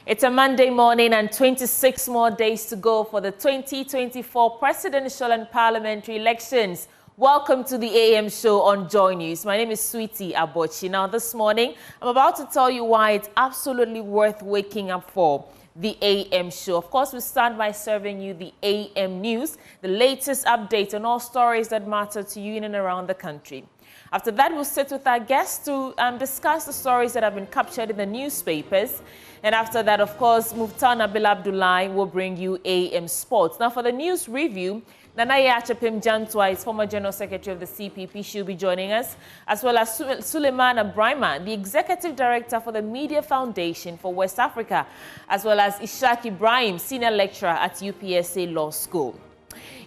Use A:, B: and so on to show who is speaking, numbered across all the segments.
A: It's a Monday morning and 26 more days to go for the 2024 presidential and parliamentary elections. Welcome to the AM show on Joy News. My name is Sweetie Abochi. Now this morning, I'm about to tell you why it's absolutely worth waking up for the AM show. Of course, we start by serving you the AM news, the latest updates on all stories that matter to you in and around the country. After that, we'll sit with our guests to discuss the stories that have been captured in the newspapers. And after that, of course, Muftar Nabil Abdullahi will bring you AM Sports. Now, for the news review, Nanaye Achepim Jantwa, former General Secretary of the CPP, she'll be joining us, as well as Suleiman Abrahima, the Executive Director for the Media Foundation for West Africa, as well as Ishaq Ibrahim, Senior Lecturer at UPSA Law School.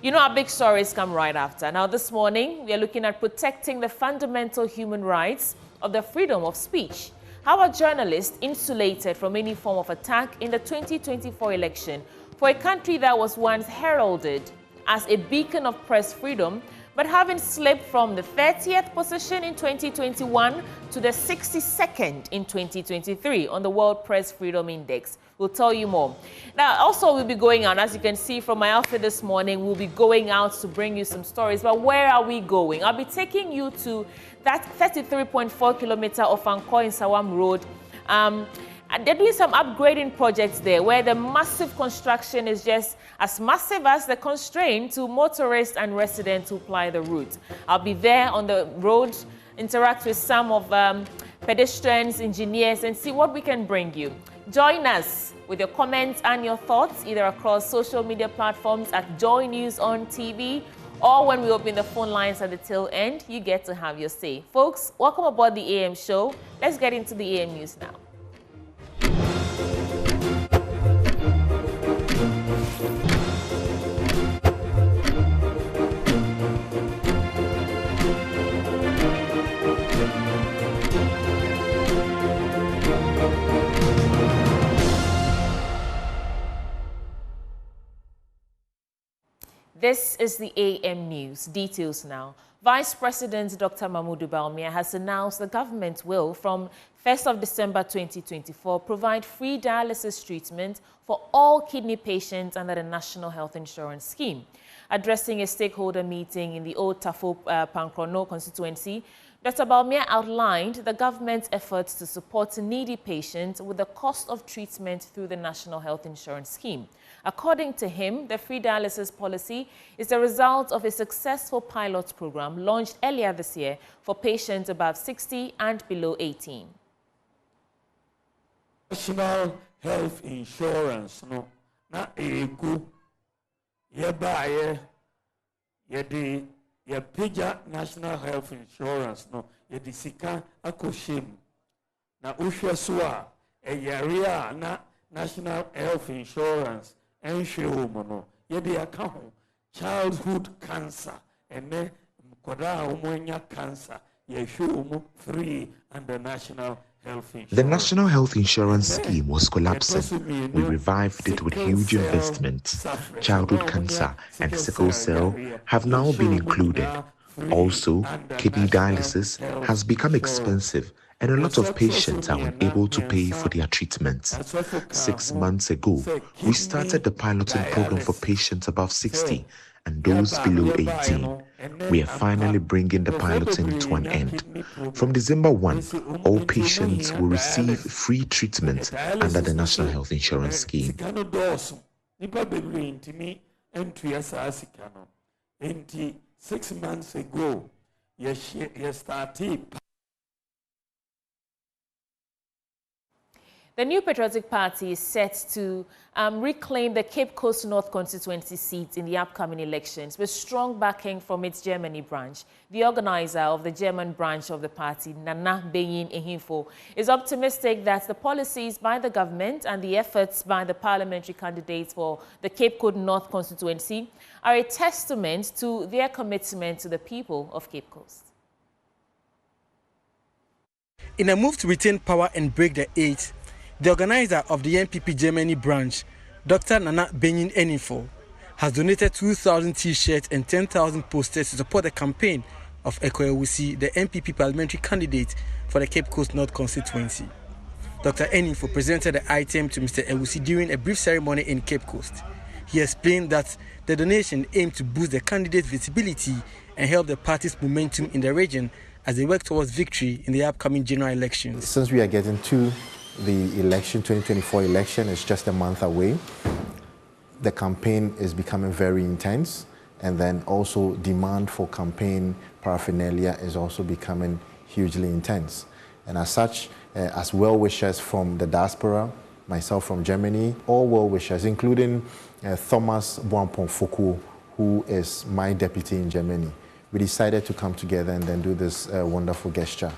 A: You know, our big stories come right after. Now, this morning, we are looking at protecting the fundamental human rights of the freedom of speech. How are journalists insulated from any form of attack in the 2024 election for a country that was once heralded as a beacon of press freedom, but having slipped from the 30th position in 2021 to the 62nd in 2023 on the World Press Freedom Index? We'll tell you more. Now, also, we'll be going out, as you can see from my outfit this morning, we'll be going out to bring you some stories. But where are we going? I'll be taking you to that 33.4 kilometer of Anko in Sawam Road. And they're doing some upgrading projects there where the massive construction is just as massive as the constraint to motorists and residents who ply the route. I'll be there on the road, interact with some of pedestrians, engineers, and see what we can bring you. Join us with your comments and your thoughts either across social media platforms at Joy News on TV, or when we open the phone lines at the tail end, you get to have your say. Folks, welcome aboard the AM show. Let's get into the AM news now. This is the AM News. Details now. Vice President Dr. Mahmoud Bawumia has announced the government will, from 1st of December 2024, provide free dialysis treatment for all kidney patients under the National Health Insurance Scheme. Addressing a stakeholder meeting in the Old Tafo Pankrono constituency, Dr. Bawumia outlined the government's efforts to support needy patients with the cost of treatment through the National Health Insurance Scheme. According to him, the free dialysis policy is the result of a successful pilot program launched earlier this year for patients above 60 and below 18.
B: National Health Insurance, no, na egu, yedi pija National Health Insurance, no, yedi sika akoshim, na ushwasua, yaria na National Health Insurance. Childhood cancer and cancer free under National Health Insurance.
C: The National Health Insurance Scheme was collapsing. We revived it with huge investments. Childhood cancer and sickle cell have now been included. Also, kidney dialysis has become expensive, and a lot of patients are unable to pay for their treatments. 6 months ago, we started the piloting program for patients above 60 and those below 18. We are finally bringing the piloting to an end. From December 1, all patients will receive free treatment under the National Health Insurance Scheme.
B: 6 months ago, you started.
A: The New Patriotic Party is set to reclaim the Cape Coast North constituency seat in the upcoming elections with strong backing from its Germany branch. The organizer of the German branch of the party, Nana Benyin Ehimfo, is optimistic that the policies by the government and the efforts by the parliamentary candidates for the Cape Coast North constituency are a testament to their commitment to the people of Cape Coast.
D: In a move to retain power and break the eight, the organizer of the NPP Germany branch, Dr. Nana Benyin Ehimfo, has donated 2,000 T-shirts and 10,000 posters to support the campaign of Ekoewusi, the NPP parliamentary candidate for the Cape Coast North constituency. Dr. Enifo presented the item to Mr. Ewusi during a brief ceremony in Cape Coast. He explained that the donation aimed to boost the candidate's visibility and help the party's momentum in the region as they work towards victory in the upcoming general elections.
E: Since we are getting to the election, 2024 election, is just a month away, the campaign is becoming very intense, and then also demand for campaign paraphernalia is also becoming hugely intense. And as such, as well-wishers from the diaspora, myself from Germany, all well-wishers, including Thomas Boampong-Foucault, who is my deputy in Germany, we decided to come together and then do this wonderful gesture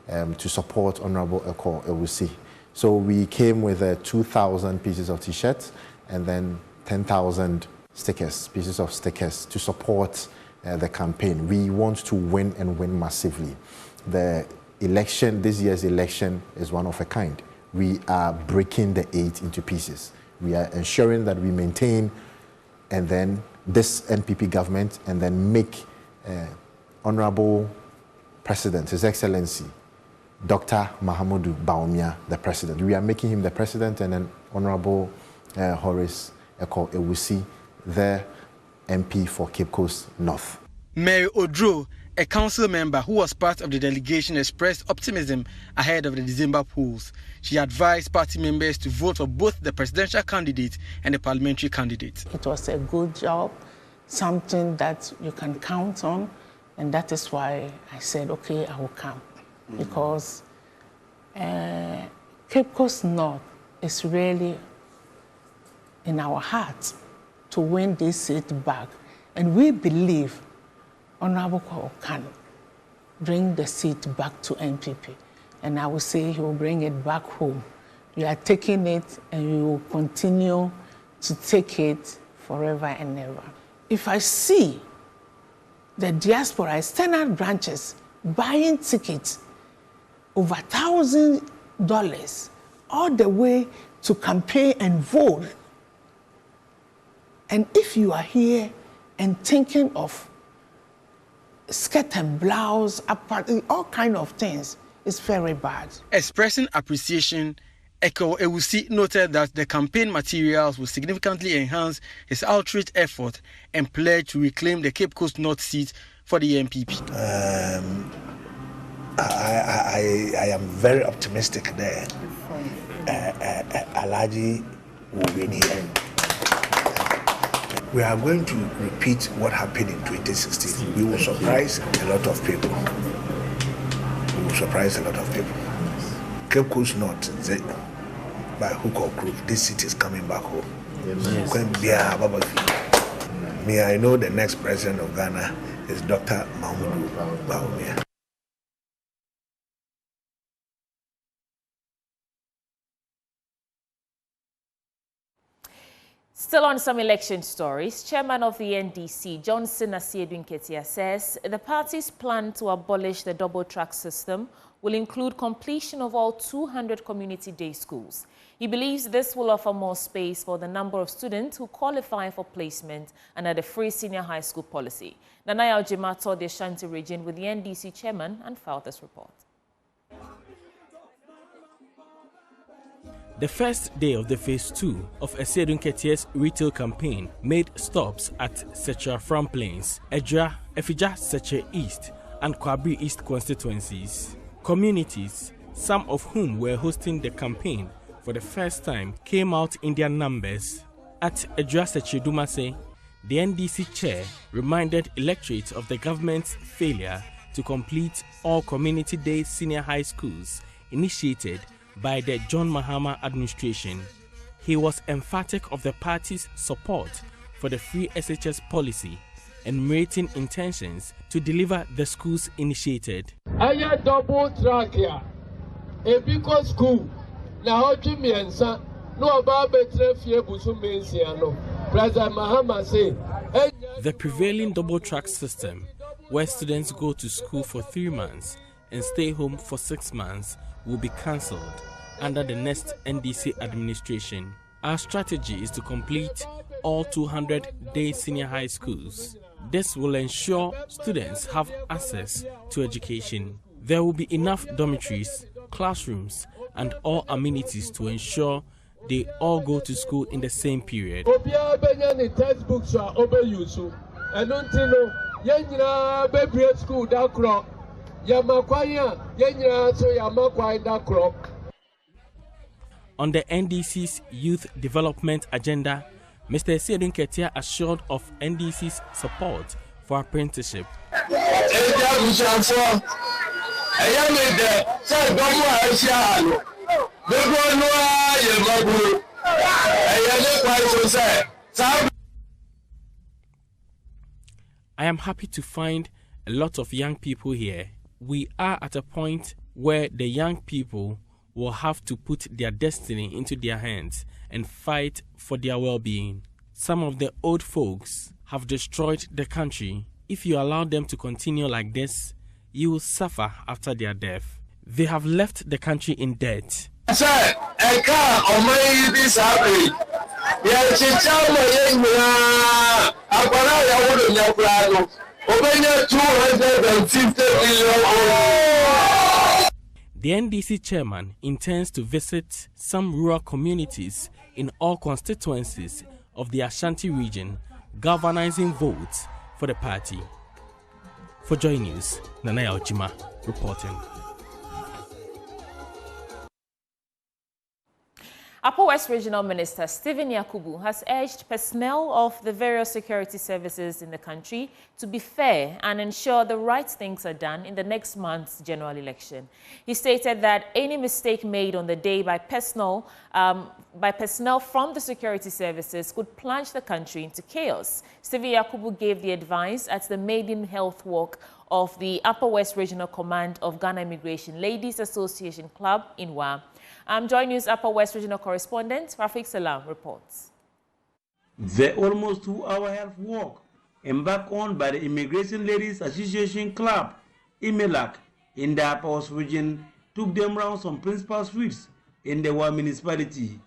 E: to support Honorable Eko Ewusi. So we came with 2,000 pieces of T-shirts and then 10,000 stickers, pieces of stickers to support the campaign. We want to win and win massively. The election, this year's election, is one of a kind. We are breaking the 8 into pieces. We are ensuring that we maintain and then this NPP government and then make Honorable President, His Excellency, Dr. Mahamudu Bawumia, the President. We are making him the President, and then Honorable Horace Eko Ewusi, the MP for Cape Coast North.
D: Mary Odro, a council member who was part of the delegation, expressed optimism ahead of the December polls. She advised party members to vote for both the presidential candidate and the parliamentary candidate.
F: It was a good job, something that you can count on, and that is why I said, okay, I will come. Because Cape Coast North is really in our hearts to win this seat back. And we believe Honorable Kwao can bring the seat back to NPP. And I will say he will bring it back home. We are taking it and we will continue to take it forever and ever. If I see the diaspora, external branches, buying tickets over $1,000 all the way to campaign and vote, and if you are here and thinking of skirt and blouse, all kind of things, it's very bad.
D: Expressing appreciation, Eko Ewusi noted that the campaign materials will significantly enhance his outreach effort and pledge to reclaim the Cape Coast North seat for the NPP.
G: I am very optimistic there. Alaji will win here. We are going to repeat what happened in 2016. We will surprise a lot of people. We will surprise a lot of people. Cape Coast North, by hook or crook, this city is coming back home. Yes. Me, I know the next president of Ghana is Dr. Mahamudu Bawumia.
A: Still on some election stories, Chairman of the NDC, Johnson Asiedu Nketia, says the party's plan to abolish the double-track system will include completion of all 200 community day schools. He believes this will offer more space for the number of students who qualify for placement under the free senior high school policy. Nanaya Ojima toured the Ashanti region with the NDC chairman and filed this report.
H: The first day of the phase 2 of Asiedu Nketia's retail campaign made stops at Secha From Plains, Edra, Efija, Secha East, and Kwabri East constituencies. Communities, some of whom were hosting the campaign for the first time, came out in their numbers. At Edra Secha Dumase, the NDC chair reminded electorate of the government's failure to complete all community day senior high schools initiated by the John Mahama administration. He was emphatic of the party's support for the free SHS policy and rating intentions to deliver the schools initiated.
I: Aya double track here. A big school. Na hoji miensa. No about betre fie busu mensiano. President Mahama say.
H: The prevailing double track system, where students go to school for 3 months and stay home for 6 months, will be cancelled under the next NDC administration. Our strategy is to complete all 200-day senior high schools. This will ensure students have access to education. There will be enough dormitories, classrooms, and all amenities to ensure they all go to school in the same period.
I: Textbooks are overused, and until school that
H: on the NDC's youth development agenda, Mr. Sarpong assured of NDC's support for apprenticeship. I am happy to find a lot of young people here. We are at a point where the young people will have to put their destiny into their hands and fight for their well-being. Some of the old folks have destroyed the country. If you allow them to continue like this, you will suffer after their death. They have left the country in debt. The NDC chairman intends to visit some rural communities in all constituencies of the Ashanti region, galvanizing votes for the party. For Joy News, Nanaya Ojima reporting.
A: Upper West Regional Minister Stephen Yakubu has urged personnel of the various security services in the country to be fair and ensure the right things are done in the next month's general election. He stated that any mistake made on the day by personnel from the security services could plunge the country into chaos. Stephen Yakubu gave the advice at the maiden health walk of the Upper West Regional Command of Ghana Immigration Ladies Association Club in WA. Joy News Upper West Regional Correspondent Rafiq Salam reports.
B: The almost 2-hour health walk embarked on by the Immigration Ladies Association Club, IMELAC, in the Upper West region took them round some principal streets in the WA municipality.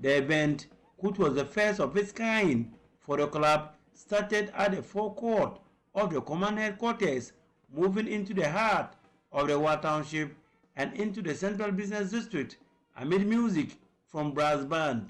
B: The event, which was the first of its kind for the club, started at the forecourt of the command headquarters, moving into the heart of the WA township and into the central business district amid music from brass band.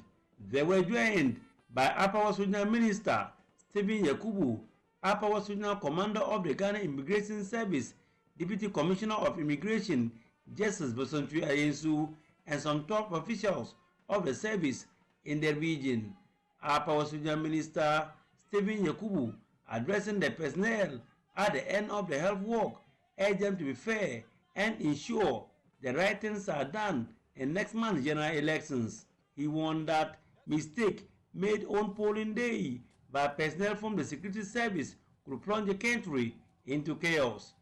B: They were joined by Upper West Regional Minister Stephen Yakubu, Upper West Regional Commander of the Ghana Immigration Service, Deputy Commissioner of Immigration Justice Bosontui Ayensu, and some top officials of the service in the region. Upper West Regional Minister Stephen Yakubu, addressing the personnel at the end of the health walk, urged them to be fair and ensure the right things are done in next month's general elections. He warned that mistake made on polling day by personnel from the security service could plunge the country into chaos.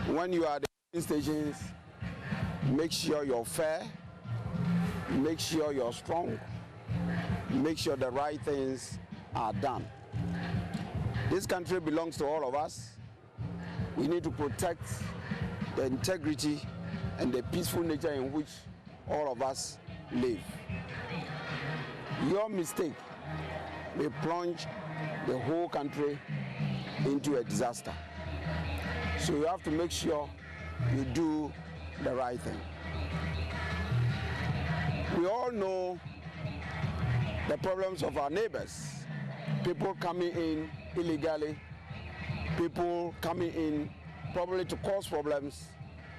J: When you are at the stations, make sure you're fair, make sure you're strong, make sure the right things are done. This country belongs to all of us. We need to protect the integrity and the peaceful nature in which all of us live. Your mistake may plunge the whole country into a disaster. So you have to make sure you do the right thing. We all know the problems of our neighbors. People coming in illegally, people coming in probably to cause problems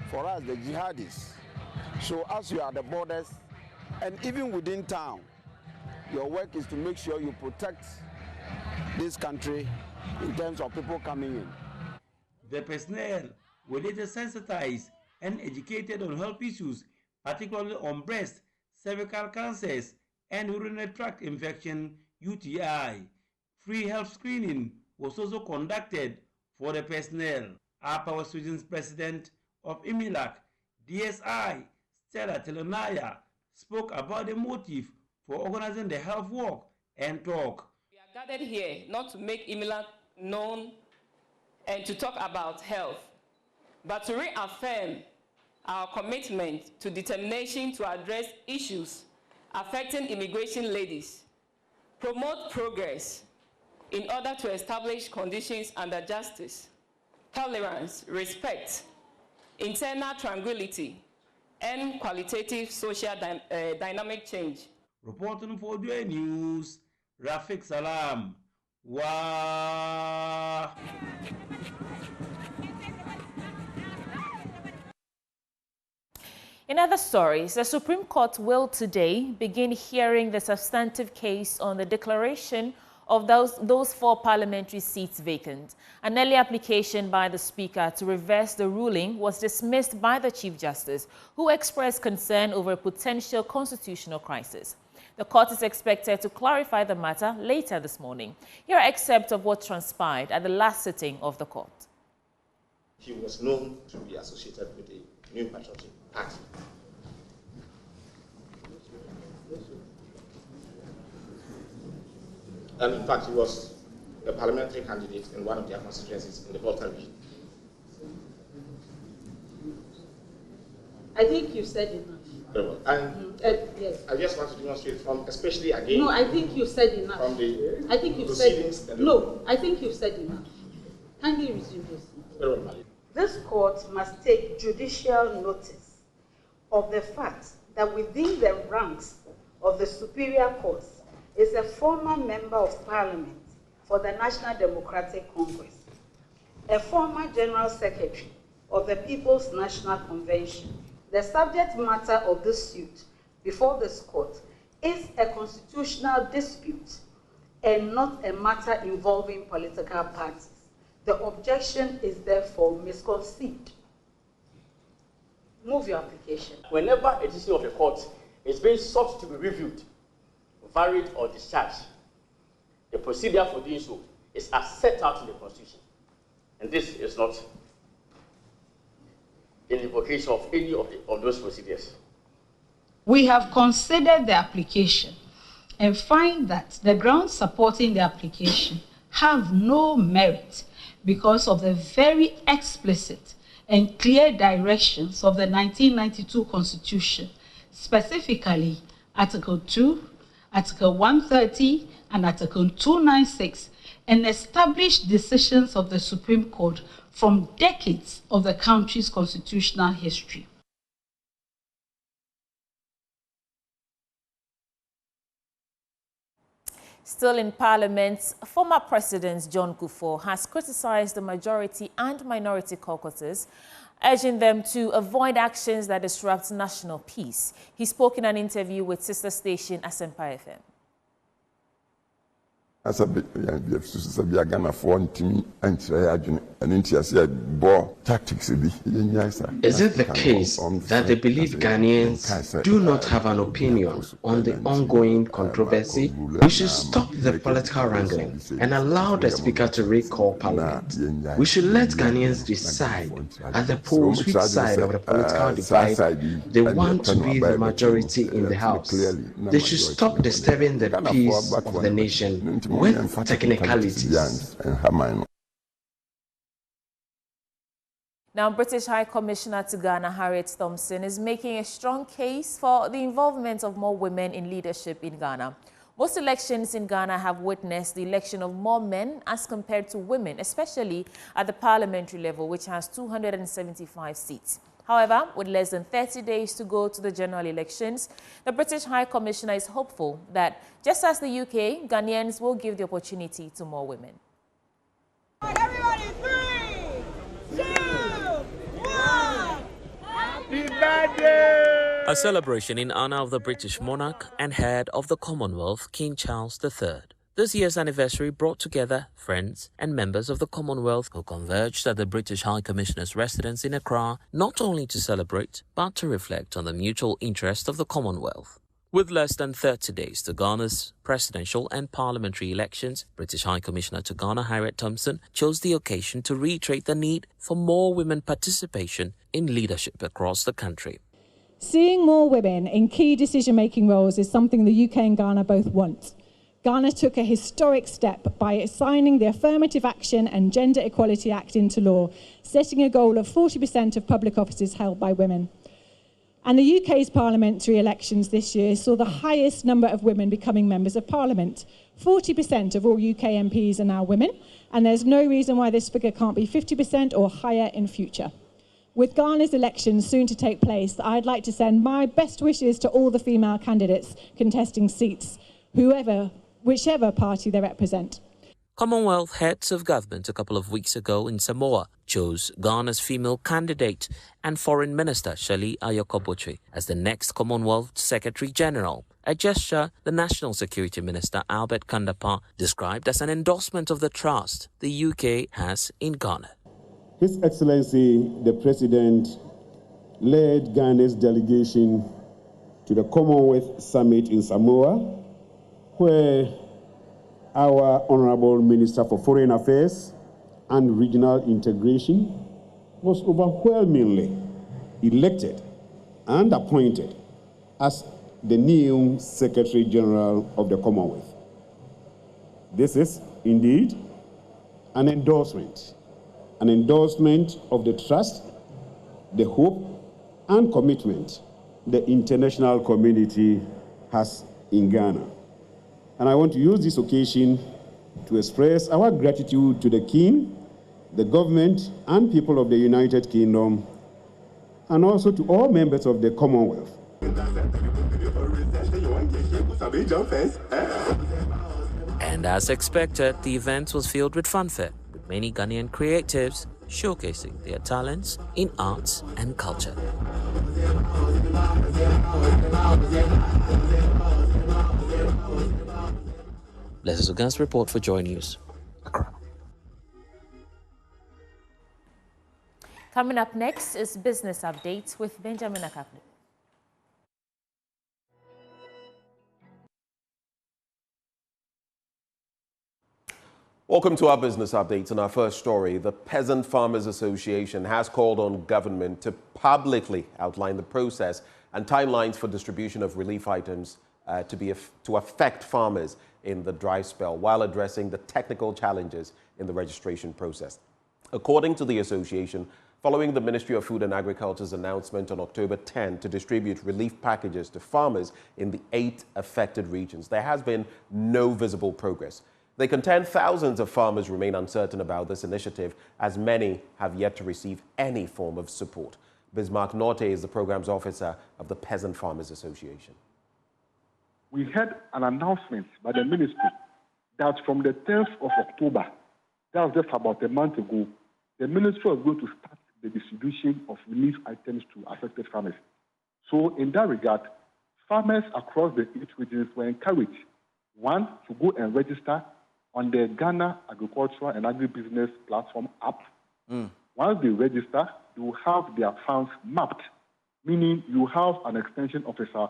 J: for us, the jihadis. So as you are at the borders, and even within town, your work is to make sure you protect this country in terms of people coming in.
B: The personnel were later sensitized and educated on health issues, particularly on breast, cervical cancers, and urinary tract infection, UTI. Free health screening was also conducted for the personnel. Upper West Region's president of IMILAC, DSI, Stella Telonaya, spoke about the motive for organizing the health walk and talk.
K: We are gathered here not to make IMILAC known and to talk about health, but to reaffirm our commitment to determination to address issues affecting immigration ladies, promote progress in order to establish conditions under justice, tolerance, respect, internal tranquility, and qualitative social dynamic change.
B: Reporting for Joy News, Rafik Salam. Wow.
A: In other stories, the Supreme Court will today begin hearing the substantive case on the declaration of those 4 parliamentary seats vacant. An early application by the Speaker to reverse the ruling was dismissed by the Chief Justice, who expressed concern over a potential constitutional crisis. The court is expected to clarify the matter later this morning. Here are excerpts of what transpired at the last sitting of the court.
L: He was known to be associated with the New Patriotic Party. And in fact, he was a parliamentary candidate in one of their constituencies in the Volta region.
M: I think you said enough.
L: Very well. And
M: yes.
L: I just want to demonstrate from, especially again.
M: No, I think you said enough.
L: From the
M: I think you've
L: proceedings.
M: said. No, I think you've said enough. Kindly resume this.
L: Very well, Mali.
M: This court must take judicial notice of the fact that within the ranks of the Superior Courts is a former member of Parliament for the National Democratic Congress, a former General Secretary of the People's National Convention. The subject matter of this suit before this court is a constitutional dispute and not a matter involving political parties. The objection is therefore misconceived. Move your application.
N: Whenever a decision of a court is being sought to be reviewed, varied or discharged, the procedure for doing so is as set out in the Constitution. And this is not an invocation of any of those procedures.
M: We have considered the application and find that the grounds supporting the application have no merit because of the very explicit and clear directions of the 1992 Constitution, specifically Article 2, Article 130, and Article 296, and established decisions of the Supreme Court from decades of the country's constitutional history.
A: Still in Parliament, former President John Kufuor has criticized the majority and minority caucuses, urging them to avoid actions that disrupt national peace. He spoke in an interview with sister station Asempa FM.
O: As a bit, Is it
P: the case that they believe Ghanaians do not have an opinion on the ongoing controversy? We should stop the political wrangling and allow the Speaker to recall Parliament. We should let Ghanaians decide at the polls which side of the political divide they want to be the majority in the House. They should stop disturbing the peace of the nation with technicalities.
A: Now, British High Commissioner to Ghana, Harriet Thompson, is making a strong case for the involvement of more women in leadership in Ghana. Most elections in Ghana have witnessed the election of more men as compared to women, especially at the parliamentary level, which has 275 seats. However, with less than 30 days to go to the general elections, the British High Commissioner is hopeful that, just as the UK, Ghanaians will give the opportunity to more women.
Q: Everybody, 3, 2, 1. Happy birthday!
R: A celebration in honor of the British monarch and head of the Commonwealth, King Charles III. This year's anniversary brought together friends and members of the Commonwealth who converged at the British High Commissioner's residence in Accra, not only to celebrate, but to reflect on the mutual interest of the Commonwealth. With less than 30 days to Ghana's presidential and parliamentary elections, British High Commissioner to Ghana, Harriet Thompson, chose the occasion to reiterate the need for more women participation in leadership across the country.
S: Seeing more women in key decision-making roles is something the UK and Ghana both want. Ghana took a historic step by signing the Affirmative Action and Gender Equality Act into law, setting a goal of 40% of public offices held by women. And the UK's parliamentary elections this year saw the highest number of women becoming members of parliament. 40% of all UK MPs are now women, and there's no reason why this figure can't be 50% or higher in future. With Ghana's elections soon to take place, I'd like to send my best wishes to all the female candidates contesting seats, whichever party they represent.
R: Commonwealth heads of government a couple of weeks ago in Samoa chose Ghana's female candidate and Foreign Minister Shirley Ayokoboche as the next Commonwealth Secretary General, a gesture the National Security Minister Albert Kandapa described as an endorsement of the trust the UK has in Ghana.
T: His Excellency the President led Ghana's delegation to the Commonwealth Summit in Samoa, where our Honorable Minister for Foreign Affairs and Regional Integration was overwhelmingly elected and appointed as the new Secretary General of the Commonwealth. This is indeed an endorsement of the trust, the hope, and commitment the international community has in Ghana. And I want to use this occasion to express our gratitude to the King, the government, and people of the United Kingdom, and also to all members of the Commonwealth.
R: And as expected, the event was filled with fanfare, with many Ghanaian creatives showcasing their talents in arts and culture. Blessed Ogan's report for Joy News. Accra.
A: Coming up next is Business Updates with Benjamin Akapli.
U: Welcome to our business updates. In our first story, the Peasant Farmers Association has called on government to publicly outline the process and timelines for distribution of relief items to affect farmers in the dry spell while addressing the technical challenges in the registration process. According to the association, following the Ministry of Food and Agriculture's announcement on October 10 to distribute relief packages to farmers in the 8 affected regions, there has been no visible progress. They contend thousands of farmers remain uncertain about this initiative, as many have yet to receive any form of support. Bismarck Norte is the programs officer of the Peasant Farmers Association.
V: We had an announcement by the ministry that from the 10th of October, that was just about a month ago, the ministry was going to start the distribution of relief items to affected farmers. So in that regard, farmers across the 8 regions were encouraged, one, to go and register on the Ghana Agricultural and Agribusiness Platform app. Once they register, they will have their farms mapped, meaning you have an extension officer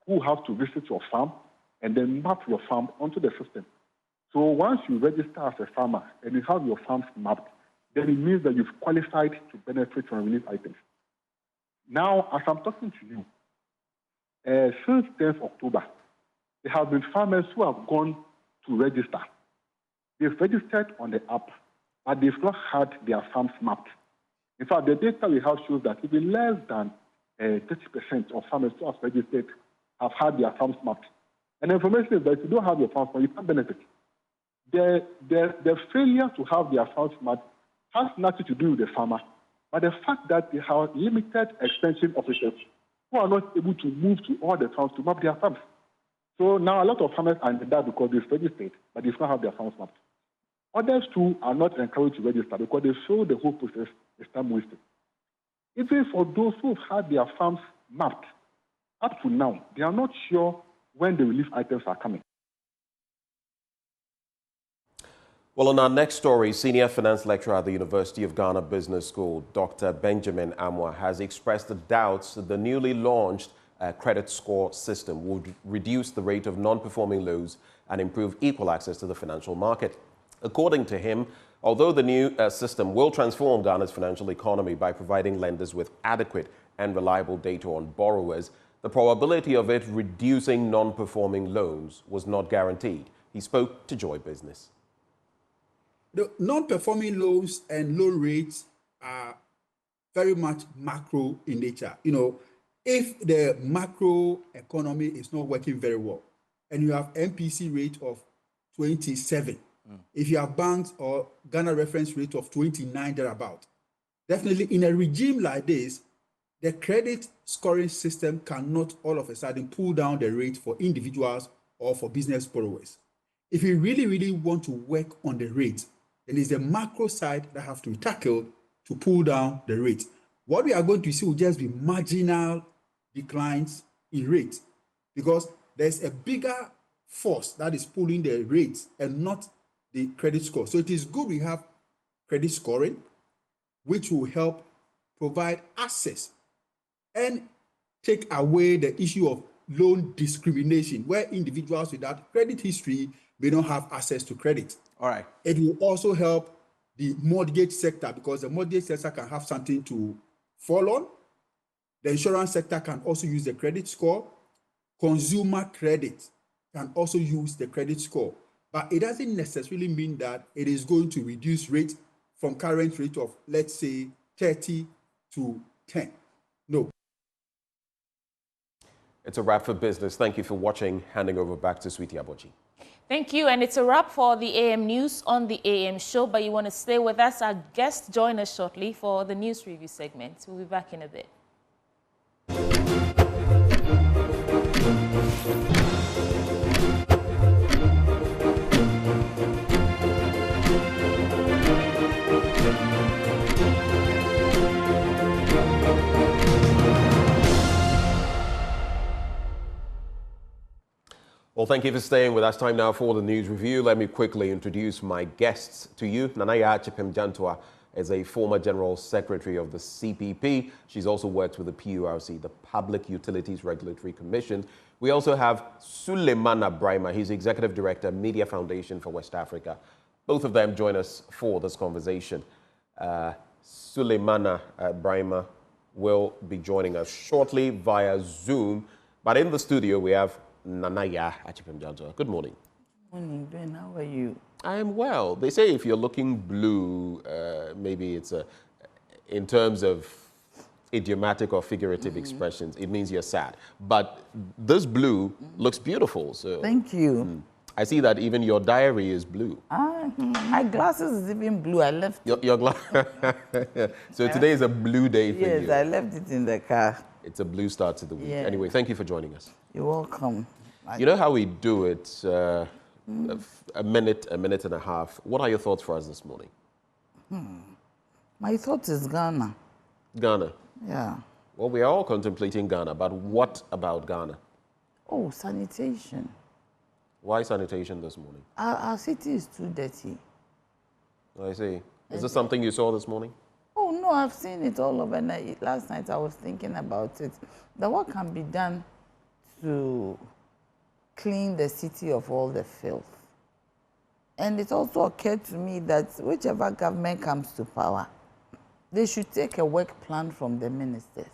V: who has to visit your farm and then map your farm onto the system. So once you register as a farmer and you have your farms mapped, then it means that you've qualified to benefit from relief items. Now, as I'm talking to you, since 10th October, there have been farmers who have gone to register. They've registered on the app, but they've not had their farms mapped. In fact, the data we have shows that even less than 30% of farmers who have registered have had their farms mapped. And the information is that if you don't have your farms mapped, you can't benefit. The failure to have their farms mapped has nothing to do with the farmer, but the fact that they have limited extension officers who are not able to move to all the farms to map their farms. So now a lot of farmers are in that because they've registered, but they don't have their farms mapped. Others too are not encouraged to register because they feel the whole process is time wasted. Even for those who have had their farms mapped, up to now, they are not sure when the relief items are coming.
U: Well, on our next story, senior finance lecturer at the University of Ghana Business School, Dr. Benjamin Amwa, has expressed the doubts that the newly launched credit score system would reduce the rate of non-performing loans and improve equal access to the financial market. According to him, although the new system will transform Ghana's financial economy by providing lenders with adequate and reliable data on borrowers, the probability of it reducing non-performing loans was not guaranteed. He spoke to Joy Business.
W: The non-performing loans and loan rates are very much macro in nature. You know, if the macro economy is not working very well and you have MPC rate of 27, if you have banks or Ghana reference rate of 29 thereabout, definitely in a regime like this, the credit scoring system cannot all of a sudden pull down the rate for individuals or for business borrowers. If you really, really want to work on the rate, then it's the macro side that have to be tackled to pull down the rate. What we are going to see will just be marginal declines in rate, because there's a bigger force that is pulling the rates and not the credit score. So it is good we have credit scoring, which will help provide access and take away the issue of loan discrimination, where individuals without credit history may not have access to credit.
U: All right.
W: It will also help the mortgage sector, because the mortgage sector can have something to fall on. The insurance sector can also use the credit score. Consumer credit can also use the credit score. But it doesn't necessarily mean that it is going to reduce rate from current rate of, let's say, 30 to 10. No.
U: It's a wrap for business. Thank you for watching. Handing over back to Sweetie Abochi.
A: Thank you, and it's a wrap for the AM News on the AM Show, but you want to stay with us. Our guest join us shortly for the news review segment. We'll be back in a bit.
U: Well, thank you for staying with us. Time now for the news review. Let me quickly introduce my guests to you. Nanaya Chipem-Jantua is a former General Secretary of the CPP. She's also worked with the PURC, the Public Utilities Regulatory Commission. We also have Suleimana Brahima. He's Executive Director, Media Foundation for West Africa. Both of them join us for this conversation. Suleimana Brahima will be joining us shortly via Zoom. But in the studio, we have Nanaya Chipem-Jantua. Good morning.
C: Morning, Ben. How are you?
U: I am well. They say if you're looking blue, maybe it's in terms of idiomatic or figurative expressions, it means you're sad. But this blue looks beautiful. So
C: thank you.
U: I see that even your diary is blue.
C: My glasses is even blue. I left
U: your glasses. So today is a blue day for you.
C: Yes, I left it in the car.
U: It's a blue start to the week.
C: Yeah.
U: Anyway, thank you for joining us.
C: You're welcome.
U: You know how we do it, a minute and a half. What are your thoughts for us this morning?
C: My thought is Ghana.
U: Ghana?
C: Yeah.
U: Well, we are all contemplating Ghana, but what about Ghana?
C: Oh, sanitation.
U: Why sanitation this morning?
C: Our city is too dirty.
U: I see. Is this something you saw this morning?
C: Oh, no, I've seen it all over. Last night I was thinking about it. What can be done to clean the city of all the filth? And it also occurred to me that whichever government comes to power, they should take a work plan from the ministers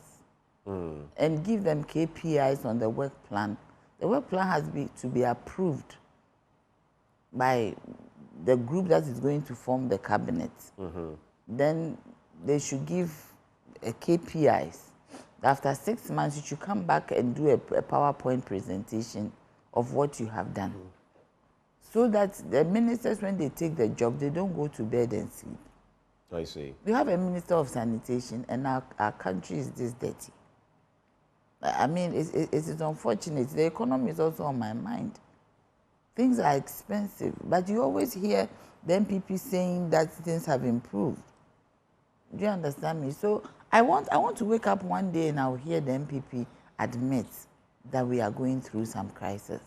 C: and give them KPIs on the work plan. The work plan has to be approved by the group that is going to form the cabinet. Then they should give KPIs. After 6 months, you should come back and do a PowerPoint presentation of what you have done. So that the ministers, when they take the job, they don't go to bed and sleep.
U: I see.
C: We have a minister of sanitation, and our country is this dirty. I mean, it is unfortunate. The economy is also on my mind. Things are expensive, but you always hear the MPP saying that things have improved. Do you understand me? So I want to wake up one day and I'll hear the MPP admit that we are going through some crisis,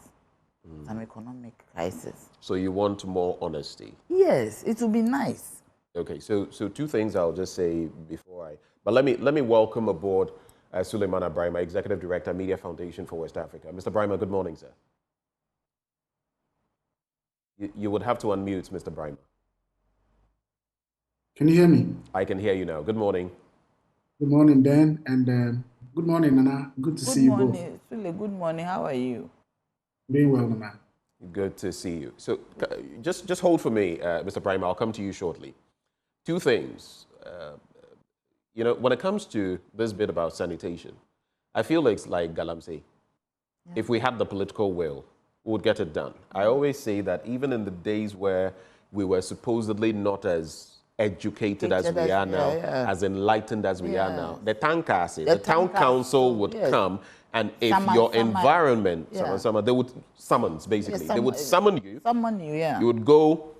C: some economic crisis.
U: So you want more honesty?
C: Yes, it will be nice.
U: Okay, so two things I'll just say before but let me welcome aboard Suleimana Brahima, Executive Director, Media Foundation for West Africa. Mr. Brahima, good morning, sir. You would have to unmute, Mr. Brahima.
E: Can you hear me?
U: I can hear you now. Good morning.
E: Good morning, Dan, and good morning, Nana. Good to see you both.
C: Good morning, Sule. Good morning. How are you?
E: Doing well, Nana.
U: Good to see you. So just hold for me, Mr. Brahima. I'll come to you shortly. Two things. You know, when it comes to this bit about sanitation, I feel it's like Galamsey. Yeah. If we had the political will, we would get it done. I always say that even in the days where we were supposedly not as educated as we are now, as enlightened as we are now. The town council would come, and if your environment, they would summons, basically. They would summon you. You would go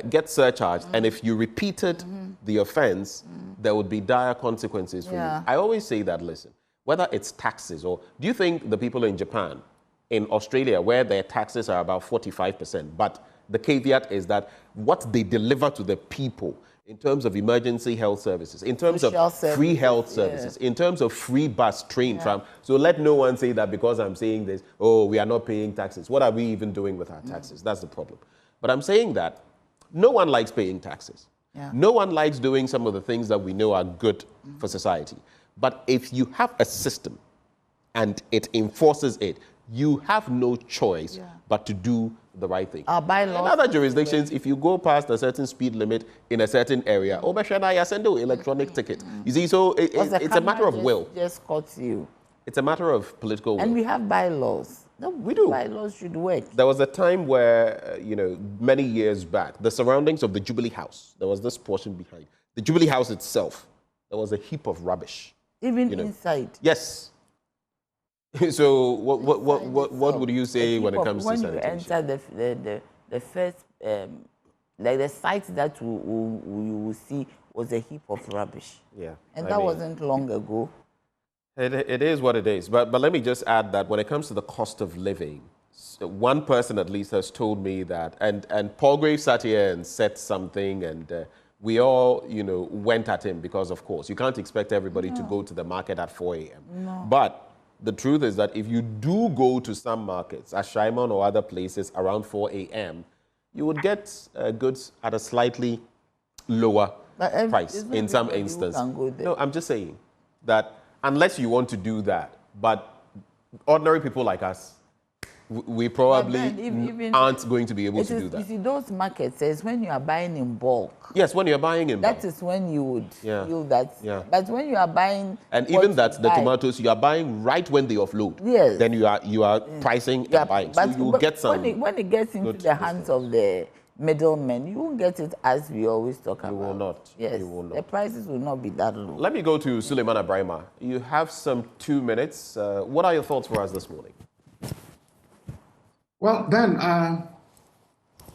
U: get surcharged, and if you repeated the offense, there would be dire consequences for you. I always say that, listen, whether it's taxes or, do you think the people in Japan, in Australia, where their taxes are about 45%, but the caveat is that what they deliver to the people in terms of emergency health services, in terms of free health services, in terms of free bus, train, tram. So let no one say that because I'm saying this, oh, we are not paying taxes. What are we even doing with our taxes? That's the problem. But I'm saying that no one likes paying taxes. No one likes doing some of the things that we know are good for society. But if you have a system and it enforces it, you have no choice but to do the right thing. In other jurisdictions, if you go past a certain speed limit in a certain area, you send an electronic ticket. You see, so it's a matter of will.
C: Just caught you.
U: It's a matter of political will.
C: And we have bylaws.
U: We do.
C: Bylaws should work.
U: There was a time where, many years back, the surroundings of the Jubilee House, there was this portion behind. The Jubilee House itself, there was a heap of rubbish.
C: Even inside?
U: Yes. So what would you say when it comes to sanitation?
C: When you enter the first, like the site that you will see was a heap of rubbish.
U: Yeah.
C: And that wasn't long ago.
U: It is what it is. But let me just add that when it comes to the cost of living, one person at least has told me that, and Paul Graves sat here and said something, and we all, went at him because, of course, you can't expect everybody to go to the market at 4 a.m.
C: No.
U: But the truth is that if you do go to some markets, as Shaimon or other places, around 4 a.m., you would get goods at a slightly lower price in some instances. No, I'm just saying that unless you want to do that, but ordinary people like us, we probably aren't going to be able to do that.
C: You see, those markets, is when you are buying in bulk.
U: Yes, when you're buying in bulk.
C: That is when you would feel that. Yeah. But when you are buying...
U: And even that, the tomatoes, you are buying right when they offload.
C: Yes.
U: Then you are pricing and buying.
C: But
U: so you will get some...
C: When it gets into the hands of the middlemen, you won't get it as we always talk about.
U: You will not.
C: Yes.
U: You will not.
C: The prices will not be that low.
U: Let me go to Suleiman Abrahima. You have some 2 minutes. What are your thoughts for us this morning?
E: Well, then,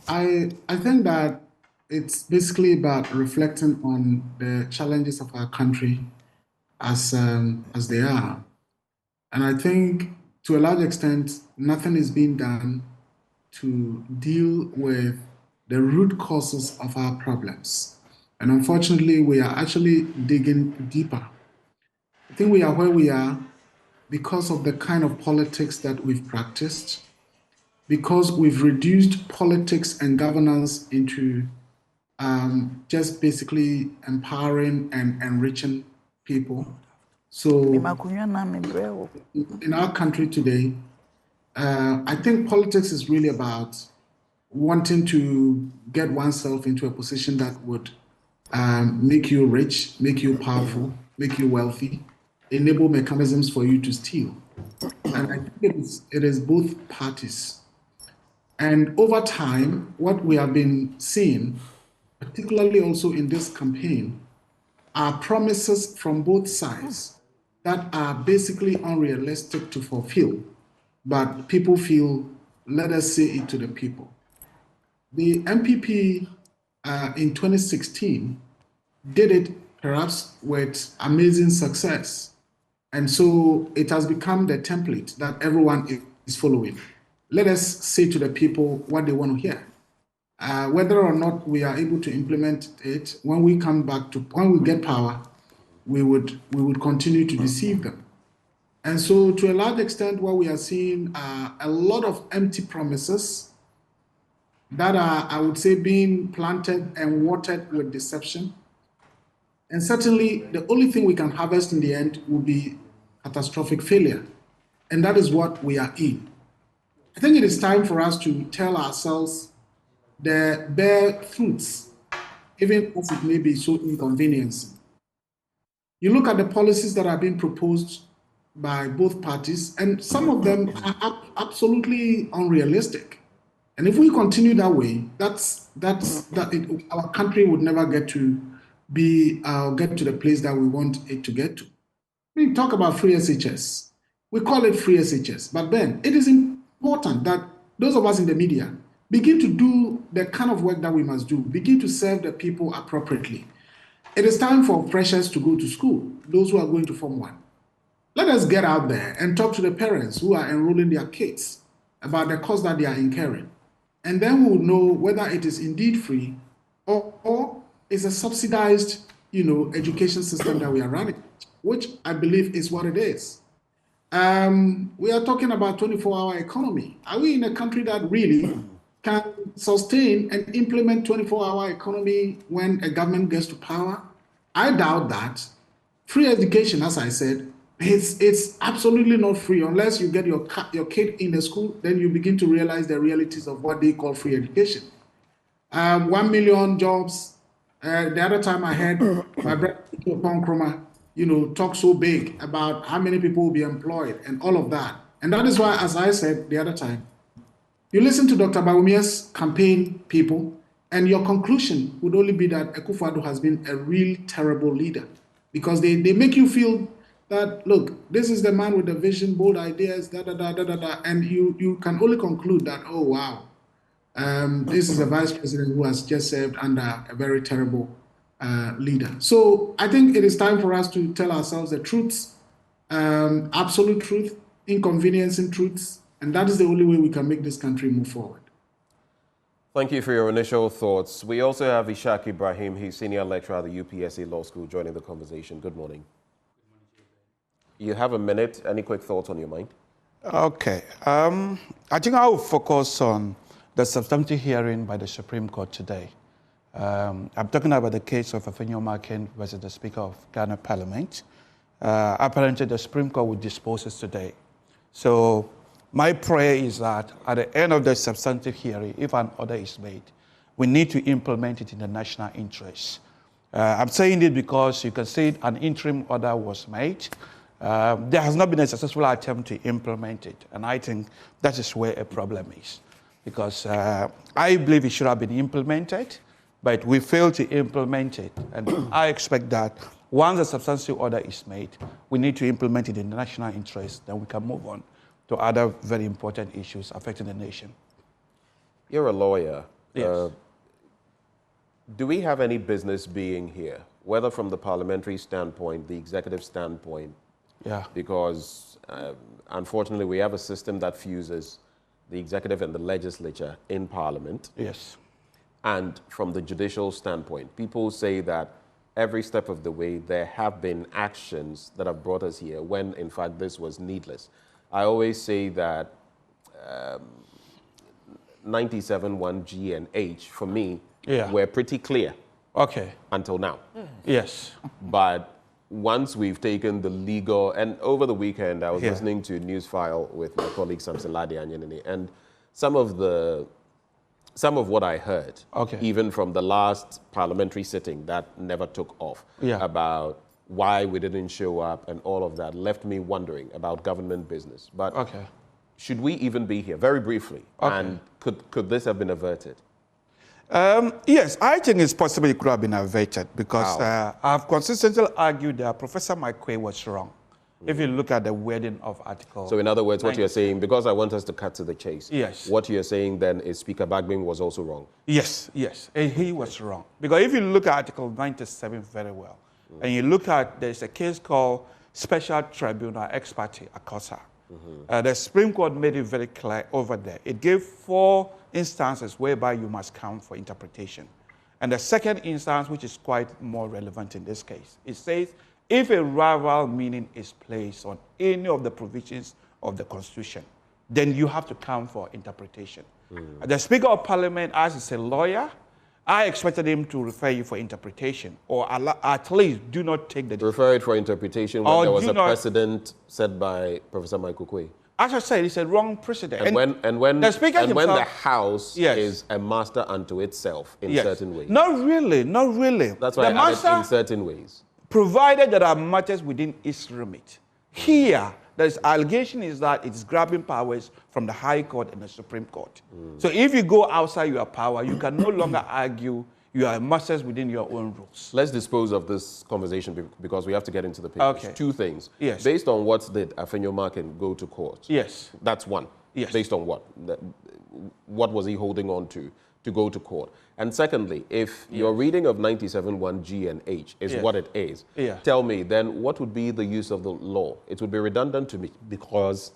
E: I think that it's basically about reflecting on the challenges of our country as they are. And I think, to a large extent, nothing is being done to deal with the root causes of our problems. And unfortunately, we are actually digging deeper. I think we are where we are because of the kind of politics that we've practiced, because we've reduced politics and governance into just basically empowering and enriching people. So in our country today, I think politics is really about wanting to get oneself into a position that would make you rich, make you powerful, make you wealthy, enable mechanisms for you to steal. And I think it is both parties. And over time, what we have been seeing, particularly also in this campaign, are promises from both sides that are basically unrealistic to fulfill. But people feel, let us say it to the people. The MPP in 2016 did it perhaps with amazing success. And so it has become the template that everyone is following. Let us say to the people what they want to hear. Whether or not we are able to implement it, when we get power, we would continue to deceive them. And so to a large extent, what we are seeing are a lot of empty promises that are, I would say, being planted and watered with deception. And certainly the only thing we can harvest in the end will be catastrophic failure. And that is what we are in. I think it is time for us to tell ourselves the bare truths, even as it may be so inconveniencing. You look at the policies that are being proposed by both parties, and some of them are absolutely unrealistic. And if we continue that way, our country would never get to the place that we want it to get to. We talk about free SHS. We call it free SHS. But then it is important that those of us in the media begin to do the kind of work that we must do, begin to serve the people appropriately. It is time for freshers to go to school, those who are going to Form 1. Let us get out there and talk to the parents who are enrolling their kids about the cost that they are incurring. And then we will know whether it is indeed free or is a subsidized, education system that we are running, which I believe is what it is. We are talking about 24-hour economy. Are we in a country that really can sustain and implement 24-hour economy when a government gets to power? I doubt that. Free education, as I said, it's absolutely not free unless you get your kid in the school. Then you begin to realize the realities of what they call free education. 1 million jobs. The other time I heard my brother Sarpong, talk so big about how many people will be employed and all of that. And that is why, as I said the other time, you listen to Dr. Bawumia's campaign people, and your conclusion would only be that Akufo-Addo has been a real terrible leader, because they make you feel that, look, this is the man with the vision, bold ideas, and you can only conclude that, oh, wow, this is a vice president who has just served under a very terrible leader. So I think it is time for us to tell ourselves the truths, absolute truth, inconveniencing truths, and that is the only way we can make this country move forward.
U: Thank you for your initial thoughts. We also have Ishaq Ibrahim. He's senior lecturer at the UPSA Law School, joining the conversation. Good morning. You have a minute. Any quick thoughts on your mind?
D: Okay. I think I will focus on the substantive hearing by the Supreme Court today. I'm talking about the case of Afenyo Makin versus the Speaker of Ghana Parliament. Apparently, the Supreme Court will dispose it today. So my prayer is that at the end of the substantive hearing, if an order is made, we need to implement it in the national interest. I'm saying it because you can see an interim order was made. There has not been a successful attempt to implement it, and I think that is where a problem is. Because I believe it should have been implemented, but we failed to implement it. And I expect that once a substantive order is made, we need to implement it in the national interest, then we can move on to other very important issues affecting the nation.
U: You're a lawyer.
D: Yes.
U: Do we have any business being here, whether from the parliamentary standpoint, the executive standpoint?
D: Yeah.
U: Because unfortunately, we have a system that fuses the executive and the legislature in parliament.
D: Yes.
U: And from the judicial standpoint, people say that every step of the way there have been actions that have brought us here when, in fact, this was needless. I always say that 97, 1G and H, for me, were pretty clear.
D: Okay.
U: Until now.
D: Yes.
U: But once we've taken the legal, and over the weekend, I was listening to News File with my colleague Samson Lade Anyanini, and some of what I heard, even from the last parliamentary sitting that never took off, about why we didn't show up and all of that, left me wondering about government business. But should we even be here? Very briefly, and could this have been averted?
D: Yes, I think it's possible it could have been averted because I've consistently argued that Professor McQuay was wrong. If you look at the wording of Article.
U: So in other words, what you're saying, because I want us to cut to the chase.
D: Yes.
U: What you're saying then is Speaker Bagbin was also wrong.
D: Yes, yes, he was wrong. Because if you look at Article 97 very well, and you look at, there's a case called Special Tribunal Ex parte Akosa. The Supreme Court made it very clear over there. It gave 4 instances whereby you must count for interpretation. And the second instance, which is quite more relevant in this case, it says, if a rival meaning is placed on any of the provisions of the Constitution, then you have to count for interpretation. The Speaker of Parliament, as a lawyer, I expected him to refer you for interpretation, or at least do not take the...
U: Refer it for interpretation when there was a precedent set by Professor Michael Quay.
D: As I said, it's a wrong precedent.
U: And when the House is a master unto itself in certain ways.
D: Not really, not really.
U: That's why I added in certain ways.
D: Provided there are matters within its remit. Here, The allegation is that it's grabbing powers from the High Court and the Supreme Court. So if you go outside your power, you can no longer argue you are masters within your own rules.
U: Let's dispose of this conversation because we have to get into the papers.
D: Okay.
U: Two things.
D: Yes.
U: Based on what did Afenyo Markin go to court?
D: Yes.
U: That's one.
D: Yes.
U: Based on what? What was he holding on to go to court? And secondly, if your reading of 97(1) G and H is what it is, tell me then what would be the use of the law? It would be redundant to me because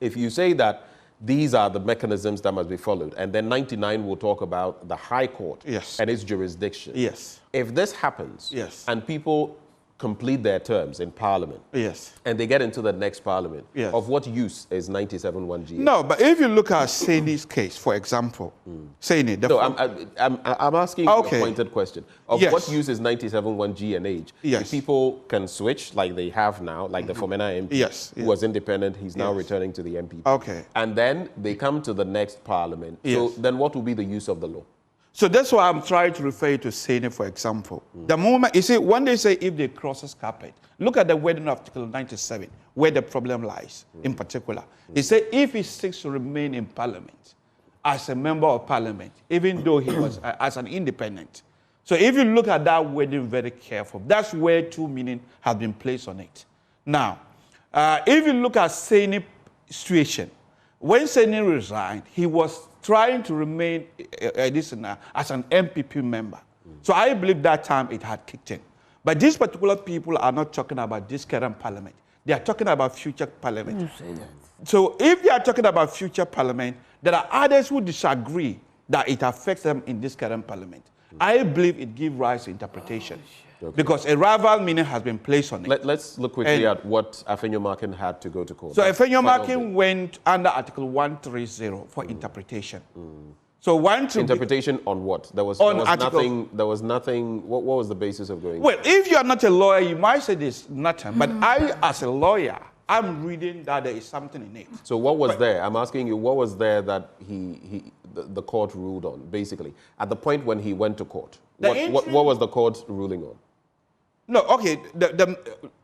U: if you say that these are the mechanisms that must be followed, and then 99 will talk about the High Court and its jurisdiction.
D: Yes.
U: If this happens and people complete their terms in Parliament and they get into the next Parliament, of what use is 97(1) G?
D: No, but if you look at Saini's case, for example, Saini...
U: No, I'm asking you a pointed question. Of what use is 97(1) G and H? If people can switch like they have now, like the Fomena MP who was independent, he's now returning to the MPP.
D: Okay.
U: And then they come to the next Parliament. So then what will be the use of the law?
D: So that's why I'm trying to refer you to Saini, for example. The moment, you see, when they say if they crosses carpet, look at the wording of Article 97, where the problem lies, in particular. They say if he seeks to remain in Parliament as a member of Parliament, even though he was as an independent. So if you look at that wording very careful, that's where two meaning have been placed on it. Now, if you look at Saini's situation, when Saini resigned, he was trying to remain as an MPP member. So I believe that time it had kicked in. But these particular people are not talking about this current Parliament. They are talking about future Parliament.
C: You say that.
D: So if they are talking about future Parliament, there are others who disagree that it affects them in this current Parliament. I believe it gives rise to interpretation. Because a rival meaning has been placed on it.
U: Let's look quickly at what Afenyo Markin had to go to court.
D: So Afenyo Markin went under Article 130 for interpretation. So
U: interpretation on what? There was nothing. What was the basis of going?
D: Well, if you are not a lawyer, you might say there's nothing. But I, as a lawyer, I'm reading that there is something in it.
U: So what was there? I'm asking you, what was there that the court ruled on, basically, at the point when he went to court? What was the court ruling on?
D: No, okay.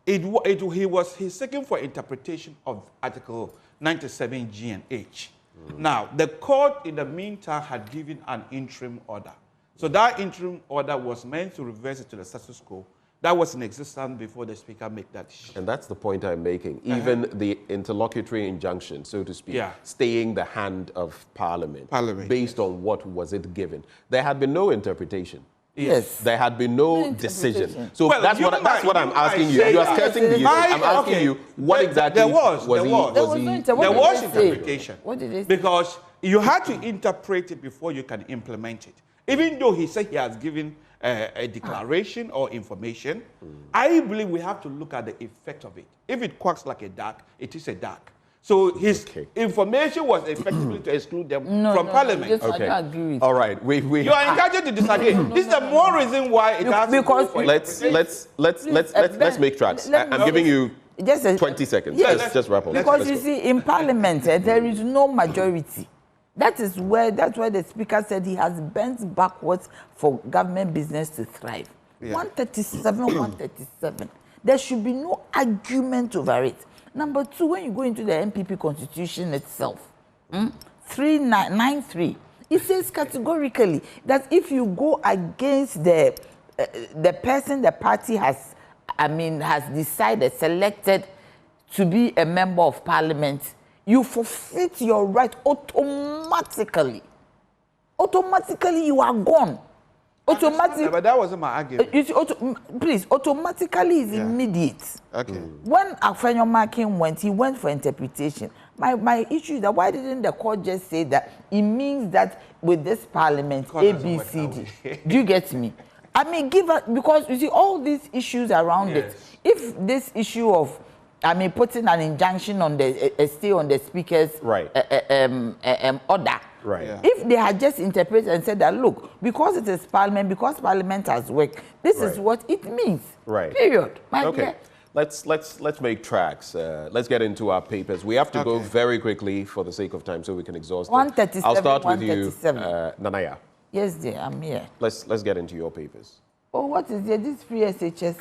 D: He's seeking for interpretation of Article 97 G and H. Now, the court in the meantime had given an interim order. So that interim order was meant to reverse it to the status quo. That was in existence before the Speaker made that decision.
U: And that's the point I'm making. Even the interlocutory injunction, so to speak, staying the hand of Parliament, based on what was it given. There had been no interpretation.
C: Yes.
U: There had been no decision. So that's what I'm asking you. You are skirting the issue. I'm asking you, what exactly
D: there was interpretation. What did it say? Because you had to interpret it before you can implement it. Even though he said he has given a declaration or information, I believe we have to look at the effect of it. If it quacks like a duck, it is a duck. So his information was effectively to exclude them from Parliament.
C: I don't agree with
U: all right,
D: you are encouraged to disagree. This is the more reason why it has
U: because let's make tracks. I'm giving you just 20 seconds.
C: Yes.
U: Just wrap up.
C: Because you see, in Parliament, there is no majority. That's why the Speaker said he has bent backwards for government business to thrive. 137. There should be no argument over it. Number two, when you go into the MPP constitution itself, 393, it says categorically that if you go against the person the party has decided, selected to be a member of Parliament, you forfeit your right automatically. Automatically, you are gone. Automatically.
D: But that wasn't my argument.
C: You see, please, automatically is immediate.
D: Okay.
C: When Afenyo Markin went, he went for interpretation. My issue is that why didn't the court just say that it means that with this Parliament, A, B, C, D. Do you get me? I mean, because you see all these issues around it. If this issue of putting an injunction on the stay on the Speaker's order.
U: Right.
C: If they had just interpreted and said that, look, because it is Parliament, because Parliament has worked, this is what it means.
U: Right.
C: Period.
U: Okay. Let's make tracks. Let's get into our papers. We have to go very quickly for the sake of time, so we can exhaust.
C: 137.
U: I'll start with you, Nanaya.
C: Yes, dear, I'm here.
U: Let's get into your papers.
C: Oh, what is there? This free SHS.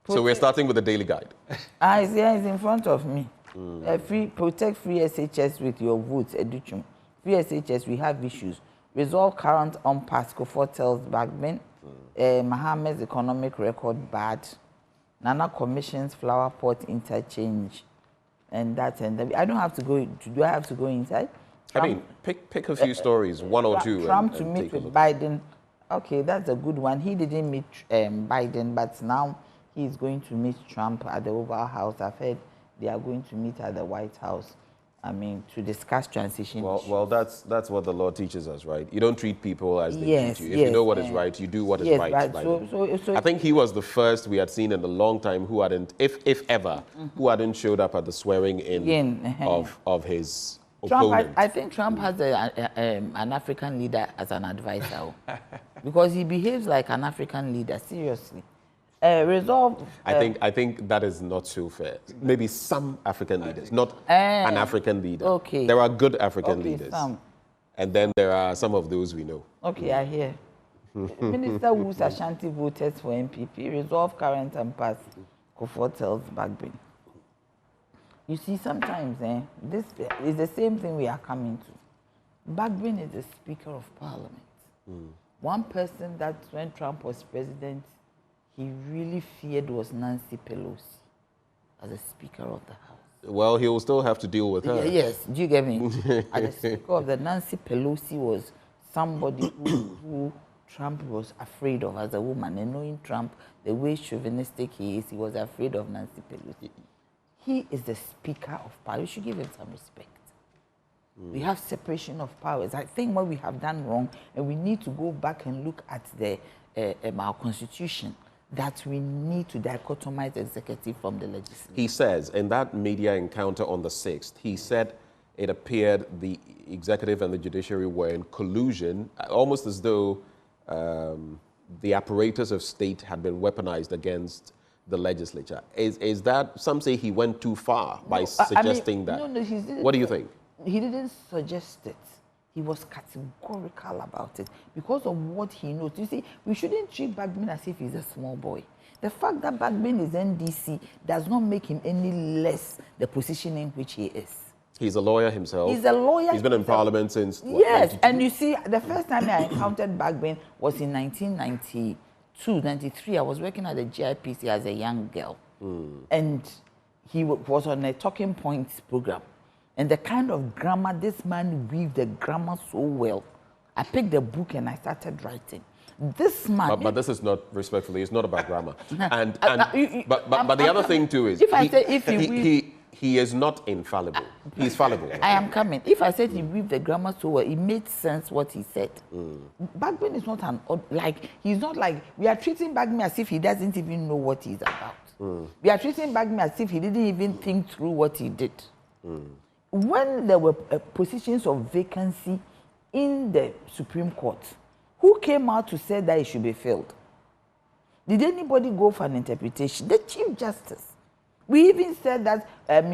U: So we're starting with the Daily Guide.
C: It's in front of me. Protect free SHS with your votes, Educhum. Free SHS, we have issues. Resolve current unpassed Kofor tells Bagbin. Mohammed's economic record bad. Nana commissions flower pot interchange. And that, and I don't have to go. Do I have to go inside?
U: Trump, I mean, pick a few stories, one or two.
C: Trump to meet with Biden. Okay, that's a good one. He didn't meet Biden, but now he's going to meet Trump at the Oval House. I've heard they are going to meet at the White House. I mean, to discuss transition.
U: Well, that's what the law teaches us, right? You don't treat people as they treat you. If you know what is right, you do what is right. So I think he was the first we had seen in a long time who hadn't, if ever, who hadn't showed up at the swearing in of his opponent.
C: I think Trump has an African leader as an advisor because he behaves like an African leader. Seriously. Resolve.
U: I think that is not so fair. Maybe some African leaders, not an African leader.
C: Okay.
U: There are good African leaders, and then there are some of those we know.
C: Okay, I hear. Minister Wu's Ashanti voters for MPP resolve current and past. Kofor tells Bagbin. You see, sometimes this is the same thing we are coming to. Bagbin is the Speaker of Parliament. One person that when Trump was president, he really feared was Nancy Pelosi as a Speaker of the House.
U: Well, he will still have to deal with her.
C: Yes, do you get me? As a Speaker of the Nancy Pelosi was somebody who Trump was afraid of as a woman. And knowing Trump, the way chauvinistic he is, he was afraid of Nancy Pelosi. He is the Speaker of Parliament. We should give him some respect. We have separation of powers. I think what we have done wrong, and we need to go back and look at our Constitution, that we need to dichotomize the executive from the legislature.
U: He says, in that media encounter on the 6th, he said it appeared the executive and the judiciary were in collusion, almost as though the apparatus of state had been weaponized against the legislature. Is that, some say he went too far by suggesting that?
C: No,
U: what do you think?
C: He didn't suggest it. He was categorical about it because of what he knows. You see, we shouldn't treat Bagbin as if he's a small boy. The fact that Bagbin is NDC does not make him any less the position in which he is.
U: He's a lawyer himself.
C: He's a lawyer.
U: He's been in Parliament since, what,
C: yes, 92? And you see, the first time I encountered Bagbin was in 1992, 93. I was working at the GIPC as a young girl. And he was on a Talking Points program. And the kind of grammar, this man weaved the grammar so well. I picked the book and I started writing. This man...
U: But this is not, respectfully, it's not about grammar. But the other thing too is, he is not infallible. He's fallible.
C: I am coming. If I said he weaved the grammar so well, it made sense what he said. Bagbin is not he's not like, we are treating Bagbin as if he doesn't even know what he's about. We are treating Bagbin as if he didn't even think through what he did. When there were positions of vacancy in the Supreme Court, who came out to say that it should be filled? Did anybody go for an interpretation? The Chief Justice. We even said that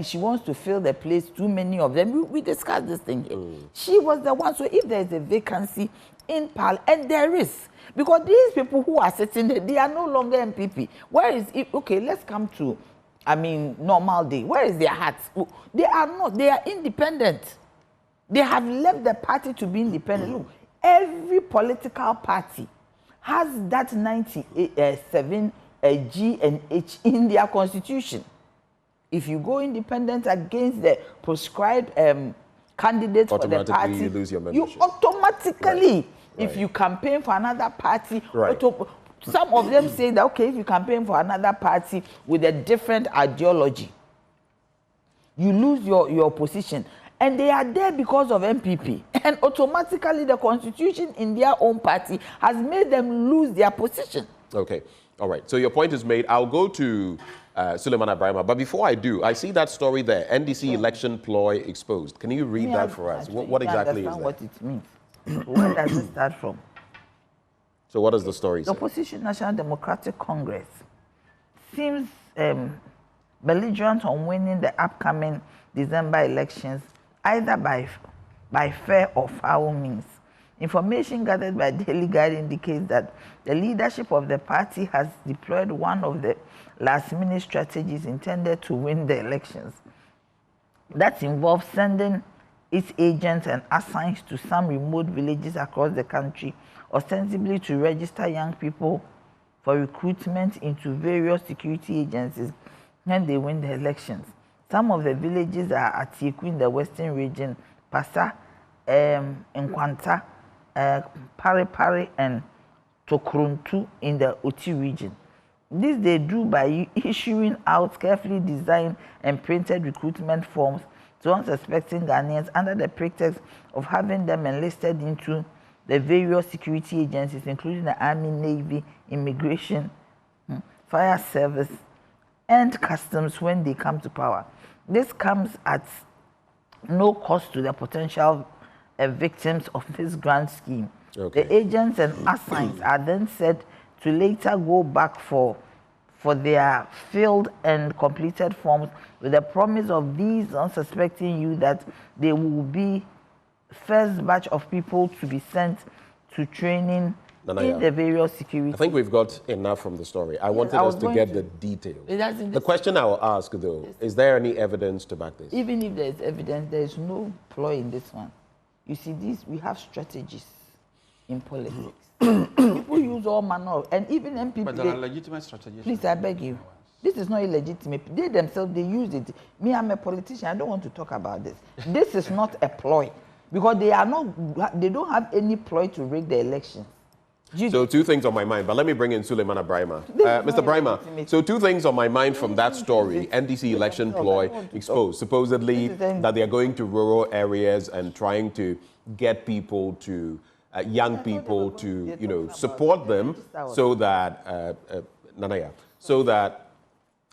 C: she wants to fill the place, too many of them. We discussed this thing here. She was the one. So if there is a vacancy in Parliament, and there is, because these people who are sitting there, they are no longer MPP. Where is it? Okay, let's come to normal day. Where is their hearts? They are not. They are independent. They have left the party to be independent. Look, every political party has that 97 G and H in their constitution. If you go independent against the prescribed candidates for the party,
U: you lose your membership.
C: You automatically, if you campaign for another party, some of them say that, okay, if you campaign for another party with a different ideology, you lose your position. And they are there because of MPP. And automatically the constitution in their own party has made them lose their position.
U: Okay. All right. So your point is made. I'll go to Suleiman Ibrahima. But before I do, I see that story there, NDC election ploy exposed. Can you read that for us? What exactly is that?
C: What it means. Where does it start from?
U: So what does the story say?
C: The opposition National Democratic Congress seems belligerent on winning the upcoming December elections, either by fair or foul means. Information gathered by Daily Guide indicates that the leadership of the party has deployed one of the last-minute strategies intended to win the elections. that involves sending its agents and assigns to some remote villages across the country, ostensibly to register young people for recruitment into various security agencies when they win the elections. Some of the villages are Atiku in the western region, Pasa, Nkwanta, Pare and Tokruntu in the Oti region. This they do by issuing out carefully designed and printed recruitment forms to unsuspecting Ghanaians under the pretext of having them enlisted into the various security agencies, including the Army, Navy, Immigration, Fire Service, and Customs when they come to power. This comes at no cost to the potential victims of this grand scheme. Okay. The agents and assigns are then said to later go back for their filled and completed forms with the promise of these unsuspecting youth that they will be first batch of people to be sent to training in the various security.
U: I think we've got enough from the story. I wanted us to get the details. The question I will ask, though, is there any evidence to back this?
C: Even if there is evidence, there is no ploy in this one. You see, we have strategies in politics. People use all manner of, and even MPP.
D: But there are legitimate strategies.
C: Please, I beg you. This is not illegitimate. They themselves, they use it. Me, I'm a politician. I don't want to talk about this. This is not a ploy. Because they don't have any ploy to rig the elections.
U: So two things on my mind, but let me bring in Suleimana Brahima. Mr. Brahima, so two things on my mind from that story. NDC election ploy exposed, supposedly that they are going to rural areas and trying to get people to, young people to, support them so that, Nanaya, so that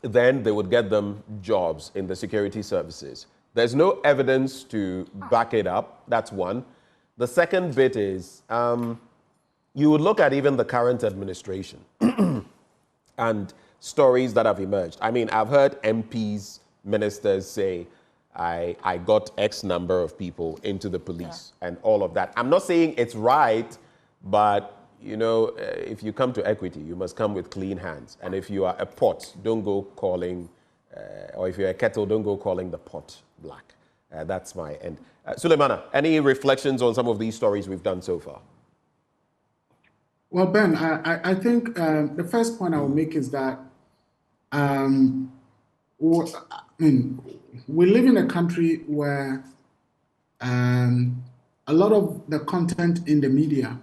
U: then they would get them jobs in the security services. There's no evidence to back it up. That's one. The second bit is you would look at even the current administration and stories that have emerged. I mean, I've heard MPs, ministers say, I got X number of people into the police and all of that. I'm not saying it's right, but, if you come to equity, you must come with clean hands. And if you are a pot, don't go calling, or if you're a kettle, don't go calling the pot black. That's my end. Suleimana, any reflections on some of these stories we've done so far?
E: Well, Ben, I think the first point I will make is that we live in a country where a lot of the content in the media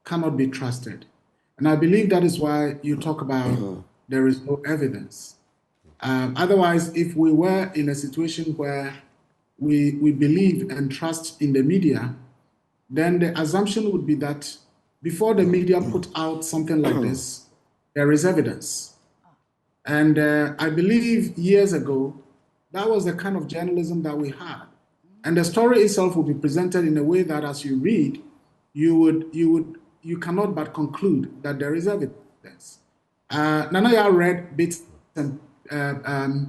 E: cannot be trusted. And I believe that is why you talk about there is no evidence. Otherwise, if we were in a situation where we believe and trust in the media, then the assumption would be that before the media put out something like this, there is evidence. And I believe years ago, that was the kind of journalism that we had. And the story itself would be presented in a way that as you read, you cannot but conclude that there is evidence. Nanaya read bits and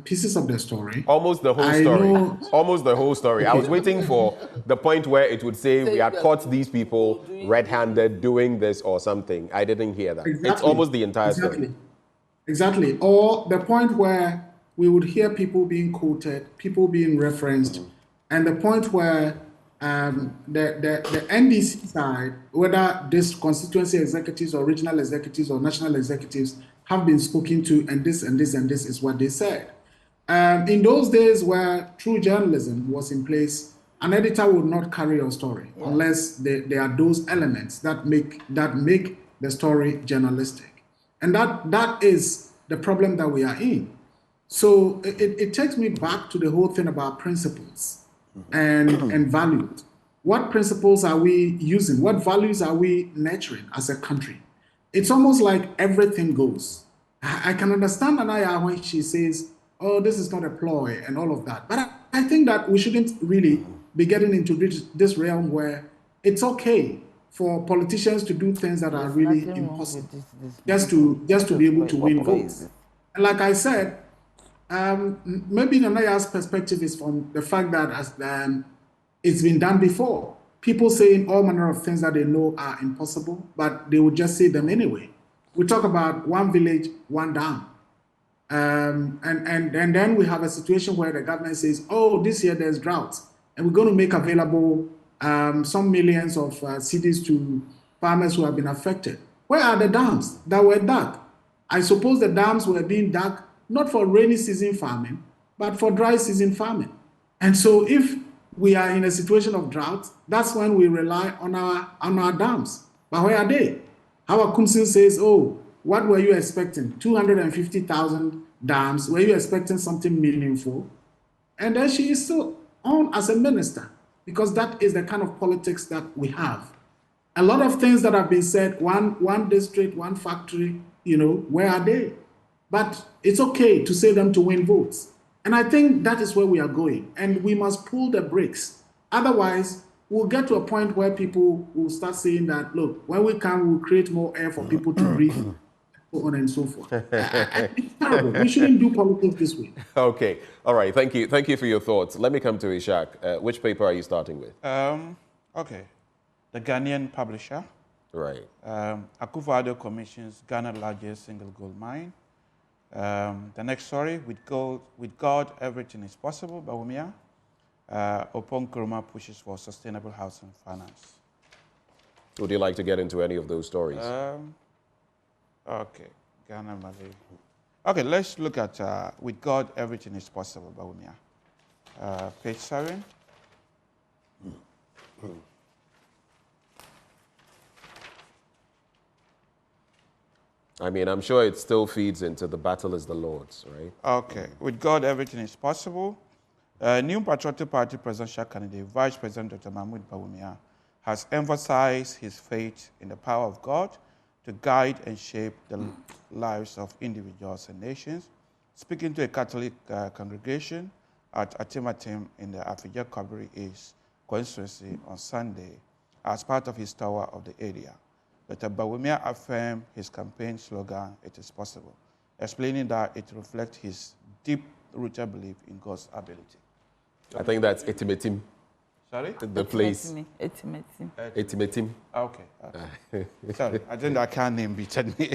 E: pieces of the story.
U: Almost the whole story. Almost the whole story. I was waiting for the point where it would say we had caught these people red-handed doing this or something. I didn't hear that. Exactly. It's almost the entire story.
E: Exactly. Or the point where we would hear people being quoted, people being referenced, and the point where the NDC side, whether this constituency executives or regional executives or national executives have been spoken to, and this and this and this is what they said. In those days where true journalism was in place, an editor would not carry your story unless there are those elements that make the story journalistic. And that is the problem that we are in. So it takes me back to the whole thing about principles and values. What principles are we using? What values are we nurturing as a country? It's almost like everything goes. I can understand Anaya when she says, oh, this is not a ploy and all of that. But I think that we shouldn't really be getting into this realm where it's okay for politicians to do things that are really impossible just to be able to win votes. And like I said, maybe Nanaya's perspective is from the fact that it's been done before. People saying all manner of things that they know are impossible, but they would just say them anyway. We talk about one village, one dam. And then we have a situation where the government says, oh, this year there's drought, and we're going to make available some millions of cedis to farmers who have been affected. Where are the dams that were dug? I suppose the dams were being dug not for rainy season farming, but for dry season farming. And so if we are in a situation of drought, that's when we rely on our dams. But where are they? Howard Kumsin says, oh, what were you expecting? 250,000 dams. Were you expecting something meaningful? And then she is still on as a minister, because that is the kind of politics that we have. A lot of things that have been said, one district, one factory, where are they? But it's okay to say them to win votes. And I think that is where we are going. And we must pull the brakes. Otherwise, we'll get to a point where people will start saying that, look, when we come, we'll create more air for people to breathe, so on and so forth. It's terrible. We shouldn't do politics this way.
U: Okay. All right. Thank you. Thank you for your thoughts. Let me come to Ishak. Which paper are you starting with?
D: Okay. The Ghanaian publisher.
U: Right.
D: Akufo-Addo commissions Ghana's largest single gold mine. The next story, with God, everything is possible, Bawumia. Opon Nkrumah pushes for sustainable housing finance.
U: Would you like to get into any of those stories?
D: Okay, Ghana, Mali. Okay, let's look at with God, everything is possible, Bawumia. Page 7.
U: I mean, I'm sure it still feeds into the battle is the Lord's, right?
D: Okay. With God, everything is possible. New Patriotic Party presidential candidate, Vice President Dr. Mahmoud Bawumia, has emphasized his faith in the power of God to guide and shape the lives of individuals and nations. Speaking to a Catholic congregation at Atimatim in the Afija Kabiri East constituency on Sunday as part of his tour of the area, Dr. Bawumia affirmed his campaign slogan, "It is possible," explaining that it reflects his deep-rooted belief in God's ability.
U: I think that's Etimetim.
D: Sorry?
U: The place.
C: Etimetim.
U: Etimetim.
D: Okay. Sorry, I think that can't name beaten me.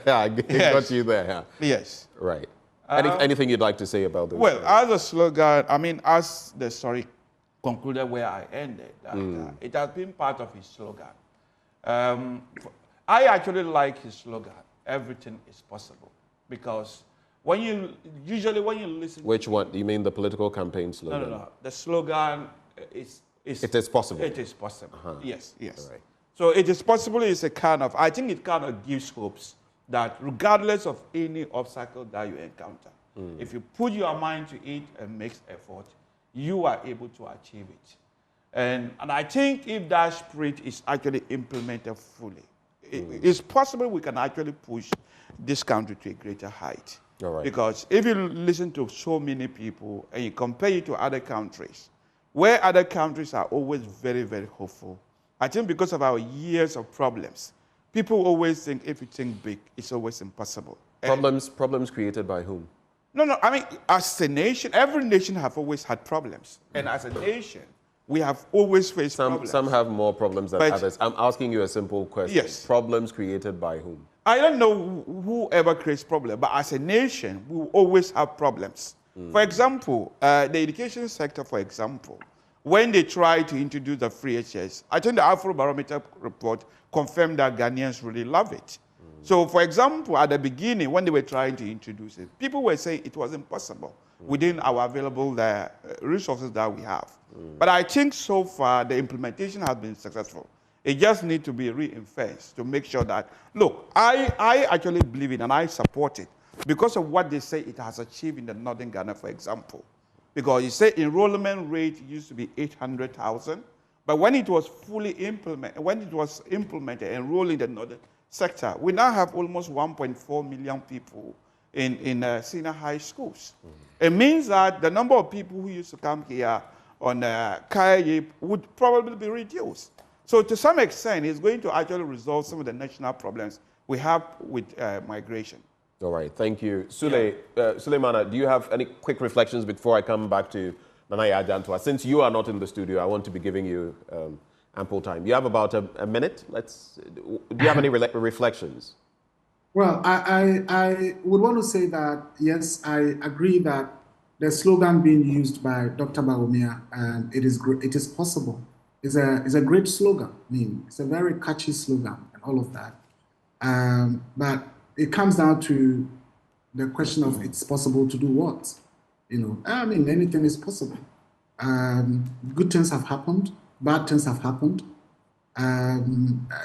U: I got you there. Yeah.
D: Yes.
U: Right. Anything you'd like to say about this?
D: Well, as a slogan, I mean, as the story concluded where I ended, it has been part of his slogan. I actually like his slogan, "Everything is possible," because when you listen.
U: Which one? Do you mean the political campaign slogan?
D: No. The slogan is
U: "It is possible."
D: It is possible. Yes.
U: All right.
D: So "It is possible" is I think it kind of gives hopes that regardless of any obstacle that you encounter, if you put your mind to it and make effort, you are able to achieve it. And I think if that spirit is actually implemented fully, it's possible we can actually push this country to a greater height.
U: All right.
D: Because if you listen to so many people and you compare it to other countries, where other countries are always very, very hopeful, I think because of our years of problems, people always think if you think big, it's always impossible.
U: Problems created by whom?
D: No, I mean, as a nation, every nation have always had problems. And as a nation, we have always faced problems.
U: Some have more problems than others. I'm asking you a simple question.
D: Yes.
U: Problems created by whom?
D: I don't know whoever creates problems, but as a nation, we will always have problems. For example, the education sector, for example, when they try to introduce the free HS, I think the Afrobarometer report confirmed that Ghanaians really love it. So, for example, at the beginning, when they were trying to introduce it, people were saying it was impossible within our available resources that we have. But I think so far the implementation has been successful. It just needs to be reinforced to make sure that, look, I actually believe it and I support it because of what they say it has achieved in the Northern Ghana, for example. Because you say enrollment rate used to be 800,000, but when it was fully implemented, enrolling the Northern sector, we now have almost 1.4 million people in senior high schools. It means that the number of people who used to come here on Kaya would probably be reduced. So to some extent, it's going to actually resolve some of the national problems we have with migration.
U: All right, thank you. Suleimana, do you have any quick reflections before I come back to Nanaya Ajantwa? Since you are not in the studio, I want to be giving you ample time. You have about a minute. Do you have any reflections?
E: Well, I would want to say that, yes, I agree that the slogan being used by Dr. Bawumia, it is possible. It's a great slogan. I mean, it's a very catchy slogan and all of that. But it comes down to the question of it's possible to do what? You know, I mean, anything is possible. Good things have happened, bad things have happened.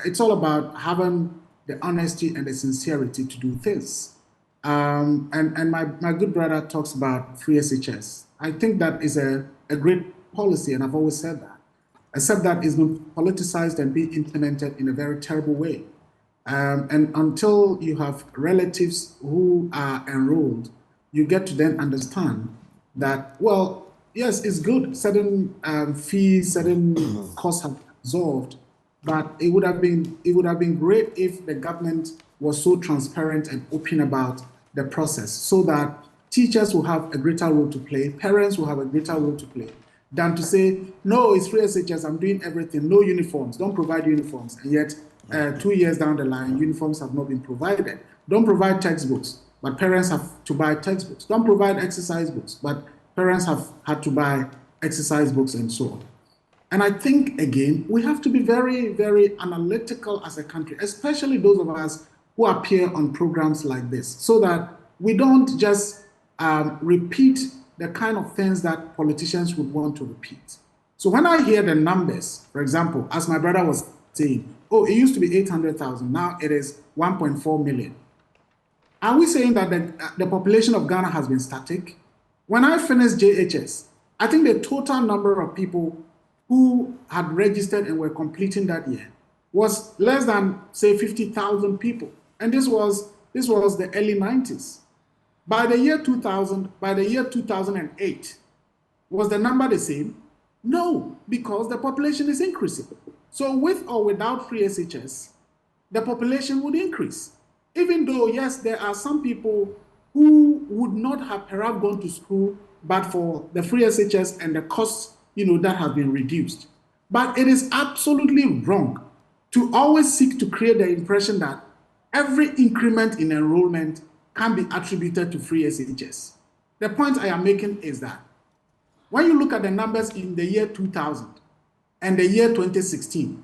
E: It's all about having the honesty and the sincerity to do things. And my good brother talks about free SHS. I think that is a great policy, and I've always said that, except that it's been politicized and being implemented in a very terrible way. And until you have relatives who are enrolled, you get to then understand that, well, yes, it's good, certain fees, certain costs have been absorbed, but it would have been great if the government was so transparent and open about the process, so that teachers will have a greater role to play, parents will have a greater role to play, than to say, no, it's free SHS, I'm doing everything, no uniforms, don't provide uniforms, and yet 2 years down the line, uniforms have not been provided. Don't provide textbooks, but parents have to buy textbooks. Don't provide exercise books, but parents have had to buy exercise books and so on. And I think, again, we have to be very, very analytical as a country, especially those of us who appear on programs like this, so that we don't just repeat the kind of things that politicians would want to repeat. So when I hear the numbers, for example, as my brother was saying, oh, it used to be 800,000, now it is 1.4 million. Are we saying that the population of Ghana has been static? When I finished JHS, I think the total number of people who had registered and were completing that year was less than, say, 50,000 people. And this was the early 90s. By the year 2008, was the number the same? No, because the population is increasing. So with or without free SHS, the population would increase. Even though, yes, there are some people who would not have perhaps gone to school, but for the free SHS and the costs, that have been reduced. But it is absolutely wrong to always seek to create the impression that every increment in enrollment can be attributed to free SHS. The point I am making is that when you look at the numbers in the year 2000 and the year 2016,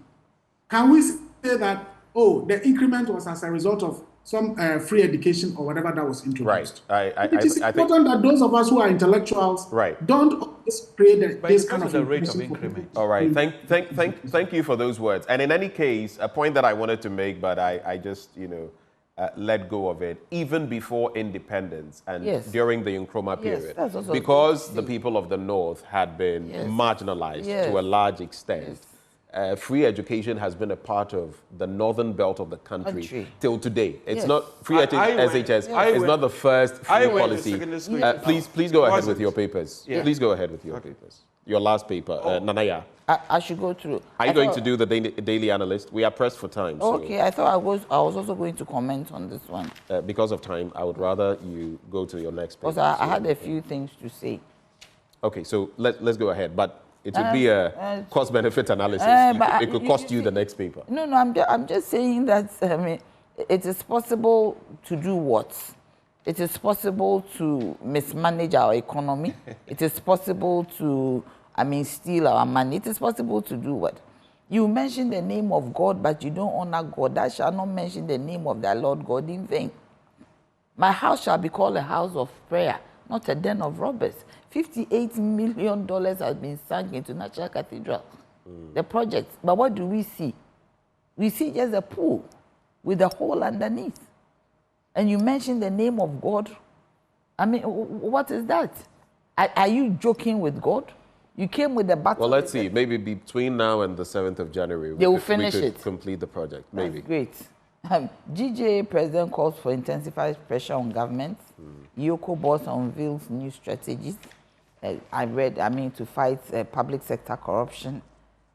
E: can we say that, oh, the increment was as a result of some free education or whatever that was introduced?
U: Right.
E: It is important that those of us who are intellectuals don't always create this kind of
D: rate of increment.
U: All right. Thank you for those words. And in any case, a point that I wanted to make, but I just, let go of it, even before independence and during the Nkrumah period, because the people of the North had been marginalized to a large extent. Free education has been a part of the northern belt of the country till today. It's not free SHS. It's not the first free policy. Please go ahead with your papers. Please go ahead with your papers. Your last paper, Nanaya.
C: I should go through.
U: Are you going to do the Daily Analyst? We are pressed for time.
C: Okay, so I thought I was also going to comment on this one.
U: Because of time, I would rather you go to your next paper.
C: Because I had a few things to say.
U: Okay, so let's go ahead. But it would be a cost-benefit analysis. It could cost you the next paper.
C: No, I'm just saying that it is possible to do what? It is possible to mismanage our economy. It is possible to, steal our money. It is possible to do what? You mention the name of God, but you don't honor God. Thou shalt not mention the name of thy Lord God in vain. My house shall be called a house of prayer, not a den of robbers. $58 million has been sunk into National Cathedral, the project. But what do we see? We see just a pool with a hole underneath. And you mention the name of God. What is that? Are you joking with God? You came with the battle.
U: Well, let's see. Maybe between now and the 7th of January, we could complete the project. Maybe.
C: That's great. GJA president calls for intensified pressure on government. Yoko boss unveils new strategies. I read, to fight public sector corruption.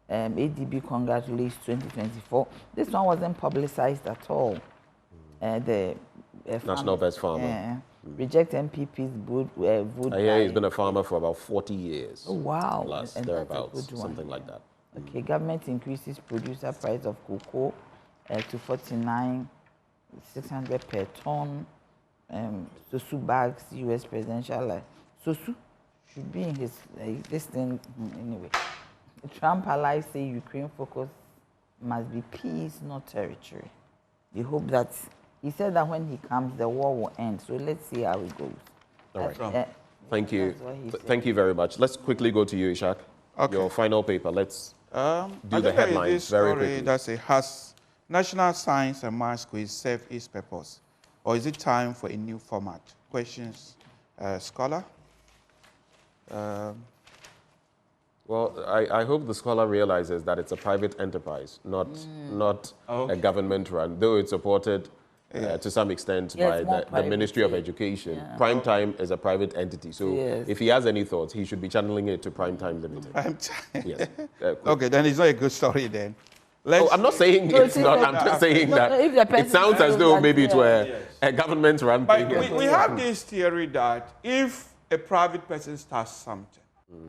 C: ADB congratulates 2024. This one wasn't publicized at all. The
U: National Best Farmer.
C: Reject MPP's vote.
U: I hear he's been a farmer for about 40 years.
C: Oh, wow.
U: Plus, thereabouts, something like that.
C: Okay, government increases producer price of cocoa to 49 600 per ton. Sosu bags, U.S. presidential. Sosu should be in his this thing anyway. Trump allies say Ukraine focus must be peace, not territory. They hope that he said that when he comes, the war will end. So let's see how it goes.
U: All right. Thank you. Thank you very much. Let's quickly go to you, Ishak. Okay. Your final paper. Let's do the headlines very quickly.
D: That's it. Has national science and maths quiz served its purpose, or is it time for a new format? Questions, scholar.
U: Well, I hope the scholar realizes that it's a private enterprise, not a government run, though it's supported to some extent by the Ministry of Education. Yeah. Prime Time is a private entity, so if he has any thoughts, he should be channeling it to Prime Time Limited.
D: Prime Time?
U: Yes.
D: Okay, then it's not a good story then.
U: I'm not saying it's not, I'm just saying that it sounds as though maybe it were a government-run thing.
D: But we have this theory that if a private person starts something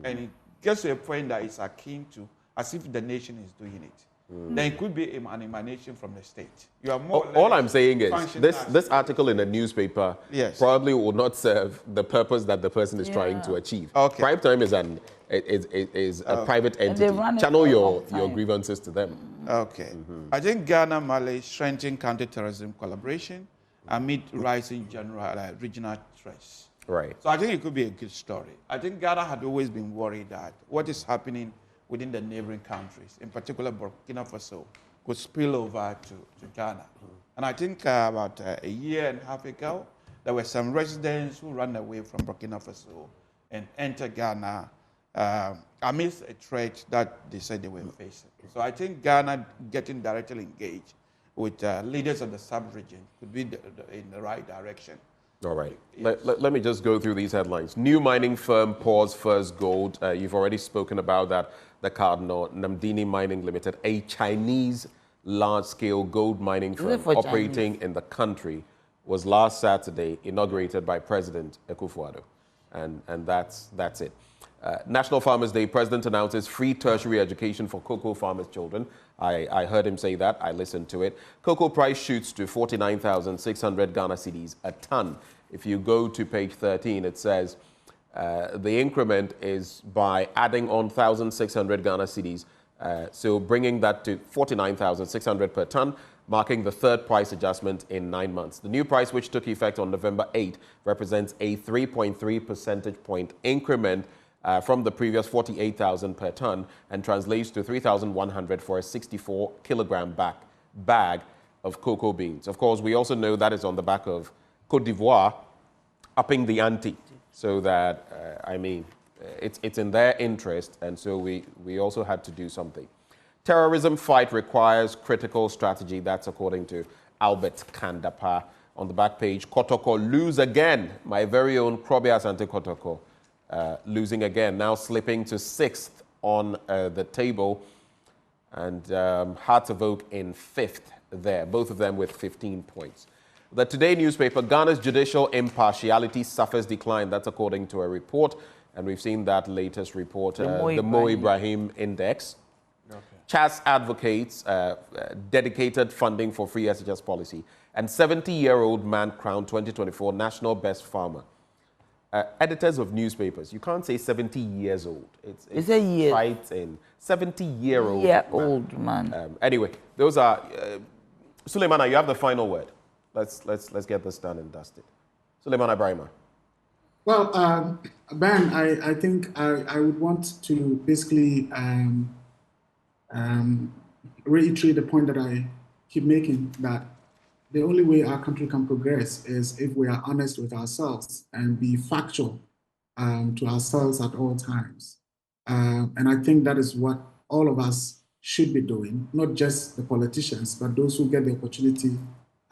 D: and it gets to a point that it's akin to as if the nation is doing it, then it could be an emanation from the state. You are more
U: all I'm saying is this article in the newspaper probably will not serve the purpose that the person is trying to achieve. Okay. Prime Time is a private entity. Channel your grievances to them.
D: Okay. I think Ghana Mali strengthen counter-terrorism collaboration amid rising general regional threats.
U: Right.
D: So I think it could be a good story. I think Ghana had always been worried that what is happening within the neighboring countries, in particular Burkina Faso, could spill over to Ghana. And I think about a year and a half ago, there were some residents who ran away from Burkina Faso and entered Ghana amidst a threat that they said they were facing. So I think Ghana getting directly engaged with leaders of the sub-region could be in the right direction.
U: All right. Yes. Let me just go through these headlines. New mining firm pours first gold. You've already spoken about that. The Cardinal Namdini Mining Limited, a Chinese large-scale gold mining firm operating in the country, was last Saturday inaugurated by President Akufo-Addo. And that's it. National Farmers Day, President announces free tertiary education for cocoa farmers' children. I heard him say that. I listened to it. Cocoa price shoots to 49,600 Ghana cedis a ton. If you go to page 13, it says the increment is by adding on 1,600 Ghana cedis, so bringing that to 49,600 per ton, marking the third price adjustment in 9 months. The new price, which took effect on November 8, represents a 3.3 percentage point increment from the previous 48,000 per ton and translates to 3,100 for a 64-kilogram bag of cocoa beans. Of course, we also know that is on the back of Côte d'Ivoire upping the ante, so that, it's in their interest, and so we also had to do something. Terrorism fight requires critical strategy. That's according to Albert Kandapa. On the back page, Kotoko lose again. My very own Krobe Asante Kotoko. Losing again, now slipping to 6th on the table, and Hearts of Oak in 5th there, both of them with 15 points. The Today newspaper, Ghana's judicial impartiality suffers decline. That's according to a report, and we've seen that latest report, the Mo Ibrahim Index. Okay. CHAS advocates dedicated funding for free SHS policy, and 70-year-old man crowned 2024 National Best Farmer. Editors of newspapers, you can't say 70 years old. It's
C: a year.
U: Right in 70-year-old.
C: Year-old man.
U: Anyway, those are. Suleimana, you have the final word. Let's get this done and dusted. Suleimana Ibrahima.
E: Well, Ben, I think I would want to basically reiterate the point that I keep making, that the only way our country can progress is if we are honest with ourselves and be factual to ourselves at all times. And I think that is what all of us should be doing, not just the politicians, but those who get the opportunity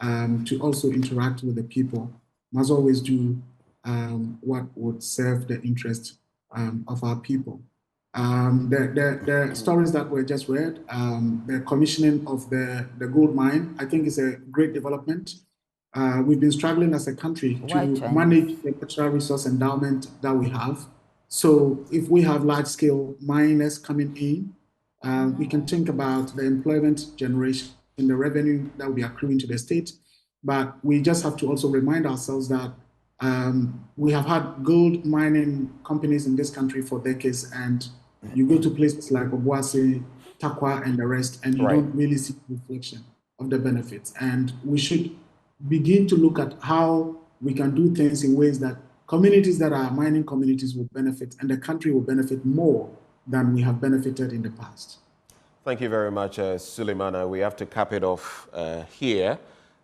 E: to also interact with the people must always do what would serve the interest of our people. The stories that were just read, the commissioning of the gold mine, I think is a great development. We've been struggling as a country to manage the natural resource endowment that we have. So if we have large-scale miners coming in, we can think about the employment generation and the revenue that will be accruing to the state. But we just have to also remind ourselves that we have had gold mining companies in this country for decades, and you go to places like Obuasi, Takwa, and the rest, and you don't really see reflection of the benefits. And we should begin to look at how we can do things in ways that communities that are mining communities will benefit, and the country will benefit more than we have benefited in the past.
U: Thank you very much, Suleimana. We have to cap it off here.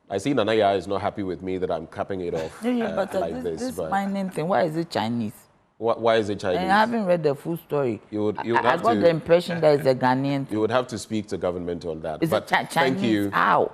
U: I see Nanaya is not happy with me that I'm capping it off like this.
C: This mining thing, why is it Chinese?
U: Why is it Chinese?
C: I haven't read the full story.
U: I
C: got the impression that it's a Ghanaian thing.
U: You would have to speak to government on that.
C: Is it Chinese?
U: Thank you.
C: How?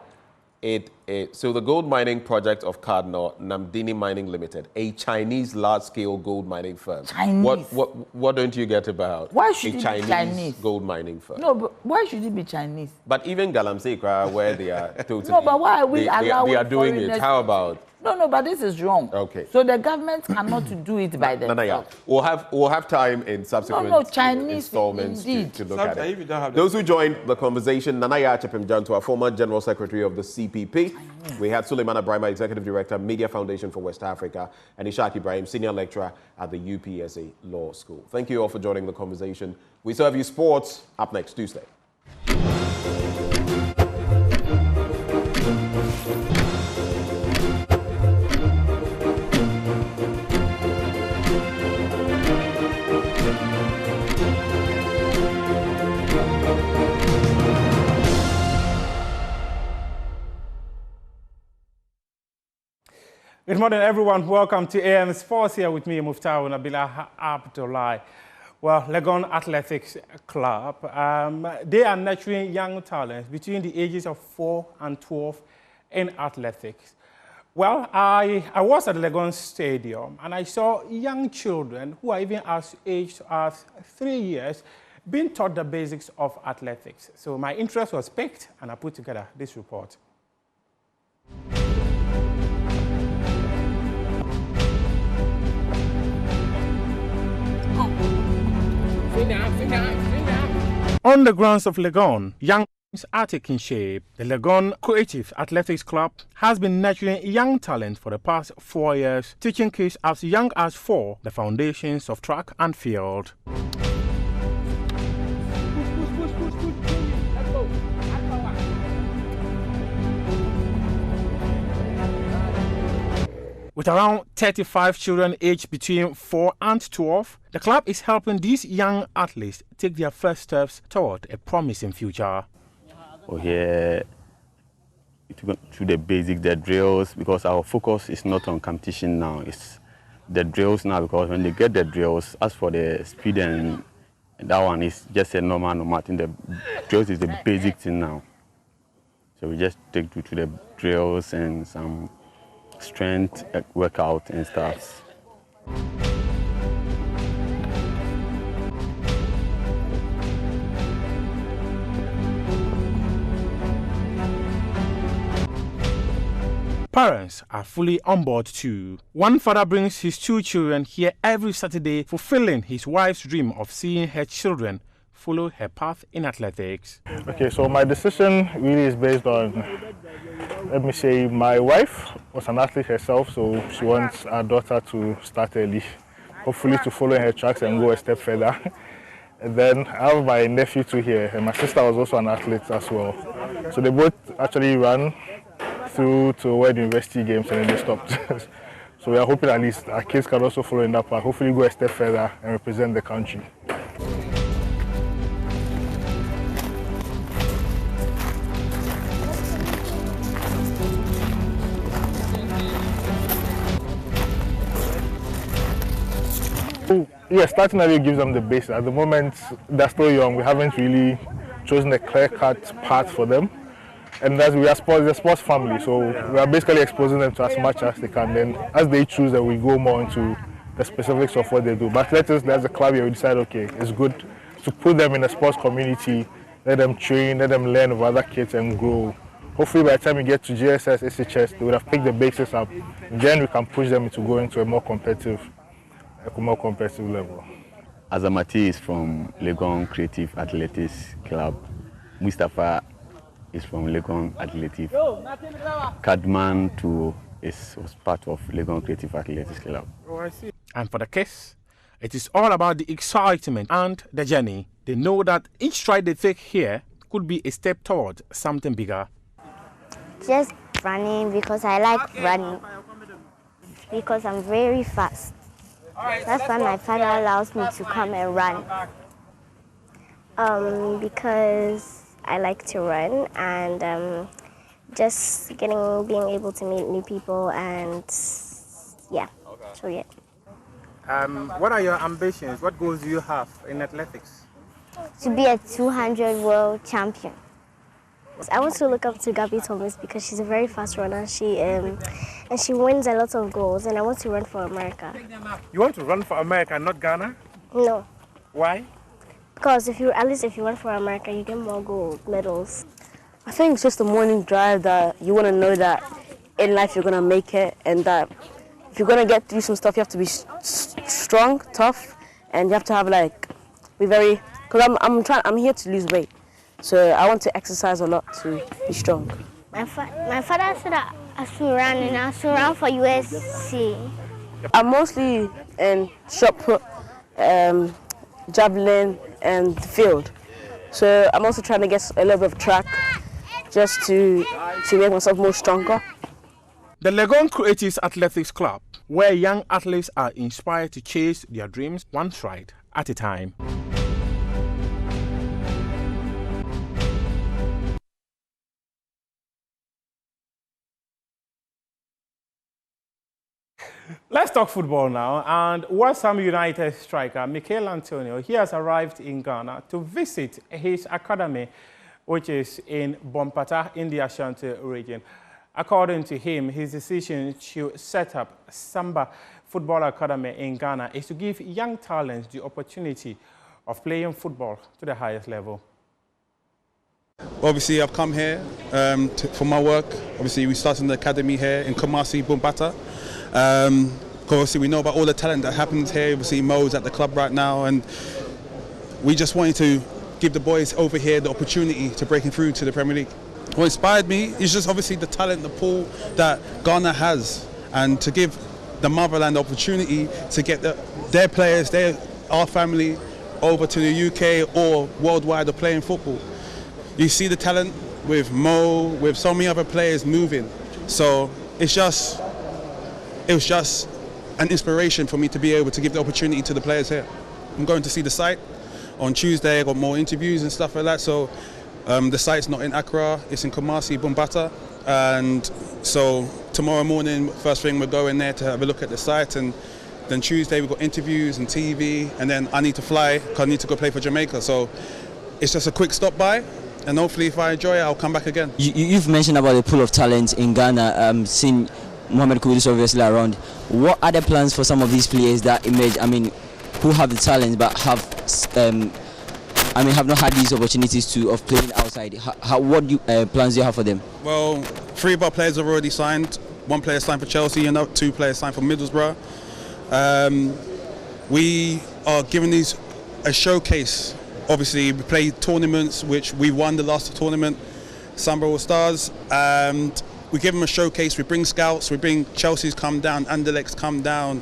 U: So the gold mining project of Cardinal Namdini Mining Limited, a Chinese large-scale gold mining firm.
C: Chinese.
U: What don't you get about
C: why should
U: a
C: it be Chinese
U: gold mining firm?
C: No, but why should it be Chinese?
U: But even Galamsey, where they are totally...
C: No, but why are we allowing
U: they are doing it. How about...
C: No, but this is wrong.
U: Okay.
C: So the government cannot do it by themselves.
U: We'll have time in subsequent installments to look at it. Those who joined the conversation, Nanaya Chepemjantua, former General Secretary of the CPP. We had Suleimana Brahma, Executive Director, Media Foundation for West Africa, and Ishaq Ibrahim, Senior Lecturer at the UPSA Law School. Thank you all for joining the conversation. We serve you sports up next Tuesday.
F: Good morning, everyone. Welcome to AM Sports. Here with me, Muftahu Nabila Abdullahi. Well, Legon Athletics Club, they are nurturing young talents between the ages of 4 and 12 in athletics. Well, I was at Legon Stadium and I saw young children who are even as aged as 3 years being taught the basics of athletics. So my interest was piqued and I put together this report. On the grounds of Legon, young are taking shape. The Legon Creative Athletics Club has been nurturing young talent for the past 4 years, teaching kids as young as 4 the foundations of track and field. With around 35 children aged between 4 and 12, the club is helping these young athletes take their first steps toward a promising future.
G: Here, to the basics, the drills, because our focus is not on competition now, it's the drills now, because when they get the drills, as for the speed and that one is just a normal thing. The drills is the basic thing now. So we just take you to the drills and some strength workout and stuff.
F: Parents are fully on board too. One father brings his 2 children here every Saturday, fulfilling his wife's dream of seeing her children follow her path in athletics.
V: Okay, so my decision really is based on, let me say, my wife was an athlete herself, so she wants our daughter to start early, hopefully to follow her tracks and go a step further. And then I have my nephew too here, and my sister was also an athlete as well. So they both actually ran through to World University Games and then they stopped. So we are hoping at least our kids can also follow in that path, hopefully go a step further and represent the country. Yeah, starting early gives them the basics. At the moment, they're still young. We haven't really chosen a clear-cut path for them. And as we are the sports family, so we are basically exposing them to as much as they can. Then as they choose, that we go more into the specifics of what they do. But as a club here, we decide, okay, it's good to put them in the sports community, let them train, let them learn with other kids and grow. Hopefully by the time we get to GSS, SHS, they would have picked the basics up. Then we can push them to go into a more competitive level.
G: Azamati is from Legon Creative Athletics Club. Mustafa is from Legon Athletic. Cadman too was part of Legon Creative Athletics Club.
F: Oh, I see. And for the kids, it is all about the excitement and the journey. They know that each stride they take here could be a step towards something bigger.
H: Just running because I like running. Because I'm very fast. That's why my father allows me to come and run. Because I like to run and just being able to meet new people and yeah, so yeah.
F: What are your ambitions? What goals do you have in athletics?
H: To be a 200 world champion. I want to look up to Gabby Thomas because she's a very fast runner. And she wins a lot of goals, and I want to run for America.
F: You want to run for America, not Ghana?
H: No.
F: Why?
H: Because if you run for America, you get more gold medals.
I: I think it's just the morning drive that you want to know that in life you're going to make it, and that if you're going to get through some stuff, you have to be strong, tough, and you have to have be very, because I'm here to lose weight. So I want to exercise a lot to be strong.
H: My father said that I should run, and I should run for USC.
I: I'm mostly in shot put, javelin, and the field. So I'm also trying to get a little bit of track, just to make myself more stronger.
F: The Legon Creative Athletics Club, where young athletes are inspired to chase their dreams one stride at a time. Let's talk football now. And West Ham United striker Mikel Antonio, he has arrived in Ghana to visit his academy, which is in Bompata in the Ashanti region. According to him, his decision to set up Samba Football Academy in Ghana is to give young talents the opportunity of playing football to the highest level.
D: Obviously, I've come here for my work. Obviously, we started the academy here in Kumasi, Bompata. Obviously, we know about all the talent that happens here. Obviously, Mo's at the club right now, and we just wanted to give the boys over here the opportunity to breaking through to the Premier League. What inspired me is just obviously the talent, the pool that Ghana has, and to give the motherland the opportunity to get their players, our family, over to the UK or worldwide to playing football. You see the talent with Mo, with so many other players moving. So it was just an inspiration for me to be able to give the opportunity to the players here. I'm going to see the site on Tuesday. I got more interviews and stuff like that. So the site's not in Accra, it's in Kumasi, Bompata. And so tomorrow morning, first thing we're going there to have a look at the site, and then Tuesday we've got interviews and TV, and then I need to fly because I need to go play for Jamaica. So it's just a quick stop by, and hopefully if I enjoy it, I'll come back again.
J: You've mentioned about the pool of talent in Ghana, seen Mohamed Kudus obviously around. What are the plans for some of these players that emerge, who have the talent but have not had these opportunities of playing outside? What plans do you have for them?
D: Well, 3 of our players have already signed. 1 player signed for Chelsea, and 2 players signed for Middlesbrough. We are giving these a showcase. Obviously, we play tournaments, which we won the last tournament, Samba All Stars, and we give them a showcase. We bring scouts, we bring Chelsea's come down, Anderlecht's come down,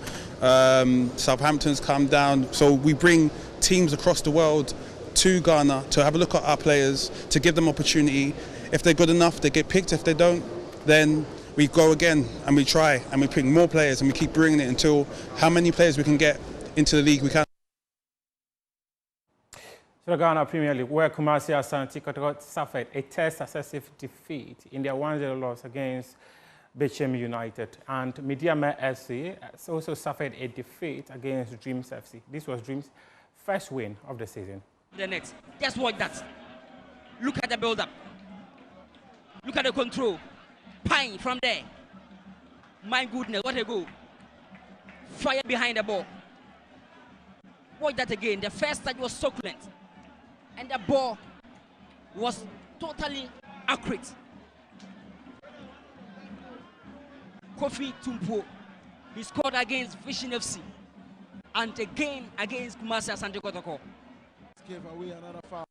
D: Southampton's come down. So we bring teams across the world to Ghana to have a look at our players, to give them opportunity. If they're good enough, they get picked. If they don't, then we go again and we try and we pick more players and we keep bringing it until how many players we can get into the league we can.
F: So the Ghana Premier League, where Kumasi Asante Kotoko suffered a 10th successive defeat in their 1-0 loss against Bechem United, and Midiama FC also suffered a defeat against Dreams FC. This was Dreams' first win of the season.
X: The next, just watch that. Look at the build-up. Look at the control. Pine from there. My goodness, what a goal. Fire behind the ball. Watch that again. The first touch was succulent. And the ball was totally accurate. Kofi Tumpo, he scored against Vision FC and again against Kumasi Asante Kotoko. Gave away another foul.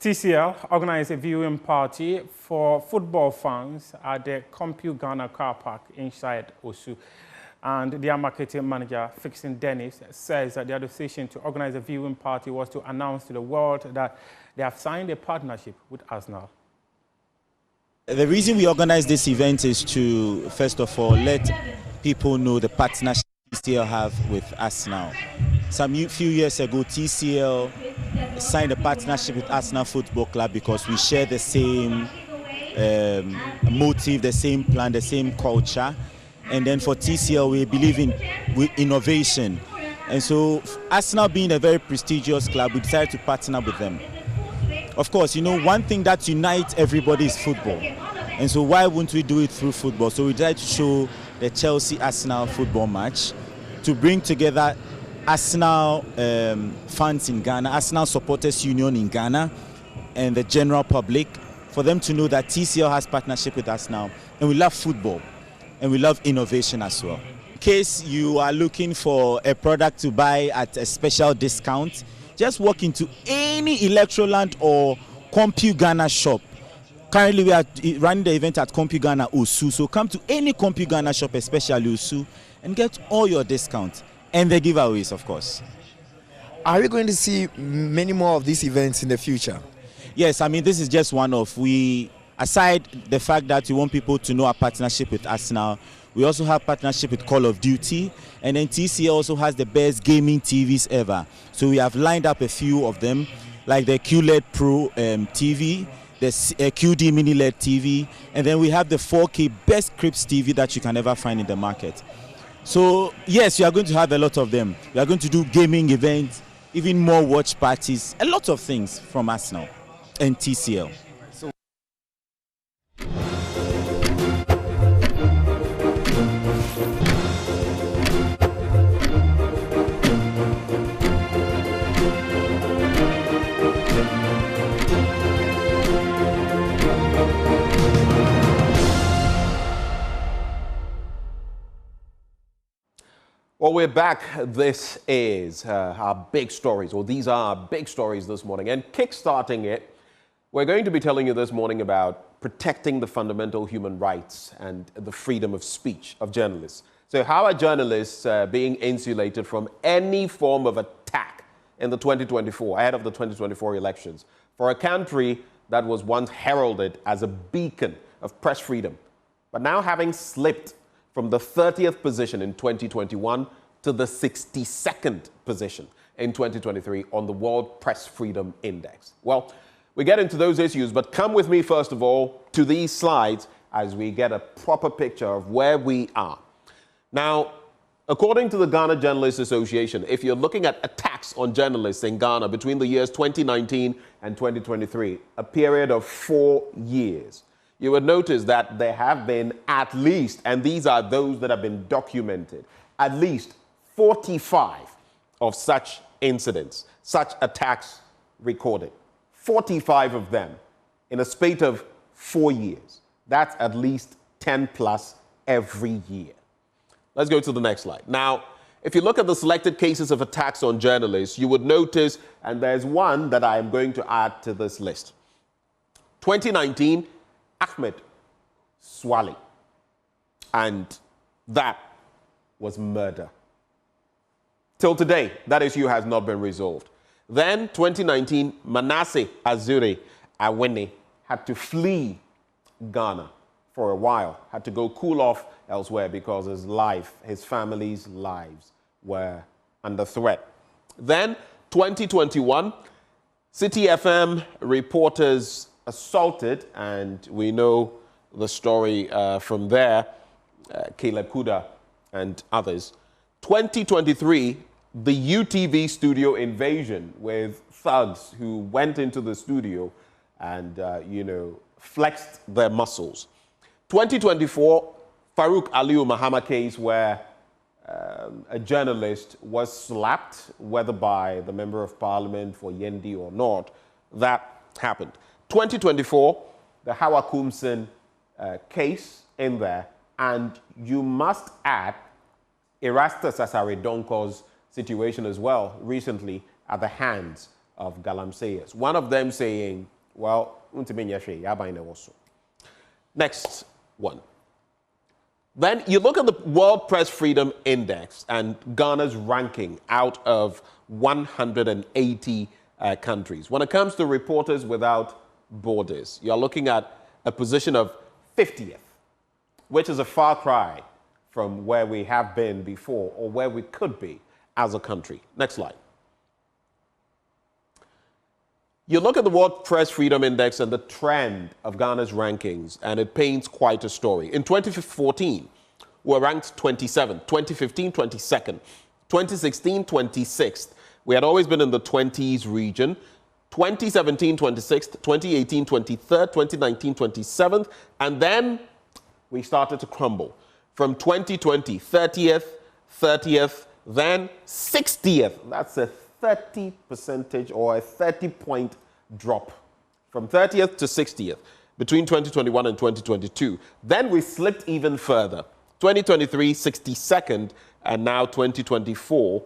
F: TCL organized a viewing party for football fans at the Compu Ghana car park inside Osu. And their marketing manager, Fixing Dennis, says that their decision to organize a viewing party was to announce to the world that they have signed a partnership with Arsenal.
B: The reason we organize this event is to, first of all, let people know the partnership TCL have with Arsenal. Few years ago, TCL signed a partnership with Arsenal Football Club because we share the same motive, the same plan, the same culture. And then for TCL, we believe in innovation. And so Arsenal being a very prestigious club, we decided to partner with them. Of course, you know, one thing that unites everybody is football. And so why wouldn't we do it through football? So we decided to show the Chelsea-Arsenal football match to bring together Arsenal fans in Ghana, Arsenal Supporters Union in Ghana, and the general public, for them to know that TCL has partnership with Arsenal, and we love football, and we love innovation as well. In case you are looking for a product to buy at a special discount, just walk into any Electroland or Compu Ghana shop. Currently, we are running the event at Compu Ghana Osu, so come to any Compu Ghana shop, especially Osu, and get all your discounts. And the giveaways, of course.
K: Are we going to see many more of these events in the future?
B: Yes, I mean, this is just one of. Aside the fact that we want people to know our partnership with Arsenal, we also have partnership with Call of Duty, and then TCL also has the best gaming TVs ever. So we have lined up a few of them, like the QLED Pro TV, the QD Mini LED TV, and then we have the 4K best Crips TV that you can ever find in the market. So yes, you are going to have a lot of them. We are going to do gaming events, even more watch parties, a lot of things from Arsenal and TCL.
U: Well, we're back. This is our big stories, or these are our big stories this morning. And kickstarting it, we're going to be telling you this morning about protecting the fundamental human rights and the freedom of speech of journalists. So how are journalists being insulated from any form of attack in the 2024, ahead of the 2024 elections, for a country that was once heralded as a beacon of press freedom, but now having slipped from the 30th position in 2021 to the 62nd position in 2023 on the World Press Freedom Index? Well, we get into those issues, but come with me first of all to these slides as we get a proper picture of where we are. Now, according to the Ghana Journalists Association, if you're looking at attacks on journalists in Ghana between the years 2019 and 2023, a period of 4 years, you would notice that there have been at least, and these are those that have been documented, at least 45 of such incidents, such attacks recorded. 45 of them in a spate of 4 years. That's at least 10 plus every year. Let's go to the next slide. Now, if you look at the selected cases of attacks on journalists, you would notice, and there's one that I am going to add to this list. 2019, Ahmed Swali, and that was murder. Till today, that issue has not been resolved. Then, 2019, Manasseh Azure Awene had to flee Ghana for a while, had to go cool off elsewhere because his life, his family's lives were under threat. Then, 2021, City FM reporters assaulted, and we know the story from there, Caleb Kuda and others. 2023, the UTV studio invasion with thugs who went into the studio and, flexed their muscles. 2024, Farouk Aliu Mahama case where a journalist was slapped, whether by the Member of Parliament for Yendi or not. That happened. 2024, the Hawa Kumsen case in there, and you must add Erastus Asaredonko's situation as well recently at the hands of galamseyers. One of them saying, well, next one. Then you look at the World Press Freedom Index and Ghana's ranking out of 180 countries. When it comes to Reporters Without Borders, you're looking at a position of 50th, which is a far cry from where we have been before or where we could be as a country. Next slide. You look at the World Press Freedom Index and the trend of Ghana's rankings, and it paints quite a story. In 2014, we were ranked 27th, 2015, 22nd, 2016, 26th. We had always been in the 20s region. 2017, 26th, 2018, 23rd, 2019, 27th, and then we started to crumble. From 2020, 30th, then 60th. That's a 30% or a 30-point drop from 30th to 60th between 2021 and 2022. Then we slipped even further. 2023, 62nd, and now 2024,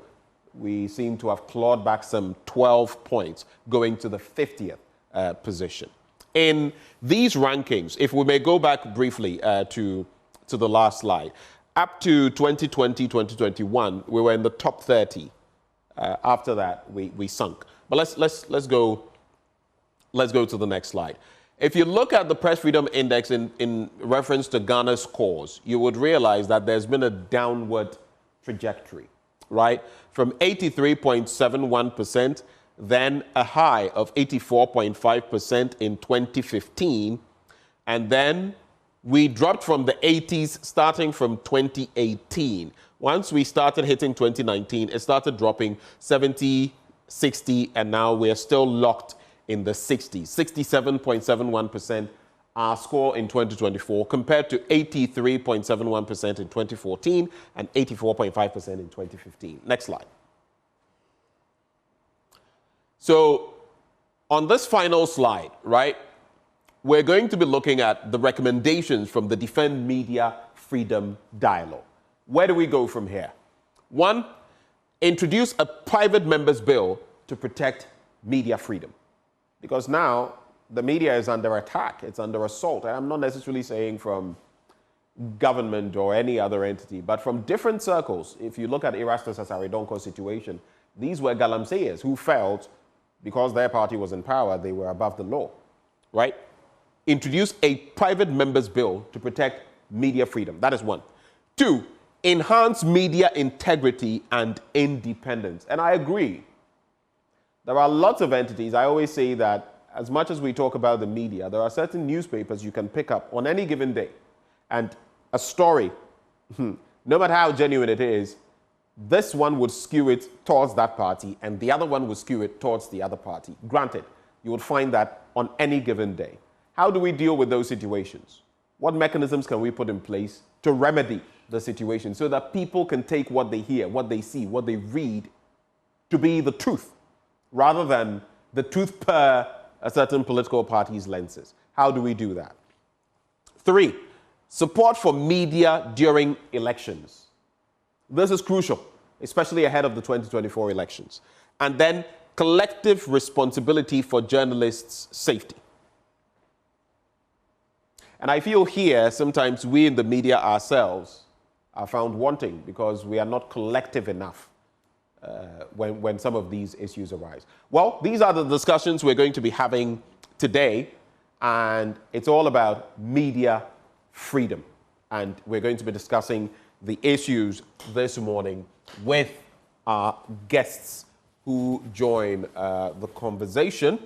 U: we seem to have clawed back some 12 points, going to the 50th position. In these rankings, if we may go back briefly to the last slide, up to 2020, 2021, we were in the top 30. After that, we sunk. But let's go to the next slide. If you look at the Press Freedom Index in reference to Ghana's scores, you would realize that there's been a downward trajectory, right? From 83.71%, then a high of 84.5% in 2015, and then we dropped from the 80s starting from 2018. Once we started hitting 2019, it started dropping 70, 60, and now we're still locked in the 60s. 67.71% our score in 2024 compared to 83.71% in 2014 and 84.5% in 2015. Next slide. So on this final slide, right, we're going to be looking at the recommendations from the Defend Media Freedom Dialogue. Where do we go from here? One, introduce a private members bill to protect media freedom. Because now the media is under attack, it's under assault. I'm not necessarily saying from government or any other entity, but from different circles. If you look at Erastus Asaridonko's situation, these were galamseyers who felt because their party was in power, they were above the law, right? Introduce a private members bill to protect media freedom. That is one. Two, enhance media integrity and independence. And I agree. There are lots of entities. I always say that as much as we talk about the media, there are certain newspapers you can pick up on any given day. And a story, no matter how genuine it is, this one would skew it towards that party and the other one would skew it towards the other party. Granted, you would find that on any given day. How do we deal with those situations? What mechanisms can we put in place to remedy the situation so that people can take what they hear, what they see, what they read to be the truth, rather than the truth per a certain political party's lenses? How do we do that? Three, support for media during elections. This is crucial, especially ahead of the 2024 elections. And then collective responsibility for journalists' safety. And I feel here sometimes we in the media ourselves are found wanting because we are not collective enough when some of these issues arise. Well, these are the discussions we're going to be having today, and it's all about media freedom. And we're going to be discussing the issues this morning with our guests who join the conversation.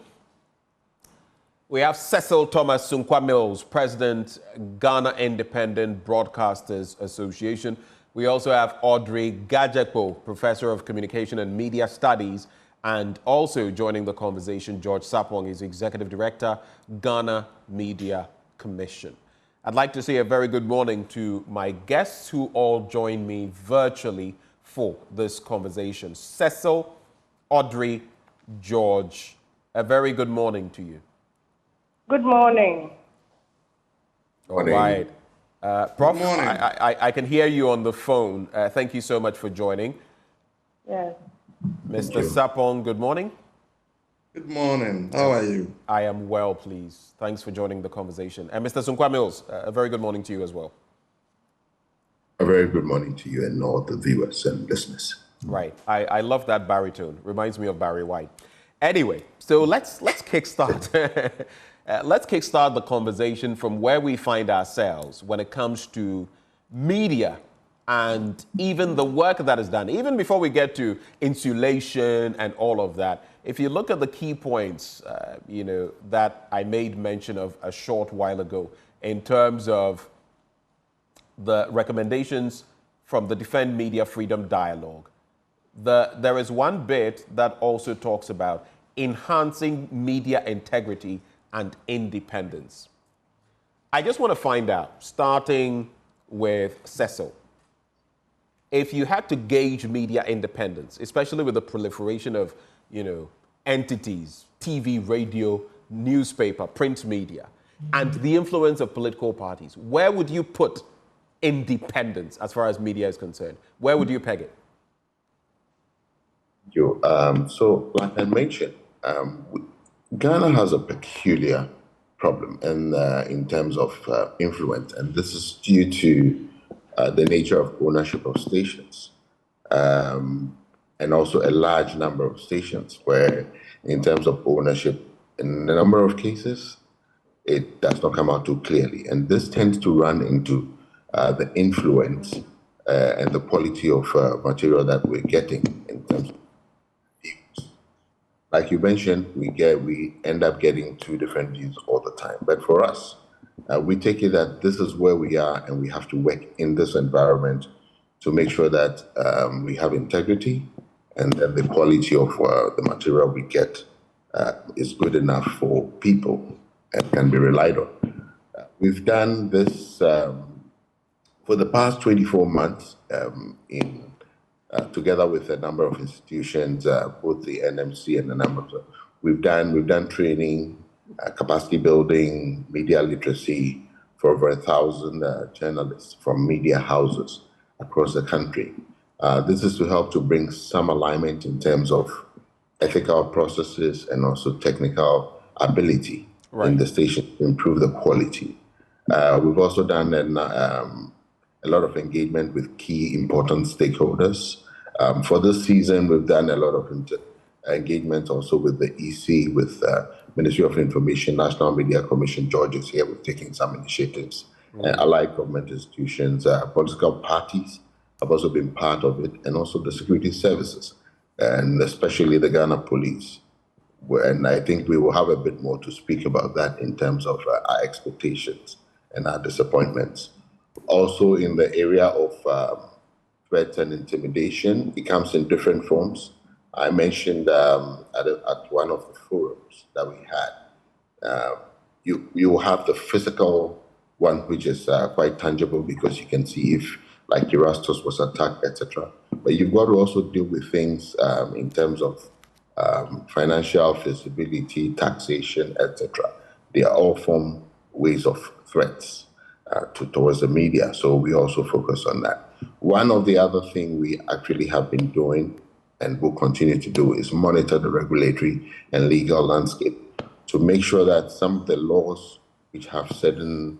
U: We have Cecil Thomas Sunkwa Mills, President, Ghana Independent Broadcasters Association. We also have Audrey Gajekpo, Professor of Communication and Media Studies, and also joining the conversation, George Sarpong is Executive Director, Ghana Media Commission. I'd like to say a very good morning to my guests who all join me virtually for this conversation. Cecil, Audrey, George, a very good morning to you.
L: Good morning.
U: All right. Prof, I can hear you on the phone. Thank you so much for joining.
L: Yes.
U: Mr. Sarpong, good morning.
M: Good morning. How are you?
U: I am well, please. Thanks for joining the conversation. And Mr. Sunkwa Mills, a very good morning to you as well.
N: A very good morning to you and all the viewers and listeners.
U: Right. I love that baritone. Reminds me of Barry White. Anyway, so let's kickstart. Let's kickstart the conversation from where we find ourselves when it comes to media and even the work that is done. Even before we get to insulation and all of that, if you look at the key points, that I made mention of a short while ago in terms of the recommendations from the Defend Media Freedom Dialogue, there is one bit that also talks about enhancing media integrity and independence. I just want to find out, starting with Cecil, if you had to gauge media independence, especially with the proliferation of, entities, TV, radio, newspaper, print media, and the influence of political parties, where would you put independence as far as media is concerned? Where would you peg it?
N: So, like I mentioned, Ghana has a peculiar problem in terms of influence, and this is due to the nature of ownership of stations, and also a large number of stations where, in terms of ownership, in a number of cases, it does not come out too clearly. And this tends to run into the influence and the quality of material that we're getting in terms of views. Like you mentioned, we end up getting two different views all the time. But for us, we take it that this is where we are, and we have to work in this environment to make sure that we have integrity and that the quality of the material we get is good enough for people and can be relied on. We've done this for the past 24 months together with a number of institutions, both the NMC and a number of. We've done training, capacity building, media literacy for over 1,000 journalists from media houses across the country. This is to help to bring some alignment in terms of ethical processes and also technical ability in the station to improve the quality. We've also done a lot of engagement with key important stakeholders. For this season, we've done a lot of engagement also with the EC, with Ministry of Information, National Media Commission. George is here. We've taken some initiatives. Allied government institutions, political parties have also been part of it, and also the security services, and especially the Ghana Police. And I think we will have a bit more to speak about that in terms of our expectations and our disappointments. Also in the area of threats and intimidation, it comes in different forms. I mentioned at one of the forums that we had, you have the physical one, which is quite tangible because you can see if, like, Erastus was attacked, etc. But you've got to also deal with things in terms of financial feasibility, taxation, etc. They are all form ways of threats towards the media. So we also focus on that. One of the other things we actually have been doing and will continue to do is monitor the regulatory and legal landscape to make sure that some of the laws which have certain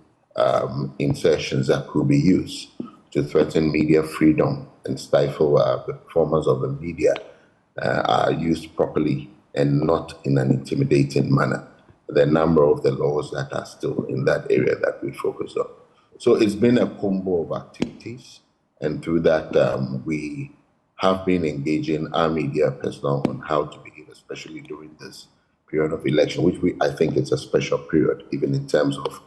N: insertions that could be used to threaten media freedom and stifle the performance of the media are used properly and not in an intimidating manner. The number of the laws that are still in that area that we focus on. So it's been a combo of activities, and through that we have been engaging our media personnel on how to behave, especially during this period of election, which I think it's a special period, even in terms of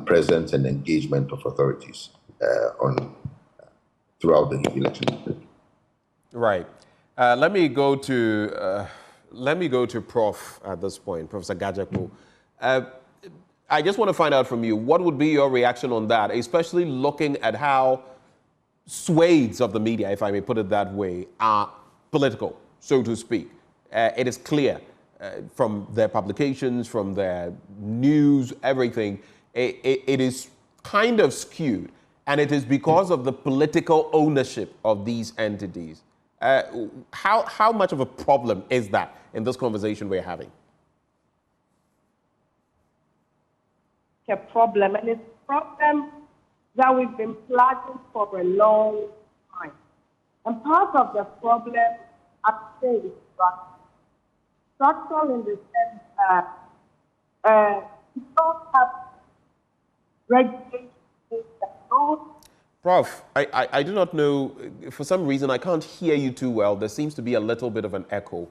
N: presence and engagement of authorities throughout the election.
U: Right. Let me go to Prof at this point, Professor Gajakpo. I just want to find out from you, what would be your reaction on that, especially looking at how swathes of the media, if I may put it that way, are political, so to speak. It is clear from their publications, from their news, everything, it is kind of skewed. And it is because of the political ownership of these entities. How much of a problem is that in this conversation we're having?
L: A problem, and it's a problem that we've been flagging for a long time. And part of the problem, I say, is structural in the sense that we don't have regulations that don't.
U: Prof, I do not know, for some reason I can't hear you too well. There seems to be a little bit of an echo.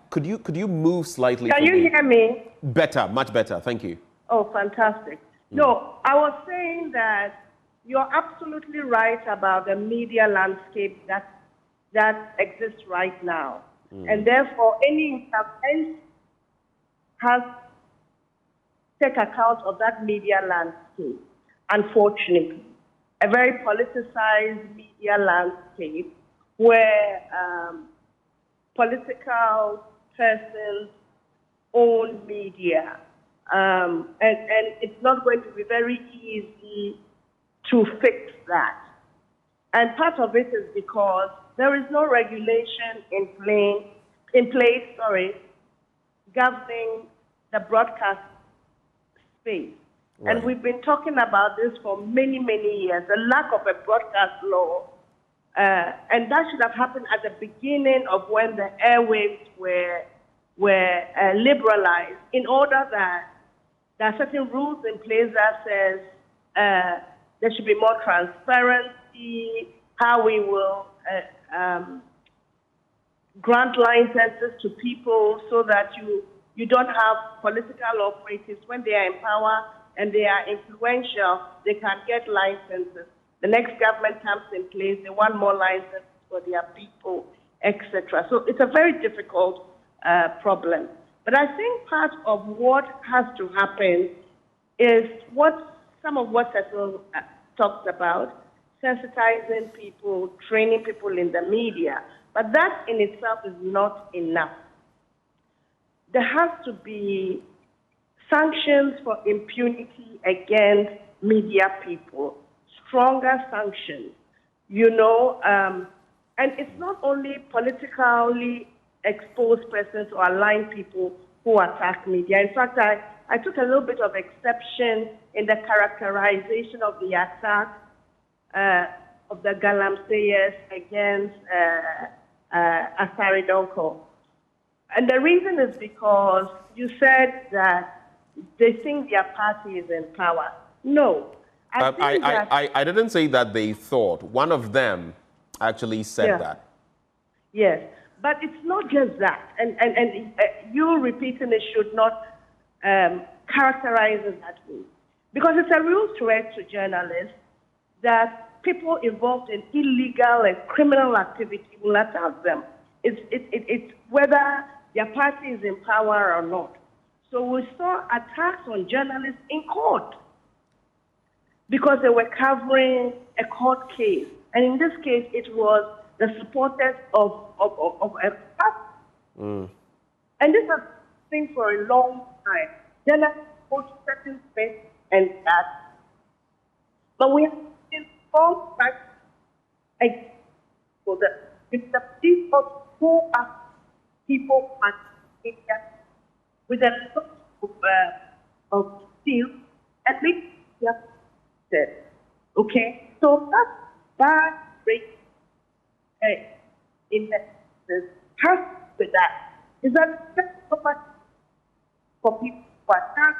U: Could you move slightly?
L: Can you hear me?
U: Better, much better, thank you.
L: Oh, fantastic. No, I was saying that you're absolutely right about the media landscape that exists right now. And therefore, any intervention has to take account of that media landscape, unfortunately. A very politicized media landscape where political persons own media. And it's not going to be very easy to fix that. And part of it is because there is no regulation in place, governing the broadcast space. Right. And we've been talking about this for many, many years, the lack of a broadcast law. And that should have happened at the beginning of when the airwaves were liberalized, in order that there are certain rules in place that says there should be more transparency, how we will grant licenses to people so that you don't have political operatives. When they are in power and they are influential, they can get licenses. The next government comes in place, they want more licenses for their people, etc. So it's a very difficult problem. But I think part of what has to happen is some of what Cecil talks about, sensitizing people, training people in the media. But that in itself is not enough. There has to be sanctions for impunity against media people, stronger sanctions, and it's not only politically exposed persons or aligned people who attack media. In fact, I took a little bit of exception in the characterization of the attack of the Galamseyers against Asari Donko. And the reason is because you said that they think their party is in power. No.
U: I didn't say that they thought. One of them actually said that.
L: Yes. But it's not just that. And you repeating it should not characterize it that way. Because it's a real threat to journalists that people involved in illegal and criminal activity will attack them. It's whether their party is in power or not. So we saw attacks on journalists in court because they were covering a court case. And in this case, it was the supporters of a party. And this has been for a long time. Journalists go to certain space and that. But we have been formed back for the people who are people at media with a lot of steel and make them okay? So that's bad break in the has with that is that so much for people who are not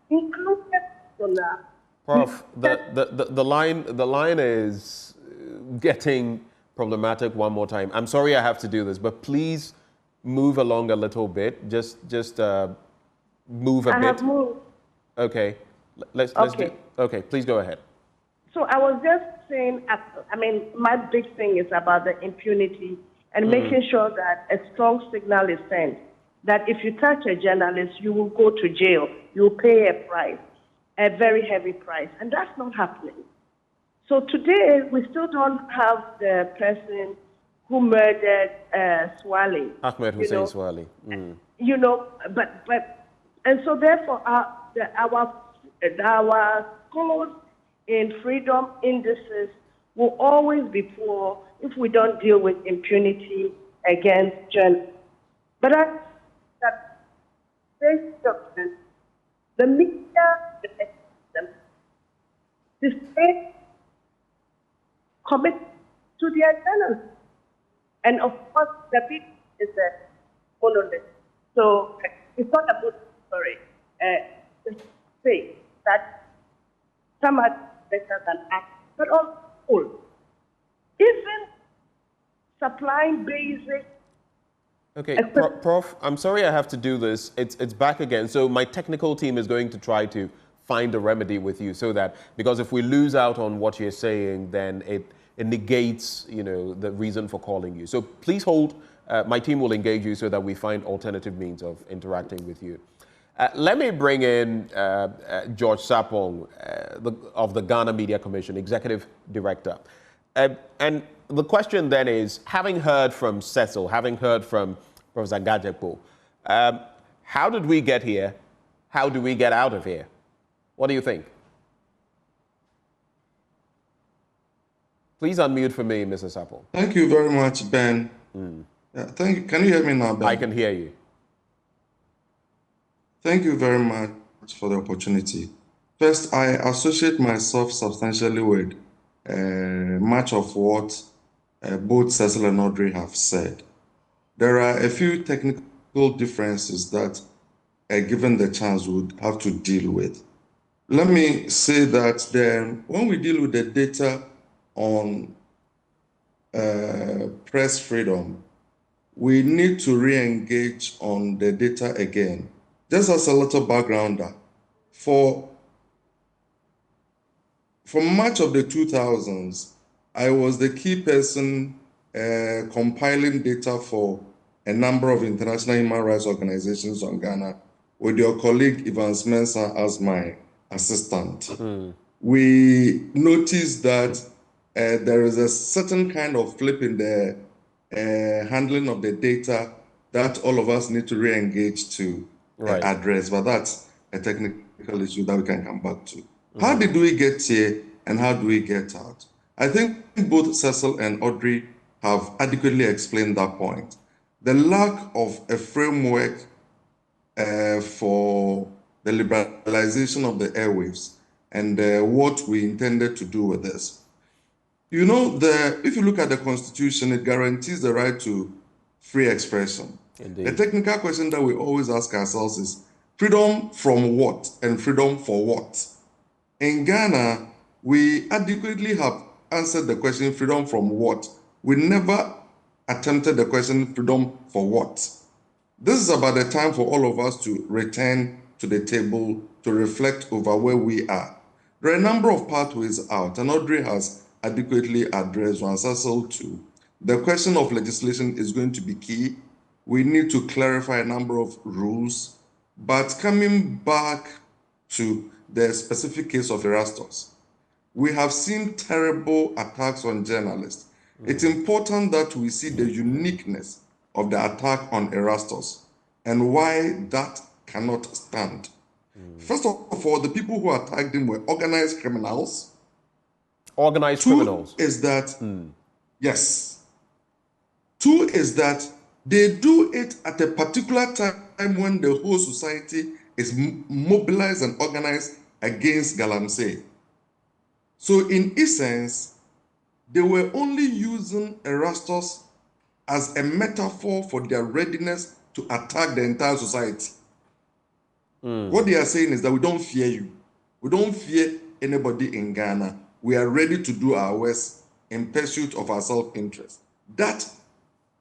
L: included on that.
U: Prof, the line is getting problematic one more time. I'm sorry I have to do this, but please move along a little bit. Just move a bit.
L: I have moved.
U: Okay. Let's
L: Okay.
U: Okay, please go ahead.
L: So I was just saying, my big thing is about the impunity and making sure that a strong signal is sent that if you touch a journalist, you will go to jail. You will pay a price, a very heavy price. And that's not happening. So today, we still don't have the person who murdered Swale.
U: Ahmed Hussein Swale.
L: And so therefore, our scores in freedom indices will always be poor if we don't deal with impunity against journalists. But I think that this document, the media, the state commit to their journalists. And of course, the people is a monolith. So it's not a good story. To say that some are better than others, but all. Even supplying basic.
U: Okay, Prof, I'm sorry I have to do this. It's back again. So my technical team is going to try to find a remedy with you so that, because if we lose out on what you're saying, then it negates, the reason for calling you. So please hold. My team will engage you so that we find alternative means of interacting with you. Let me bring in George Sarpong of the Ghana Media Commission, Executive Director. And the question then is, having heard from Cecil, having heard from Professor Gadjekpo, how did we get here? How do we get out of here? What do you think? Please unmute for me, Mr. Sarpong.
M: Thank you very much, Ben. Yeah, thank you. Can you hear me now, Ben?
U: I can hear you.
M: Thank you very much for the opportunity. First, I associate myself substantially with much of what both Cecil and Audrey have said. There are a few technical differences that, given the chance, we would have to deal with. Let me say that when we deal with the data on press freedom, we need to re-engage on the data again. Just as a little backgrounder, for much of the 2000s, I was the key person compiling data for a number of international human rights organizations on Ghana, with your colleague Evans Mensah as my assistant. We noticed that there is a certain kind of flip in the handling of the data that all of us need to re-engage to address, but that's a technical issue that we can come back to. How did we get here and how do we get out? I think both Cecil and Audrey have adequately explained that point. The lack of a framework for the liberalization of the airwaves and what we intended to do with this. If you look at the Constitution, it guarantees the right to free expression.
U: Indeed.
M: The technical question that we always ask ourselves is, freedom from what and freedom for what? In Ghana, we adequately have answered the question, freedom from what? We never attempted the question, freedom for what? This is about the time for all of us to return to the table to reflect over where we are. There are a number of pathways out, and Audrey has adequately addressed one, Cecil too. The question of legislation is going to be key. We need to clarify a number of rules, but coming back to the specific case of Erastus, we have seen terrible attacks on journalists. It's important that we see the uniqueness of the attack on Erastus and why that cannot stand. First of all, the people who attacked him were organized criminals.
U: Organized criminals?
M: Two is that, yes. Two is that they do it at a particular time when the whole society is mobilized and organized against Galamsey. So in essence, they were only using Erastus as a metaphor for their readiness to attack the entire society. What they are saying is that we don't fear you. We don't fear anybody in Ghana. We are ready to do our worst in pursuit of our self-interest. That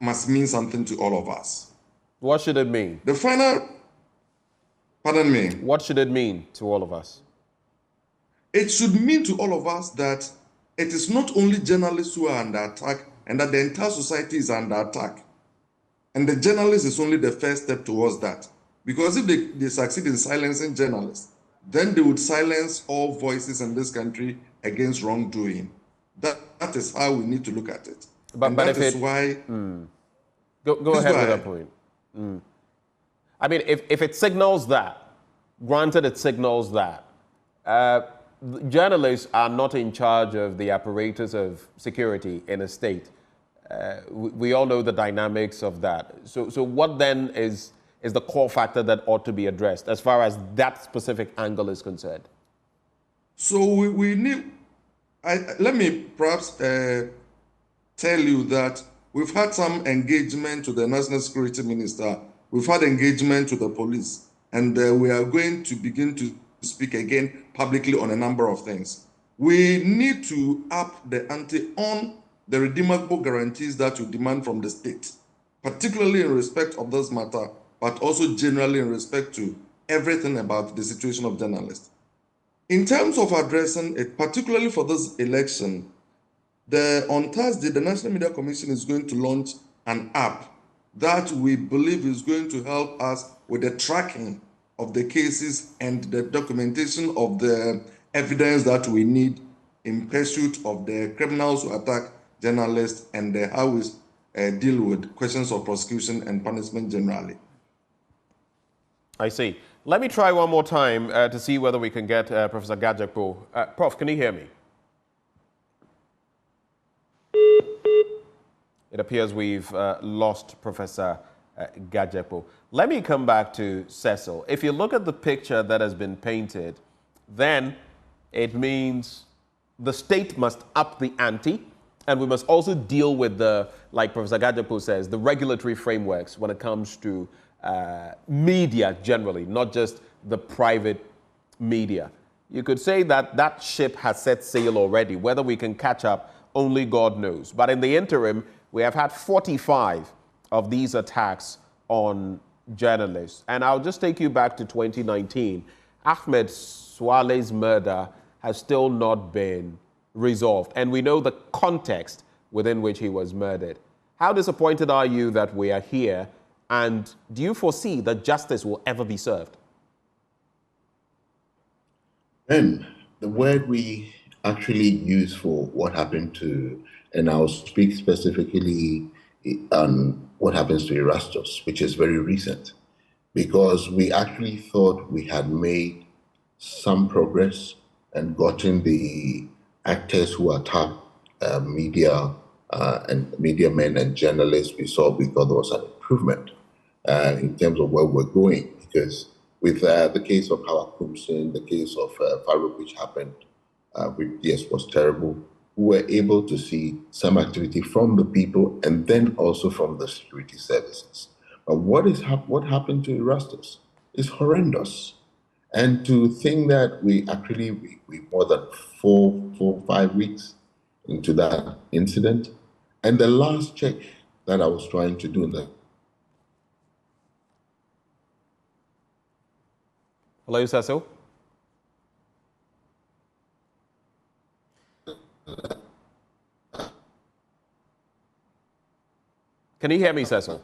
M: must mean something to all of us.
U: What should it mean?
M: The final, pardon me.
U: What should it mean to all of us?
M: It should mean to all of us that it is not only journalists who are under attack and that the entire society is under attack. And the journalist is only the first step towards that. Because if they succeed in silencing journalists, then they would silence all voices in this country against wrongdoing. That is how we need to look at it.
U: But
M: that is why...
U: Go ahead with that point. I mean, if it signals that, granted it signals that, journalists are not in charge of the apparatus of security in a state. we all know the dynamics of that. So what then is the core factor that ought to be addressed as far as that specific angle is concerned?
M: So we need, let me perhaps tell you that we've had some engagement to the National Security Minister, we've had engagement to the police, and we are going to begin to speak again publicly on a number of things. We need to up the ante on the redeemable guarantees that we demand from the state, particularly in respect of this matter, but also generally in respect to everything about the situation of journalists. In terms of addressing it, particularly for this election, on Thursday, the National Media Commission is going to launch an app that we believe is going to help us with the tracking of the cases and the documentation of the evidence that we need in pursuit of the criminals who attack journalists and how we deal with questions of prosecution and punishment generally.
U: I see. Let me try one more time to see whether we can get Professor Gadjakpo. Prof, can you hear me? It appears we've lost Professor Gadjakpo. Let me come back to Cecil. If you look at the picture that has been painted, then it means the state must up the ante, and we must also deal with the, like Professor Gadjakpo says, the regulatory frameworks when it comes to media generally, not just the private media. You could say that that ship has set sail already. Whether we can catch up, only God knows. But in the interim, we have had 45 of these attacks on journalists. And I'll just take you back to 2019. Ahmed Swale's murder has still not been resolved. And we know the context within which he was murdered. How disappointed are you that we are here? And do you foresee that justice will ever be served?
N: And the word we actually use for what happened to, and I'll speak specifically on what happens to Erastus, which is very recent, because we actually thought we had made some progress and gotten the actors who attack media and media men and journalists. We thought there was an improvement in terms of where we're going, because with the case of Howard Kumsin, the case of Farouk, which happened, which yes was terrible, we were able to see some activity from the people and then also from the security services. But what happened to Erastus is horrendous. And to think that we more than 5 weeks into that incident, and the last check that I was trying to do in the
U: Hello, Cecil. Can you hear me, Cecil?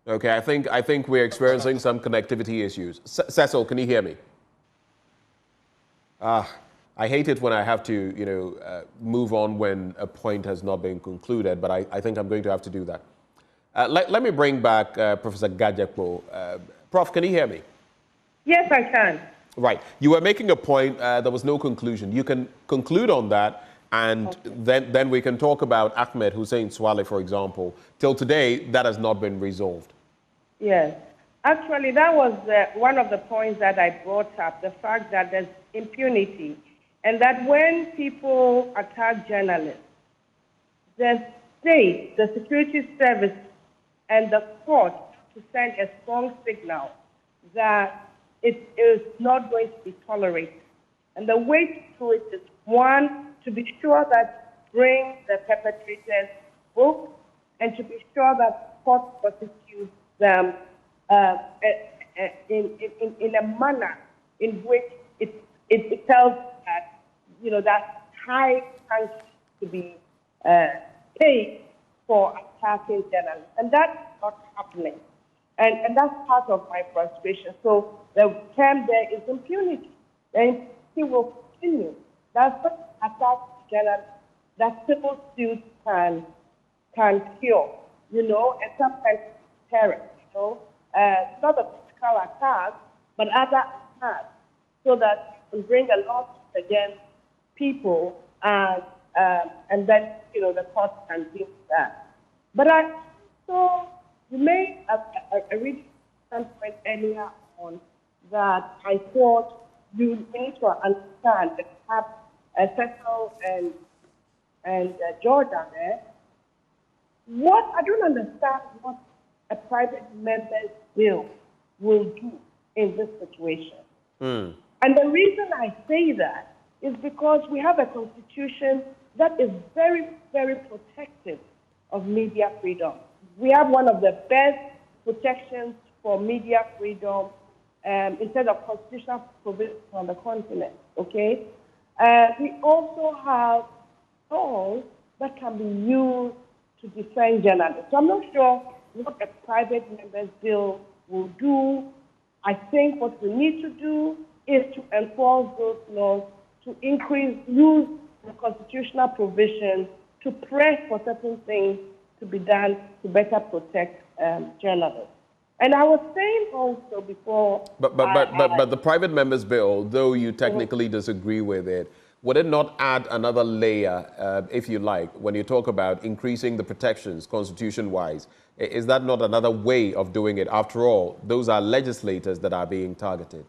U: Okay, I think we're experiencing some connectivity issues. Cecil, can you hear me? I hate it when I have to, move on when a point has not been concluded, but I think I'm going to have to do that. Let me bring back Professor Gadjakpo. Prof, can you hear me?
L: Yes, I can.
U: Right. You were making a point. There was no conclusion. You can conclude on that, and okay. then we can talk about Ahmed Hussein Swale, for example. Till today, that has not been resolved.
L: Yes. Actually, that was one of the points that I brought up, the fact that there's impunity, and that when people attack journalists, the state, the security service, and the court to send a strong signal that it is not going to be tolerated. And the way to do it is, one, to be sure that bring the perpetrators booked, and to be sure that court prosecutes them in a manner in which it tells that, that high sanctions to be paid for attacking journalists. And that's not happening. And that's part of my frustration. So the term there is impunity. The impunity will continue. That's what attack journalists that civil suits can cure, and sometimes terror, not a physical attack, but other attacks, so that we bring a lawsuit against people, and then, you know, the court can deal with that. But you made a really point earlier on that I thought you need to understand that perhaps Cecil and Jordan there. What I don't understand what a private member's bill will do in this situation. And the reason I say that is because we have a constitution that is very, very protective of media freedom. We have one of the best protections for media freedom instead of constitutional provisions on the continent, okay? We also have laws that can be used to defend journalists. So I'm not sure what a private member's bill will do. I think what we need to do is to enforce those laws, to use the constitutional provisions to press for certain things to be done to better protect journalists. And I was saying also before...
U: But the private member's bill, though you technically disagree with it, would it not add another layer, if you like, when you talk about increasing the protections constitution-wise? Is that not another way of doing it? After all, those are legislators that are being targeted.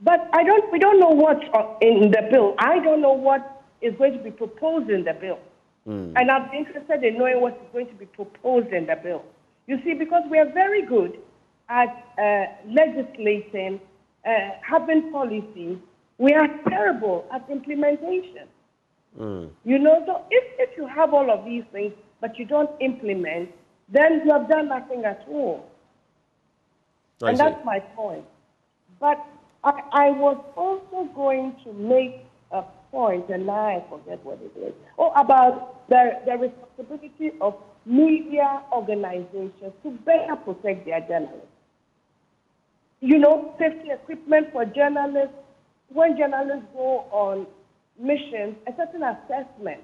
L: But we don't know what's in the bill. I don't know what is going to be proposed in the bill. And I'm interested in knowing what is going to be proposed in the bill. You see, because we are very good at legislating, having policies, we are terrible at implementation. You know, so if you have all of these things, but you don't implement, then you have done nothing at all. And that's my point. But I was also going to make a point, and now I forget what it is. About the responsibility of media organizations to better protect their journalists. You know, safety equipment for journalists. When journalists go on missions, a certain assessment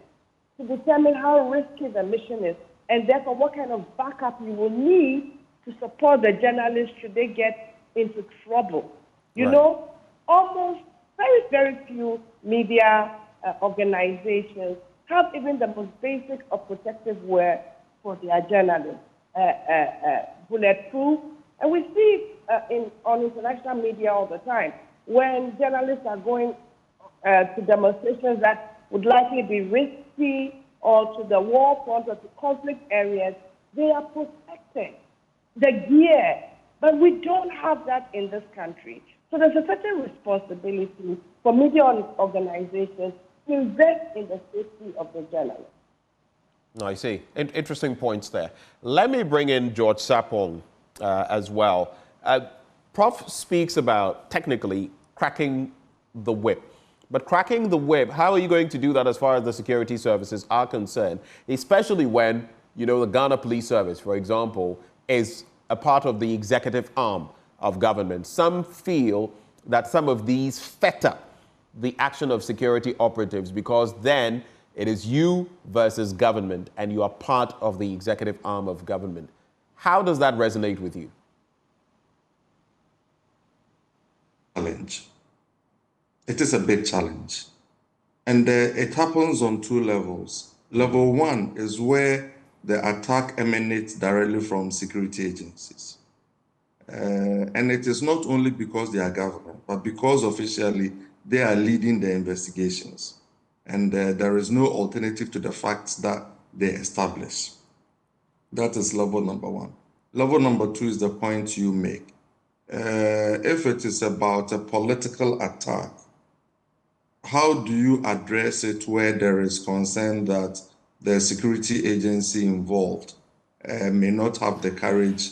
L: to determine how risky the mission is, and therefore what kind of backup you will need to support the journalists should they get into trouble. You know, almost very, very few media organizations have even the most basic of protective wear for their journalists, bulletproof. And we see it on international media all the time. When journalists are going to demonstrations that would likely be risky, or to the war front or to conflict areas, they are protected. The gear. But we don't have that in this country. So there's a certain responsibility for media organizations to invest in the safety of the journalists.
U: I see. Interesting points there. Let me bring in George Sarpong as well. Prof speaks about technically cracking the whip. But cracking the whip, how are you going to do that as far as the security services are concerned? Especially when, you know, the Ghana Police Service, for example, is a part of the executive arm of government. Some feel that some of these fetter the action of security operatives because then it is you versus government and you are part of the executive arm of government. How does that resonate with you?
M: Challenge. It is a big challenge. And it happens on two levels. Level one is where the attack emanates directly from security agencies. And it is not only because they are government, but because officially they are leading the investigations. And there is no alternative to the facts that they establish. That is level number one. Level number two is the point you make. If it is about a political attack, how do you address it where there is concern that the security agency involved may not have the courage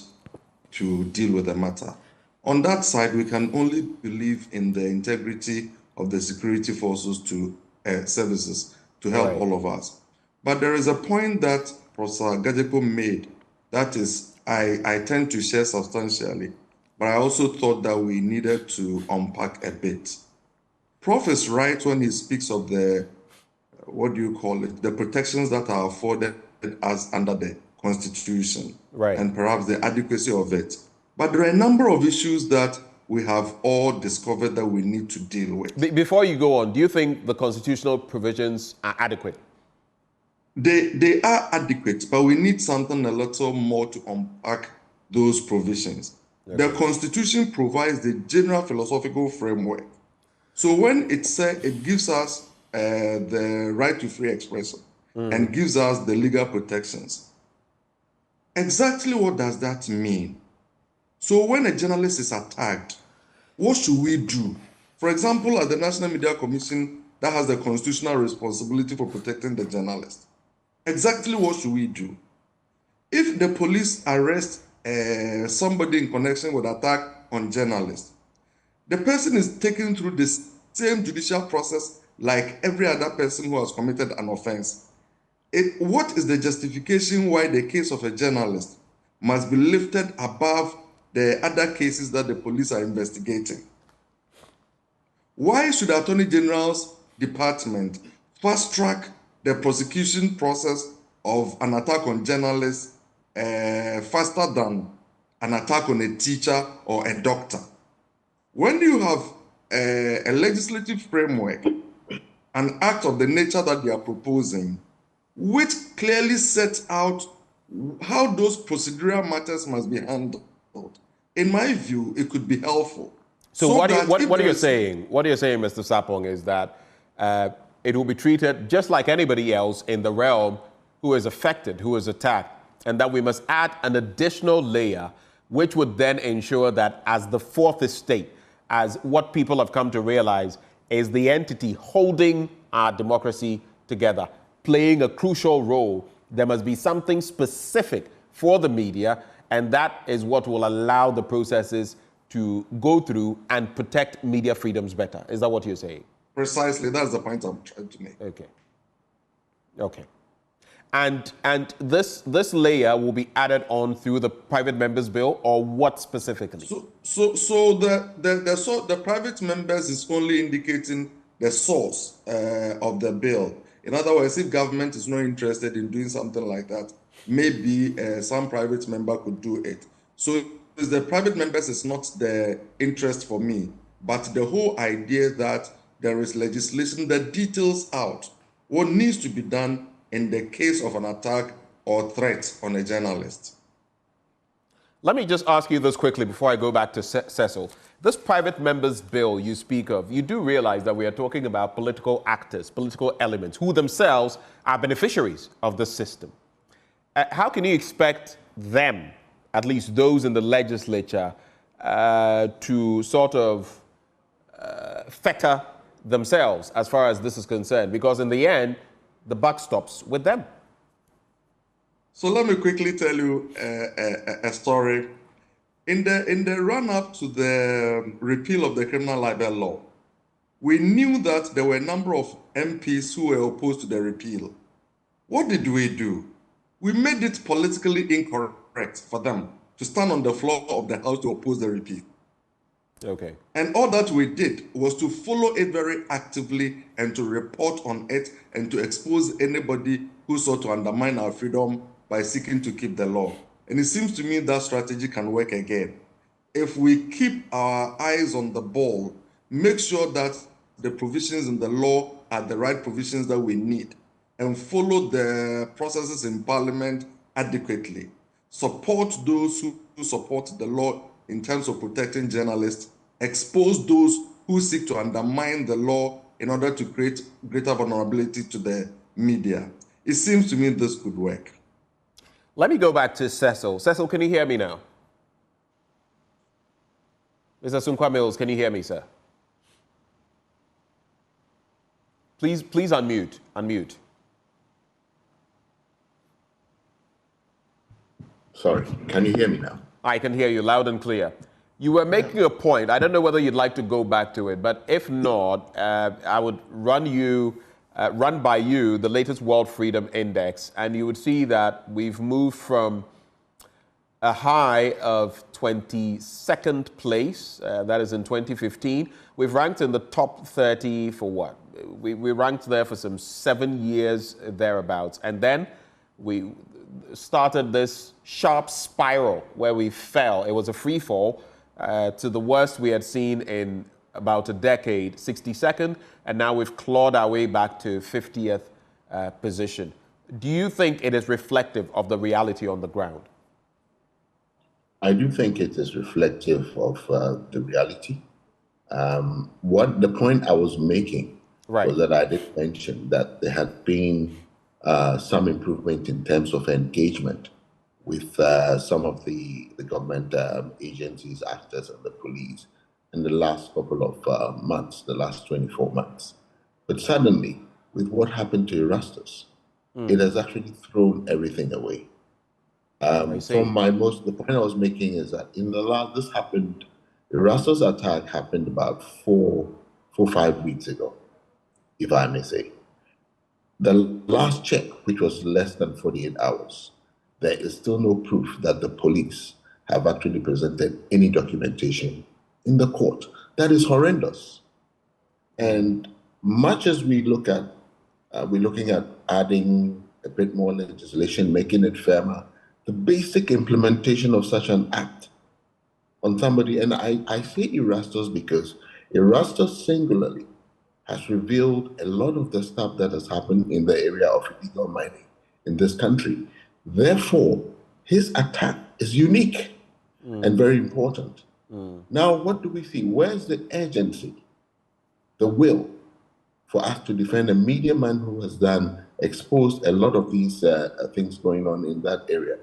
M: to deal with the matter? On that side, we can only believe in the integrity of the security forces to services to help all of us. But there is a point that Professor Gajeko made that is, I tend to share substantially, but I also thought that we needed to unpack a bit. Prof is right when he speaks of the, what do you call it, the protections that are afforded us under the Constitution, and perhaps the adequacy of it. But there are a number of issues that we have all discovered that we need to deal with.
U: Before you go on, do you think the constitutional provisions are adequate?
M: They are adequate, but we need something a little more to unpack those provisions. Okay. The Constitution provides the general philosophical framework. So when it says it gives us the right to free expression and gives us the legal protections, exactly what does that mean? So when a journalist is attacked, what should we do? For example, at the National Media Commission that has the constitutional responsibility for protecting the journalist, exactly what should we do? If the police arrest somebody in connection with attack on journalists, the person is taken through the same judicial process like every other person who has committed an offense. What is the justification why the case of a journalist must be lifted above the other cases that the police are investigating? Why should the Attorney General's department fast-track the prosecution process of an attack on journalists faster than an attack on a teacher or a doctor? When you have a legislative framework, an act of the nature that they are proposing, which clearly sets out how those procedural matters must be handled, in my view, it could be helpful.
U: So what are you saying? What you're saying, Mr. Sarpong, is that it will be treated just like anybody else in the realm who is affected, who is attacked, and that we must add an additional layer, which would then ensure that as the fourth estate, as what people have come to realize is the entity holding our democracy together, playing a crucial role, there must be something specific for the media, and that is what will allow the processes to go through and protect media freedoms better. Is that what you're saying?
M: Precisely. That's the point I'm trying to make.
U: Okay. Okay. And this layer will be added on through the private members bill, or what specifically?
M: So the private members is only indicating the source of the bill. In other words, if government is not interested in doing something like that, maybe some private member could do it. So the private members is not the interest for me, but the whole idea that there is legislation that details out what needs to be done in the case of an attack or threat on a journalist.
U: Let me just ask you this quickly before I go back to Cecil. This private members bill you speak of, you do realize that we are talking about political actors, political elements, who themselves are beneficiaries of the system. How can you expect them, at least those in the legislature, to sort of fetter themselves as far as this is concerned? Because in the end, the buck stops with them.
M: So let me quickly tell you a story. In the run-up to the repeal of the criminal libel law, we knew that there were a number of MPs who were opposed to the repeal. What did we do? We made it politically incorrect for them to stand on the floor of the House to oppose the repeal.
U: Okay.
M: And all that we did was to follow it very actively and to report on it and to expose anybody who sought to undermine our freedom by seeking to keep the law. And it seems to me that strategy can work again. If we keep our eyes on the ball, make sure that the provisions in the law are the right provisions that we need, and follow the processes in Parliament adequately, support those who support the law in terms of protecting journalists, expose those who seek to undermine the law in order to create greater vulnerability to the media. It seems to me this could work.
U: Let me go back to Cecil. Cecil, can you hear me now? Mr. Sunkwa Mills, can you hear me, sir? Please unmute. Unmute.
N: Sorry, can you hear me now?
U: I can hear you loud and clear. You were making a point. I don't know whether you'd like to go back to it, but if not, I would run by you the latest World Freedom Index, and you would see that we've moved from a high of 22nd place, that is in 2015. We've ranked in the top 30 for what? We ranked there for some 7 years thereabouts, and then we started this sharp spiral where we fell. It was a free fall. to the worst we had seen in about a decade, 62nd, and now we've clawed our way back to 50th position. Do you think it is reflective of the reality on the ground?
N: I do think it is reflective of the reality. What the point I was making was that I did mention that there had been some improvement in terms of engagement with some of the government agencies, actors, and the police in the last couple of months, the last 24 months. But suddenly, with what happened to Erastus, it has actually thrown everything away. The point I was making is that Erastus attack happened about 5 weeks ago, if I may say. The last check, which was less than 48 hours, there is still no proof that the police have actually presented any documentation in the court. That is horrendous. And much as we're looking at adding a bit more legislation, making it firmer, the basic implementation of such an act on somebody, and I say Erastus because Erastus singularly has revealed a lot of the stuff that has happened in the area of illegal mining in this country. Therefore, his attack is unique and very important. Now, what do we see? Where's the urgency, the will for us to defend a media man who has exposed a lot of these things going on in that area?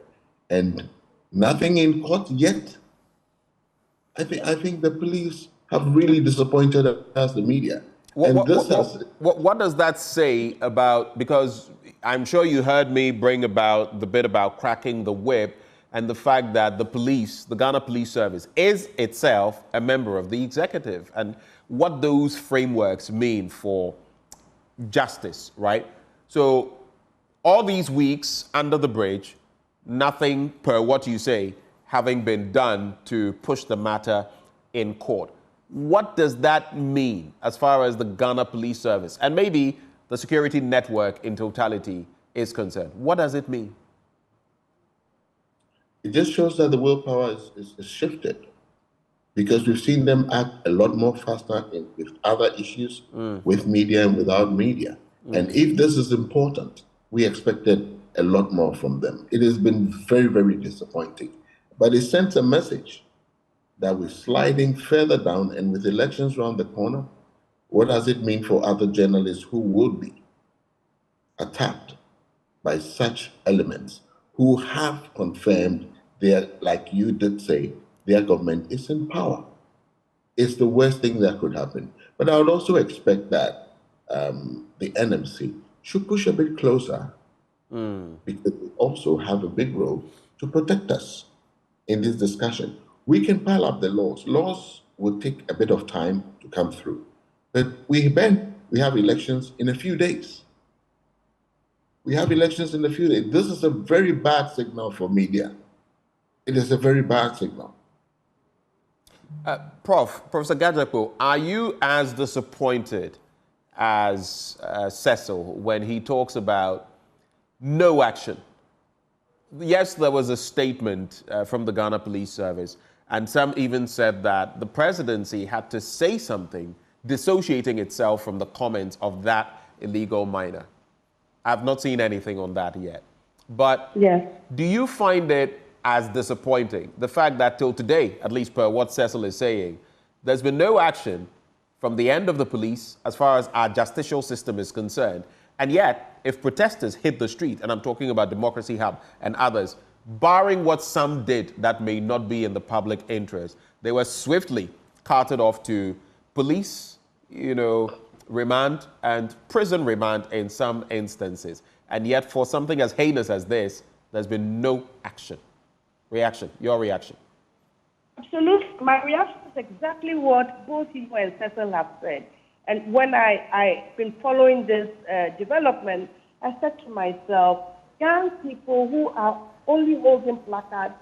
N: And nothing in court yet. I think the police have really disappointed us, the media.
U: What does that say about, because I'm sure you heard me bring about the bit about cracking the whip and the fact that the police, the Ghana Police Service, is itself a member of the executive, and what those frameworks mean for justice, right? So all these weeks under the bridge, nothing, per what you say, having been done to push the matter in court. What does that mean as far as the Ghana Police Service and maybe the security network in totality is concerned? What does it mean?
N: It just shows that the willpower is shifted, because we've seen them act a lot more faster with other issues, with media and without media. And if this is important, we expected a lot more from them. It has been very, very disappointing. But it sends a message that we're sliding further down, and with elections around the corner, what does it mean for other journalists who would be attacked by such elements, who have confirmed like you did say, their government is in power? It's the worst thing that could happen. But I would also expect that the NMC should push a bit closer, because they also have a big role to protect us in this discussion. We can pile up the laws. Laws will take a bit of time to come through. But we have elections in a few days. This is a very bad signal for media. It is a very bad signal.
U: Professor Gadjapo, are you as disappointed as Cecil when he talks about no action? Yes, there was a statement from the Ghana Police Service, and some even said that the presidency had to say something dissociating itself from the comments of that illegal miner. I've not seen anything on that yet. But do you find it as disappointing, the fact that till today, at least per what Cecil is saying, there's been no action from the end of the police as far as our justicial system is concerned? And yet, if protesters hit the street, and I'm talking about Democracy Hub and others, barring what some did that may not be in the public interest, they were swiftly carted off to police, remand and prison remand in some instances. And yet, for something as heinous as this, there's been no action. Your reaction?
L: Absolutely. My reaction is exactly what both you and Cecil have said. And when I've been following this development, I said to myself, young people who are only holding placards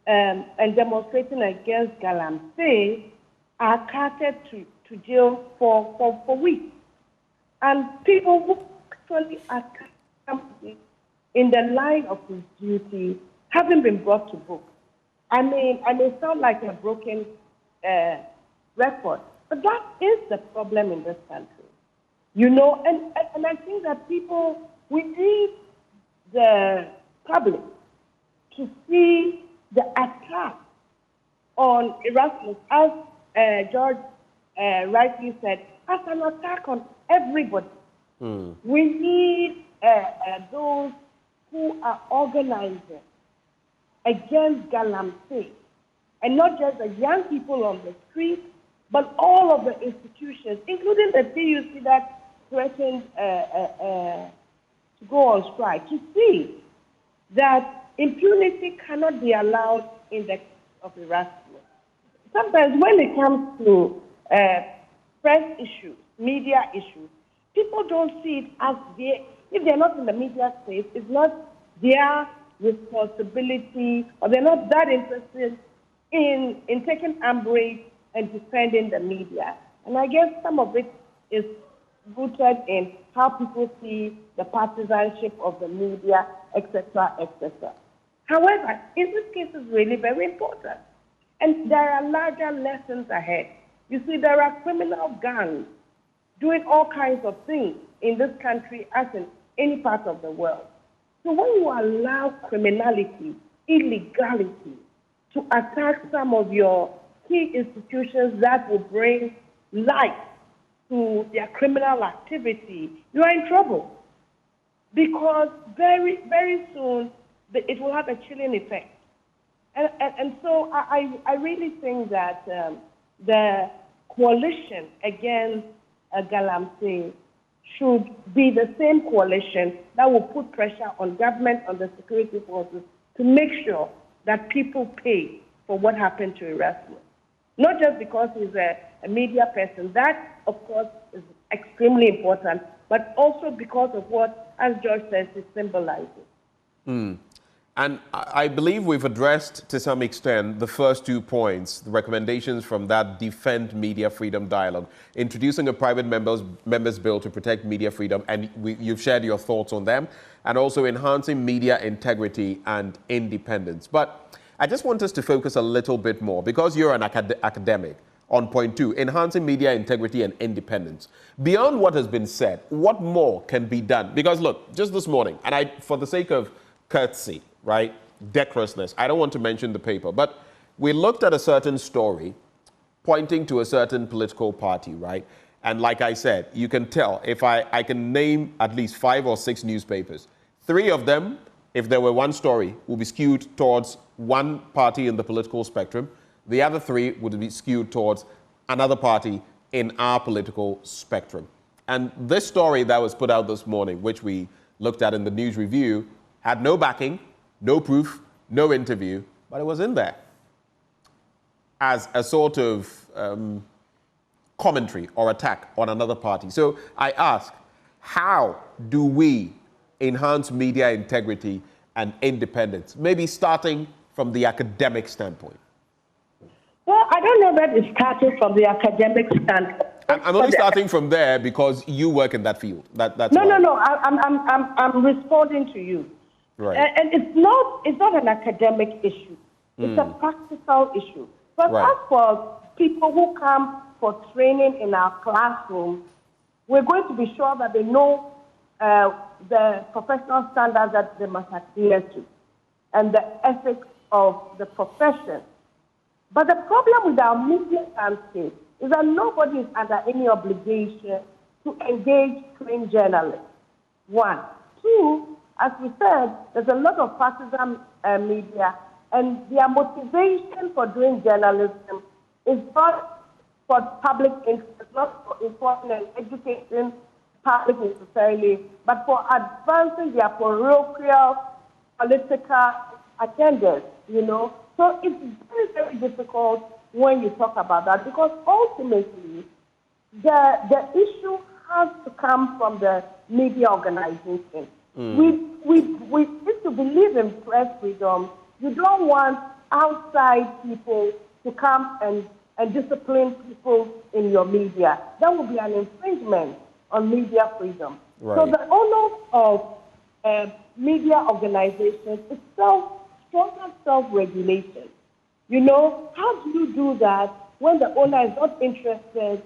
L: and demonstrating against Galamsey are carted to jail for weeks. And people who actually are in the line of his duty haven't been brought to book. I may sound like a broken record. But that is the problem in this country. You know, and I think that we need the public to see the attack on Erasmus, as George rightly said, as an attack on everybody. We need those who are organizing against galamsey, and not just the young people on the street, but all of the institutions, including the TUC that threatened to go on strike, to see that impunity cannot be allowed in the case of Erasmus. Sometimes when it comes to press issues, media issues, people don't see it as if they're not in the media space, it's not their responsibility, or they're not that interested in taking umbrage and defending the media. And I guess some of it is rooted in how people see the partisanship of the media, etc., etc. However, in this case, it's really very important. And there are larger lessons ahead. You see, there are criminal gangs doing all kinds of things in this country as in any part of the world. So when you allow criminality, illegality, to attack some of your key institutions that will bring light to their criminal activity, you are in trouble. Because very, very soon, it will have a chilling effect. And so I really think that the coalition against galamsey should be the same coalition that will put pressure on government, on the security forces, to make sure that people pay for what happened to Erasmus. Not just because he's a media person. That, of course, is extremely important, but also because of what, as George says, it symbolizes.
U: And I believe we've addressed, to some extent, the first 2 points, the recommendations from that Defend Media Freedom Dialogue, introducing a private members bill to protect media freedom, and you've shared your thoughts on them, and also enhancing media integrity and independence. But I just want us to focus a little bit more, because you're an academic, on point 2, enhancing media integrity and independence. Beyond what has been said, what more can be done? Because look, just this morning, and for the sake of courtesy, right, decorousness, I don't want to mention the paper, but we looked at a certain story pointing to a certain political party, right? And like I said, you can tell, if I can name at least 5 or 6 newspapers, 3 of them, if there were one story, will be skewed towards one party in the political spectrum. The other 3 would be skewed towards another party in our political spectrum. And this story that was put out this morning, which we looked at in the news review, had no backing, no proof, no interview, but it was in there as a sort of commentary or attack on another party. So I ask, how do we enhance media integrity and independence? Maybe starting from the academic standpoint.
L: Well, I don't know that it's starting from the academic standpoint.
U: I'm only starting from there because you work in that field. That's
L: No. I'm responding to you.
U: Right.
L: And it's not an academic issue. It's a practical issue. But as for people who come for training in our classroom, we're going to be sure that they know the professional standards that they must adhere to and the ethics of the profession. But the problem with our media landscape is that nobody is under any obligation to engage trained journalists. 1. 2, as we said, there's a lot of partisan media, and their motivation for doing journalism is not for public interest, not for informing and educating public necessarily, but for advancing their parochial political agendas, you know. So it's very, very difficult when you talk about that, because ultimately the issue has to come from the media organization. We need to believe in press freedom. You don't want outside people to come and discipline people in your media. That would be an infringement on media freedom.
U: Right.
L: So the onus of media organizations is stronger self-regulation. You know, how do you do that when the owner is not interested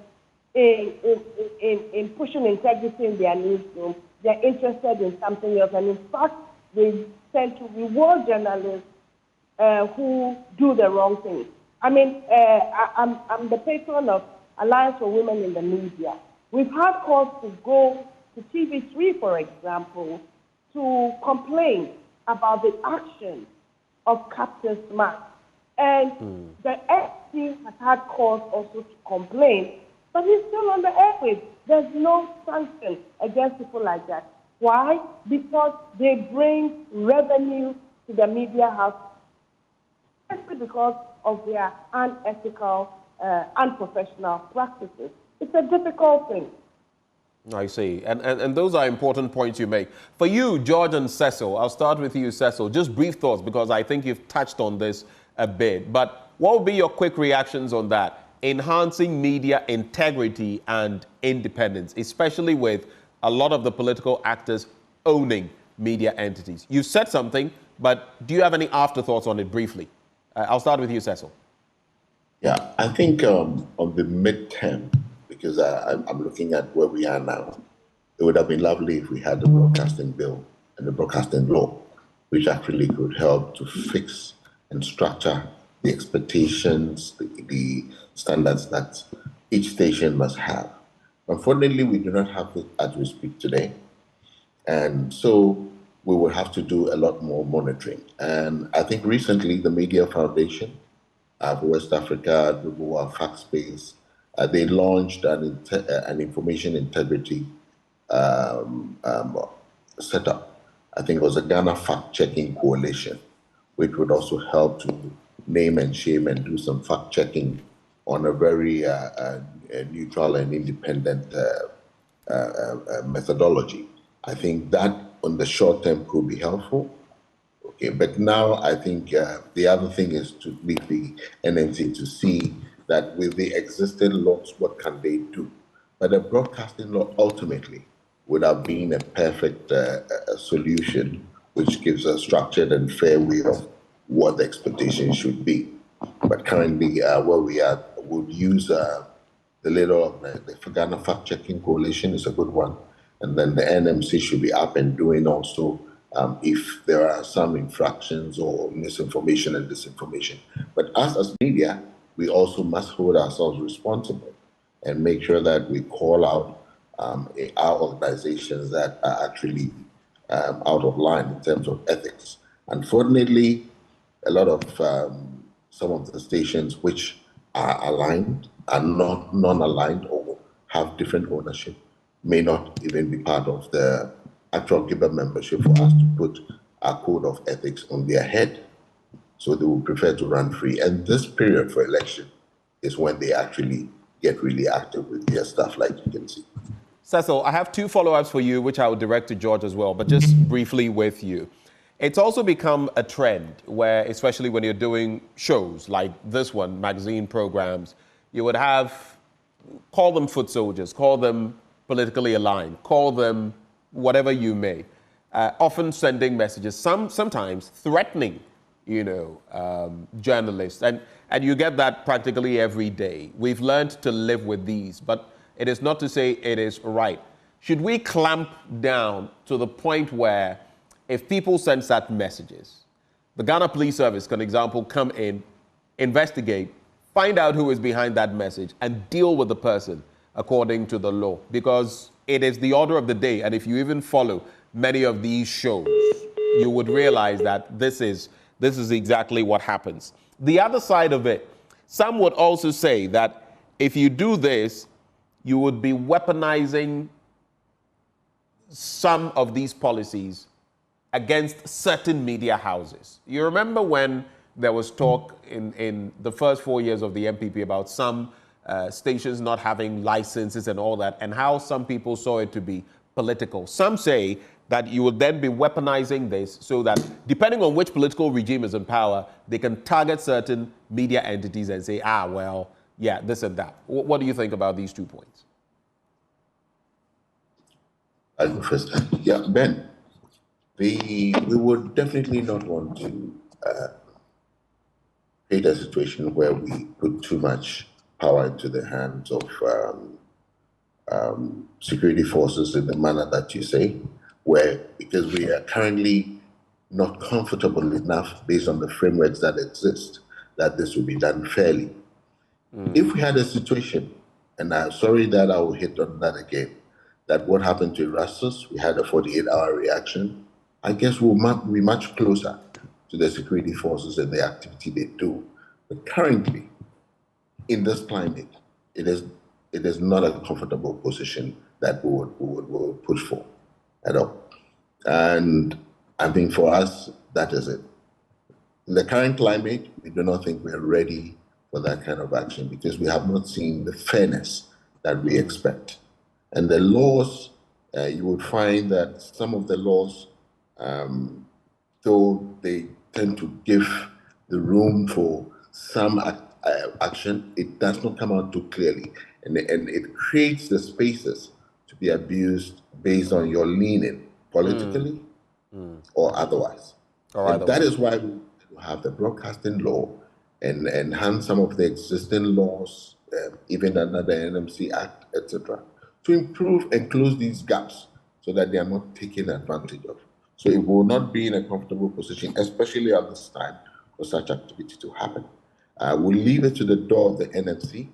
L: in pushing integrity in their newsroom, they're interested in something else. And in fact, they tend to reward journalists who do the wrong thing. I mean, I'm the patron of Alliance for Women in the Media. We've had calls to go to TV3, for example, to complain about the action of Captain Smart. And the FT has had calls also to complain, but he's still on the airwaves. There's no sanction against people like that. Why? Because they bring revenue to the media house, especially because of their unethical, unprofessional practices. It's a difficult thing.
U: I see. And those are important points you make. For you, George and Cecil, I'll start with you, Cecil. Just brief thoughts, because I think you've touched on this a bit. But what would be your quick reactions on that? Enhancing media integrity and independence, especially with a lot of the political actors owning media entities. You said something, but do you have any afterthoughts on it briefly? I'll start with you, Cecil.
N: Yeah, I think on the midterm, because I'm looking at where we are now, it would have been lovely if we had the broadcasting bill and the broadcasting law, which actually could help to fix and structure the expectations, the standards that each station must have. Unfortunately, we do not have it as we speak today. And so we will have to do a lot more monitoring. And I think recently the Media Foundation for West Africa, Global Fact Space, they launched an information integrity setup. I think it was a Ghana Fact-Checking Coalition, which would also help to name and shame and do some fact-checking on a very neutral and independent methodology. I think that on the short term could be helpful. Okay, but now I think the other thing is to leave the NMC to see that with the existing laws, what can they do? But the broadcasting law ultimately would have been a perfect solution, which gives a structured and fair way of what the expectation should be. But currently, where we are, would use the leader of the Ghana Fact-Checking Coalition is a good one. And then the NMC should be up and doing also if there are some infractions or misinformation and disinformation. But us as media, we also must hold ourselves responsible and make sure that we call out our organizations that are actually out of line in terms of ethics. Unfortunately, a lot of some of the stations which are aligned are not non-aligned or have different ownership may not even be part of the actual giver membership for us to put our code of ethics on their head. So they will prefer to run free. And this period for election is when they actually get really active with their stuff, like you can see.
U: Cecil, I have two follow-ups for you, which I will direct to George as well, but just briefly with you. It's also become a trend where, especially when you're doing shows like this one, magazine programs, you would have, call them foot soldiers, call them politically aligned, call them whatever you may, often sending messages, sometimes threatening, journalists. And you get that practically every day. We've learned to live with these, but it is not to say it is right. Should we clamp down to the point where if people send such messages, the Ghana Police Service, for example, come in, investigate, find out who is behind that message, and deal with the person according to the law? Because it is the order of the day. And if you even follow many of these shows, you would realize that this is exactly what happens. The other side of it, some would also say that if you do this, you would be weaponizing some of these policies against certain media houses. You remember when there was talk in the first 4 years of the MPP about some stations not having licenses and all that, and how some people saw it to be political. Some say that you would then be weaponizing this so that depending on which political regime is in power, they can target certain media entities and say, well, yeah, this and that. What do you think about these 2 points?
N: I go first. Yeah, Ben, we would definitely not want to create a situation where we put too much power into the hands of security forces in the manner that you say, because we are currently not comfortable enough based on the frameworks that exist, that this will be done fairly. If we had a situation, and I'm sorry that I will hit on that again, that what happened to Erastus, we had a 48-hour reaction, I guess we'll be much closer to the security forces and the activity they do. But currently, in this climate, it is not a comfortable position that we would push for at all. And I think for us, that is it. In the current climate, we do not think we're ready for that kind of action because we have not seen the fairness that we expect. And the laws, you would find that some of the laws, though they tend to give the room for some action, it does not come out too clearly. And it creates the spaces to be abused based on your leaning politically or otherwise. And that is why we have the broadcasting law and enhance some of the existing laws, even under the NMC Act, etc., to improve and close these gaps so that they are not taken advantage of. So it will not be in a comfortable position, especially at this time, for such activity to happen. We'll leave it to the door of the NMC,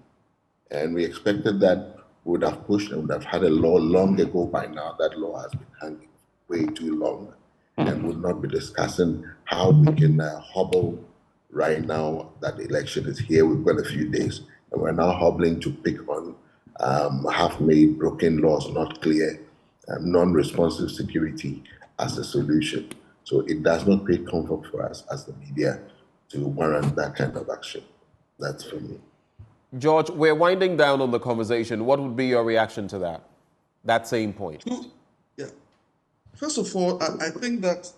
N: and we expected that we would have pushed and would have had a law long ago by now. That law has been hanging way too long, and we'll not be discussing how we can hobble right now that the election is here. We've got a few days, and we're now hobbling to pick on half-made, broken laws, not clear, non-responsive security as a solution. So it does not create comfort for us as the media to warrant that kind of action. That's for me.
U: George, we're winding down on the conversation. What would be your reaction to that same point?
M: Yeah. First of all, I think that,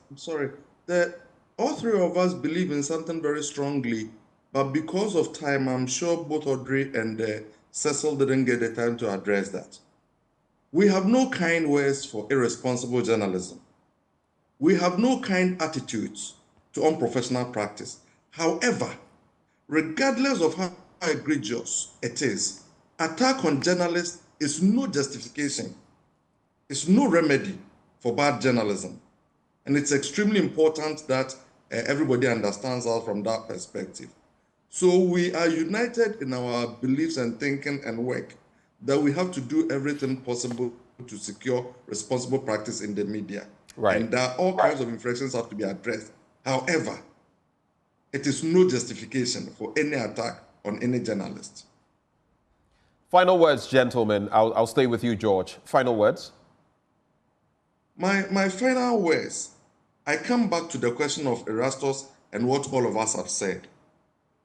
M: that all three of us believe in something very strongly, but because of time, I'm sure both Audrey and Cecil didn't get the time to address that. We have no kind words for irresponsible journalism. We have no kind attitudes to unprofessional practice. However, regardless of how egregious it is, attack on journalists is no justification. It's no remedy for bad journalism. And it's extremely important that everybody understands us from that perspective. So we are united in our beliefs and thinking and work that we have to do everything possible to secure responsible practice in the media.
U: Right.
M: And that all kinds of infractions have to be addressed. However, it is no justification for any attack on any journalist.
U: Final words, gentlemen. I'll stay with you, George. Final words.
M: My final words, I come back to the question of Erastus and what all of us have said.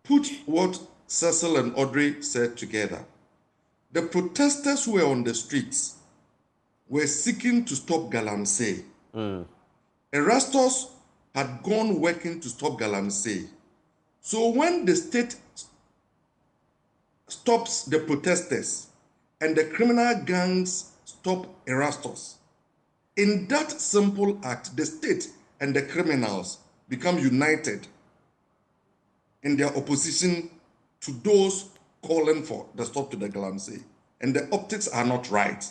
M: Put what Cecil and Audrey said together. The protesters who were on the streets were seeking to stop Galamsey. Erastus had gone working to stop Galamsey. So when the state stops the protesters and the criminal gangs stop Erastus, in that simple act, the state and the criminals become united in their opposition to those calling for the stop to the Galamsey. And the optics are not right.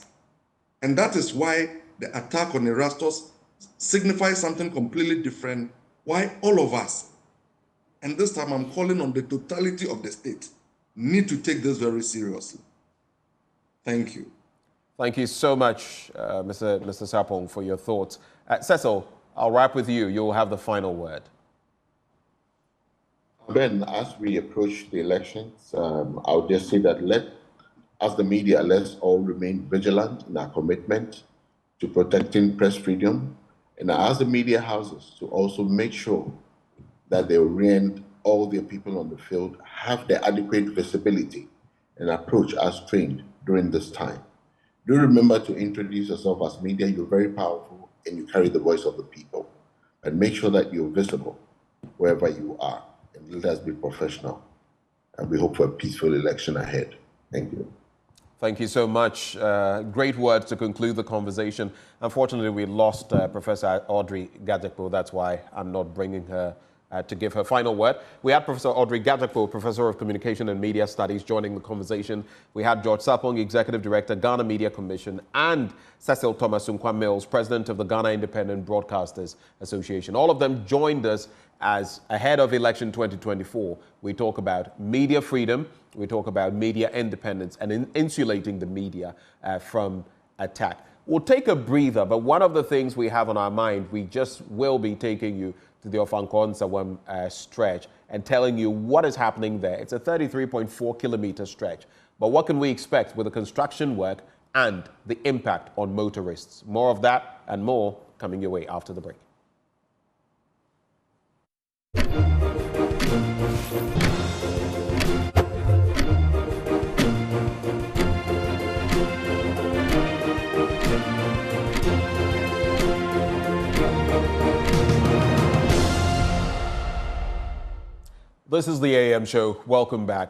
M: And that is why the attack on Erastus signifies something completely different, why all of us, and this time I'm calling on the totality of the state, need to take this very seriously. Thank you.
U: Thank you so much, Mr. Sarpong, for your thoughts. Cecil, I'll wrap with you. You'll have the final word.
N: Ben, as we approach the elections, I'll just say that as the media, let's all remain vigilant in our commitment to protecting press freedom, and as the media houses to also make sure that they orient all their people on the field, have the adequate visibility and approach as trained during this time. Do remember to introduce yourself as media. You're very powerful and you carry the voice of the people. And make sure that you're visible wherever you are. And let us be professional. And we hope for a peaceful election ahead. Thank you.
U: Thank you so much. Great words to conclude the conversation. Unfortunately, we lost Professor Audrey Gadzekpo. That's why I'm not bringing her to give her final word. We had Professor Audrey Gajakpo, Professor of Communication and Media Studies, joining the conversation. We had George Sarpong, Executive Director, Ghana Media Commission, and Cecil Thomas Nkwa Mills, President of the Ghana Independent Broadcasters Association. All of them joined us as ahead of election 2024. We talk about media freedom, we talk about media independence, and insulating the media from attack. We'll take a breather, but one of the things we have on our mind, we just will be taking you to the Ofankor-Nsawam stretch and telling you what is happening there. It's a 33.4-kilometer stretch. But what can we expect with the construction work and the impact on motorists? More of that and more coming your way after the break. This is the AM show. Welcome back.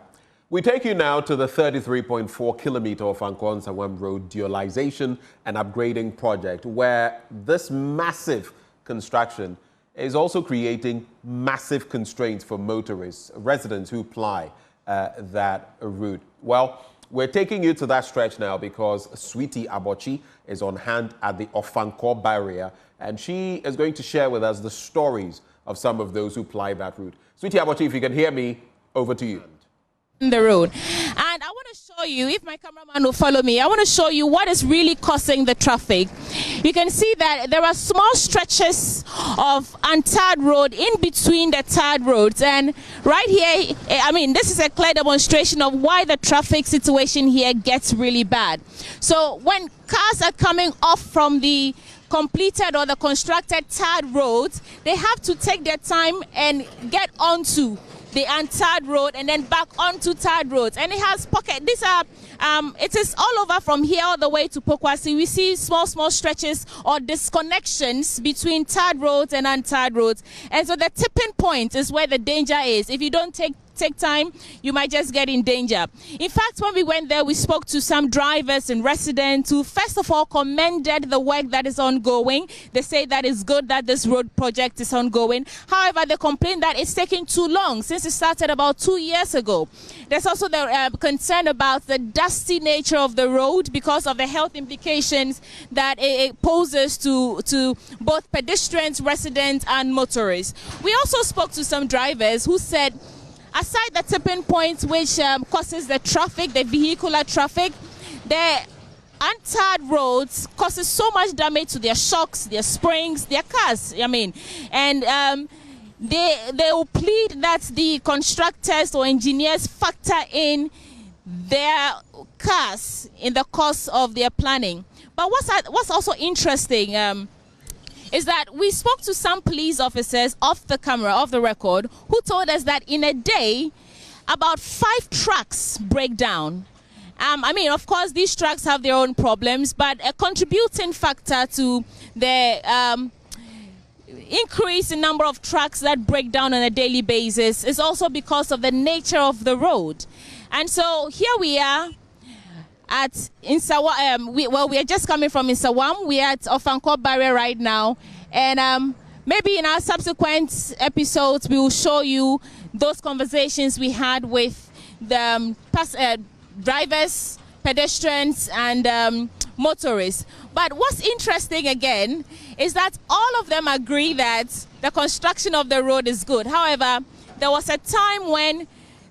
U: We take you now to the 33.4-kilometer Ofankor-Nsawam Road dualization and upgrading project, where this massive construction is also creating massive constraints for motorists, residents who ply that route. Well, we're taking you to that stretch now because Sweetie Abochi is on hand at the Ofankor barrier, and she is going to share with us the stories of some of those who ply that route. Sweetie Abochi, if you can hear me, over to you.
A: The road. And I want to show you, if my cameraman will follow me, I want to show you what is really causing the traffic. You can see that there are small stretches of untarred road in between the tarred roads. And right here, I mean, this is a clear demonstration of why the traffic situation here gets really bad. So when cars are coming off from the completed or the constructed tarred roads, they have to take their time and get onto the untarred road and then back onto tarred roads. And it has pockets. These are, it is all over from here all the way to Pokwasi. We see small stretches or disconnections between tarred roads and untarred roads. And so the tipping point is where the danger is. If you don't take time, you might just get in danger. In fact, when we went there, we spoke to some drivers and residents who first of all commended the work that is ongoing. They say that it's good that this road project is ongoing. However, they complain that it's taking too long since it started about 2 years ago. There's also the concern about the dusty nature of the road because of the health implications that it poses to both pedestrians, residents, and motorists. We also spoke to some drivers who said, aside the tipping points which causes the traffic, the vehicular traffic, the untarred roads causes so much damage to their shocks, their springs, their cars, I mean. And they will plead that the constructors or engineers factor in their cars in the course of their planning. But what's also interesting is that we spoke to some police officers off the camera, off the record, who told us that in a day, about 5 trucks break down. I mean, of course, these trucks have their own problems, but a contributing factor to the increase in number of trucks that break down on a daily basis is also because of the nature of the road. And so here we are at Nsawam. We are just coming from Nsawam. We are at Ofankor barrier right now, and maybe in our subsequent episodes we will show you those conversations we had with the drivers, pedestrians, and motorists. But what's interesting again is that all of them agree that the construction of the road is good. However, there was a time when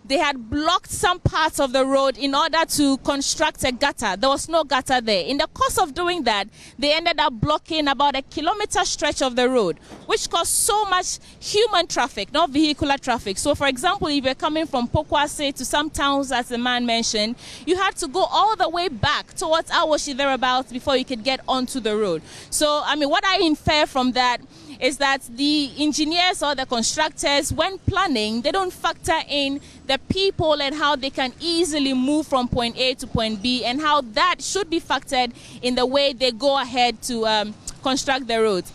A: they had blocked some parts of the road in order to construct a gutter. There was no gutter there. In the course of doing that, they ended up blocking about a kilometer stretch of the road, which caused so much human traffic, not vehicular traffic. So, for example, if you're coming from Pokwase to some towns, as the man mentioned, you had to go all the way back towards Awoshi thereabouts before you could get onto the road. So, I mean, what I infer from that is that the engineers or the constructors, when planning, they don't factor in the people and how they can easily move from point A to point B, and how that should be factored in the way they go ahead to construct the roads.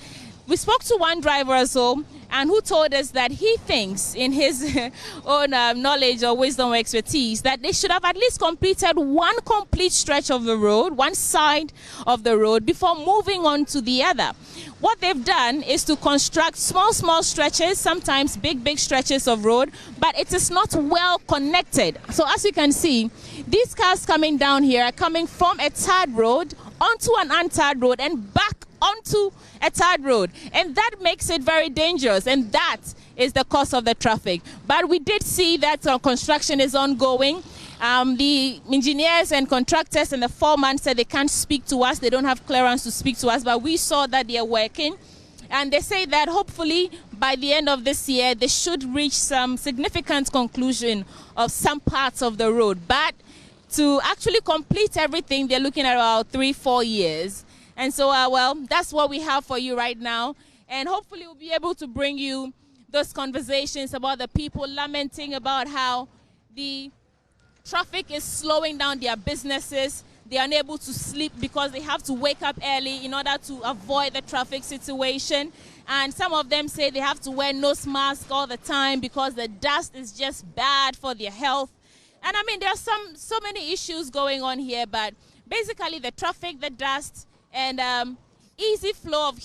A: We spoke to one driver or so, and who told us that he thinks, in his own knowledge or wisdom or expertise, that they should have at least completed one complete stretch of the road, one side of the road, before moving on to the other. What they've done is to construct small stretches, sometimes big stretches of road, but it is not well connected. So as you can see, these cars coming down here are coming from a tarred road onto an untarred road and back onto a tarred road, and that makes it very dangerous, and that is the cause of the traffic. But we did see that construction is ongoing. The engineers and contractors and the foreman said they can't speak to us, they don't have clearance to speak to us, but we saw that they are working, and they say that hopefully by the end of this year they should reach some significant conclusion of some parts of the road. But to actually complete everything, they're looking at about 3-4 years. And so, well, that's what we have for you right now. And hopefully we'll be able to bring you those conversations about the people lamenting about how the traffic is slowing down their businesses. They're unable to sleep because they have to wake up early in order to avoid the traffic situation. And some of them say they have to wear nose masks all the time because the dust is just bad for their health. And I mean, there are so many issues going on here, but basically the traffic, the dust, and easy flow of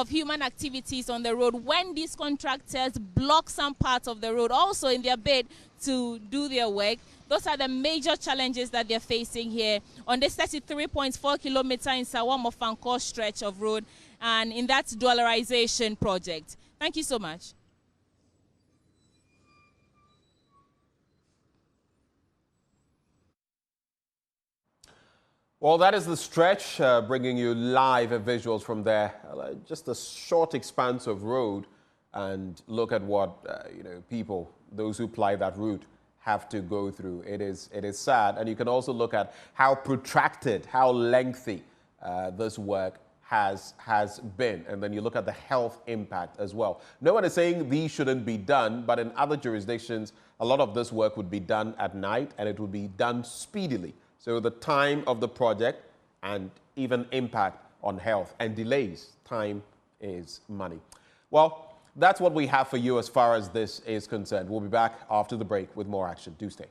A: human activities on the road when these contractors block some parts of the road also in their bid to do their work. Those are the major challenges that they're facing here on this 33.4 kilometer in Sawamo-Fankor stretch of road and in that dollarization project. Thank you so much.
U: Well, that is the stretch, bringing you live visuals from there. Just a short expanse of road, and look at what people, those who ply that route, have to go through. It is sad, and you can also look at how protracted, how lengthy this work has been, and then you look at the health impact as well. No one is saying these shouldn't be done, but in other jurisdictions, a lot of this work would be done at night, and it would be done speedily. So the time of the project and even impact on health and delays, time is money. Well, that's what we have for you as far as this is concerned. We'll be back after the break with more action. Do stay.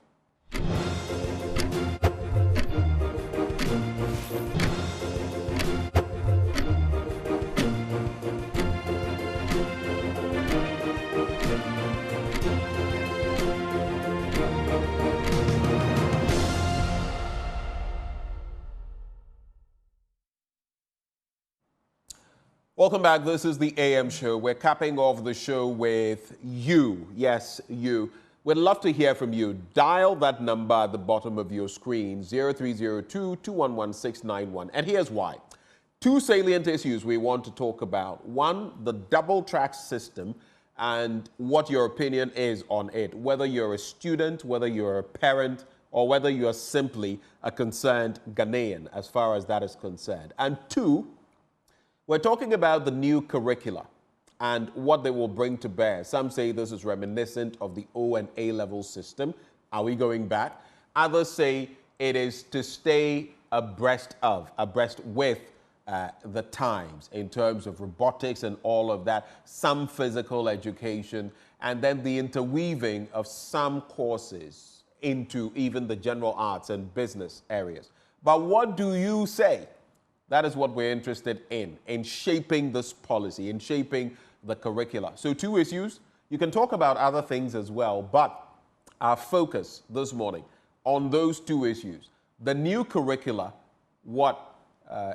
U: Welcome back. This is the AM show. We're capping off the show with you. Yes, you. We'd love to hear from you. Dial that number at the bottom of your screen, 0302-211-691. And here's why. Two salient issues we want to talk about. One, the double track system and what your opinion is on it, whether you're a student, whether you're a parent, or whether you're simply a concerned Ghanaian as far as that is concerned. And two, we're talking about the new curricula and what they will bring to bear. Some say this is reminiscent of the O and A level system. Are we going back? Others say it is to stay abreast with the times in terms of robotics and all of that, some physical education, and then the interweaving of some courses into even the general arts and business areas. But what do you say? That is what we're interested in shaping this policy, in shaping the curricula. So two issues. You can talk about other things as well, but our focus this morning on those two issues. The new curricula, what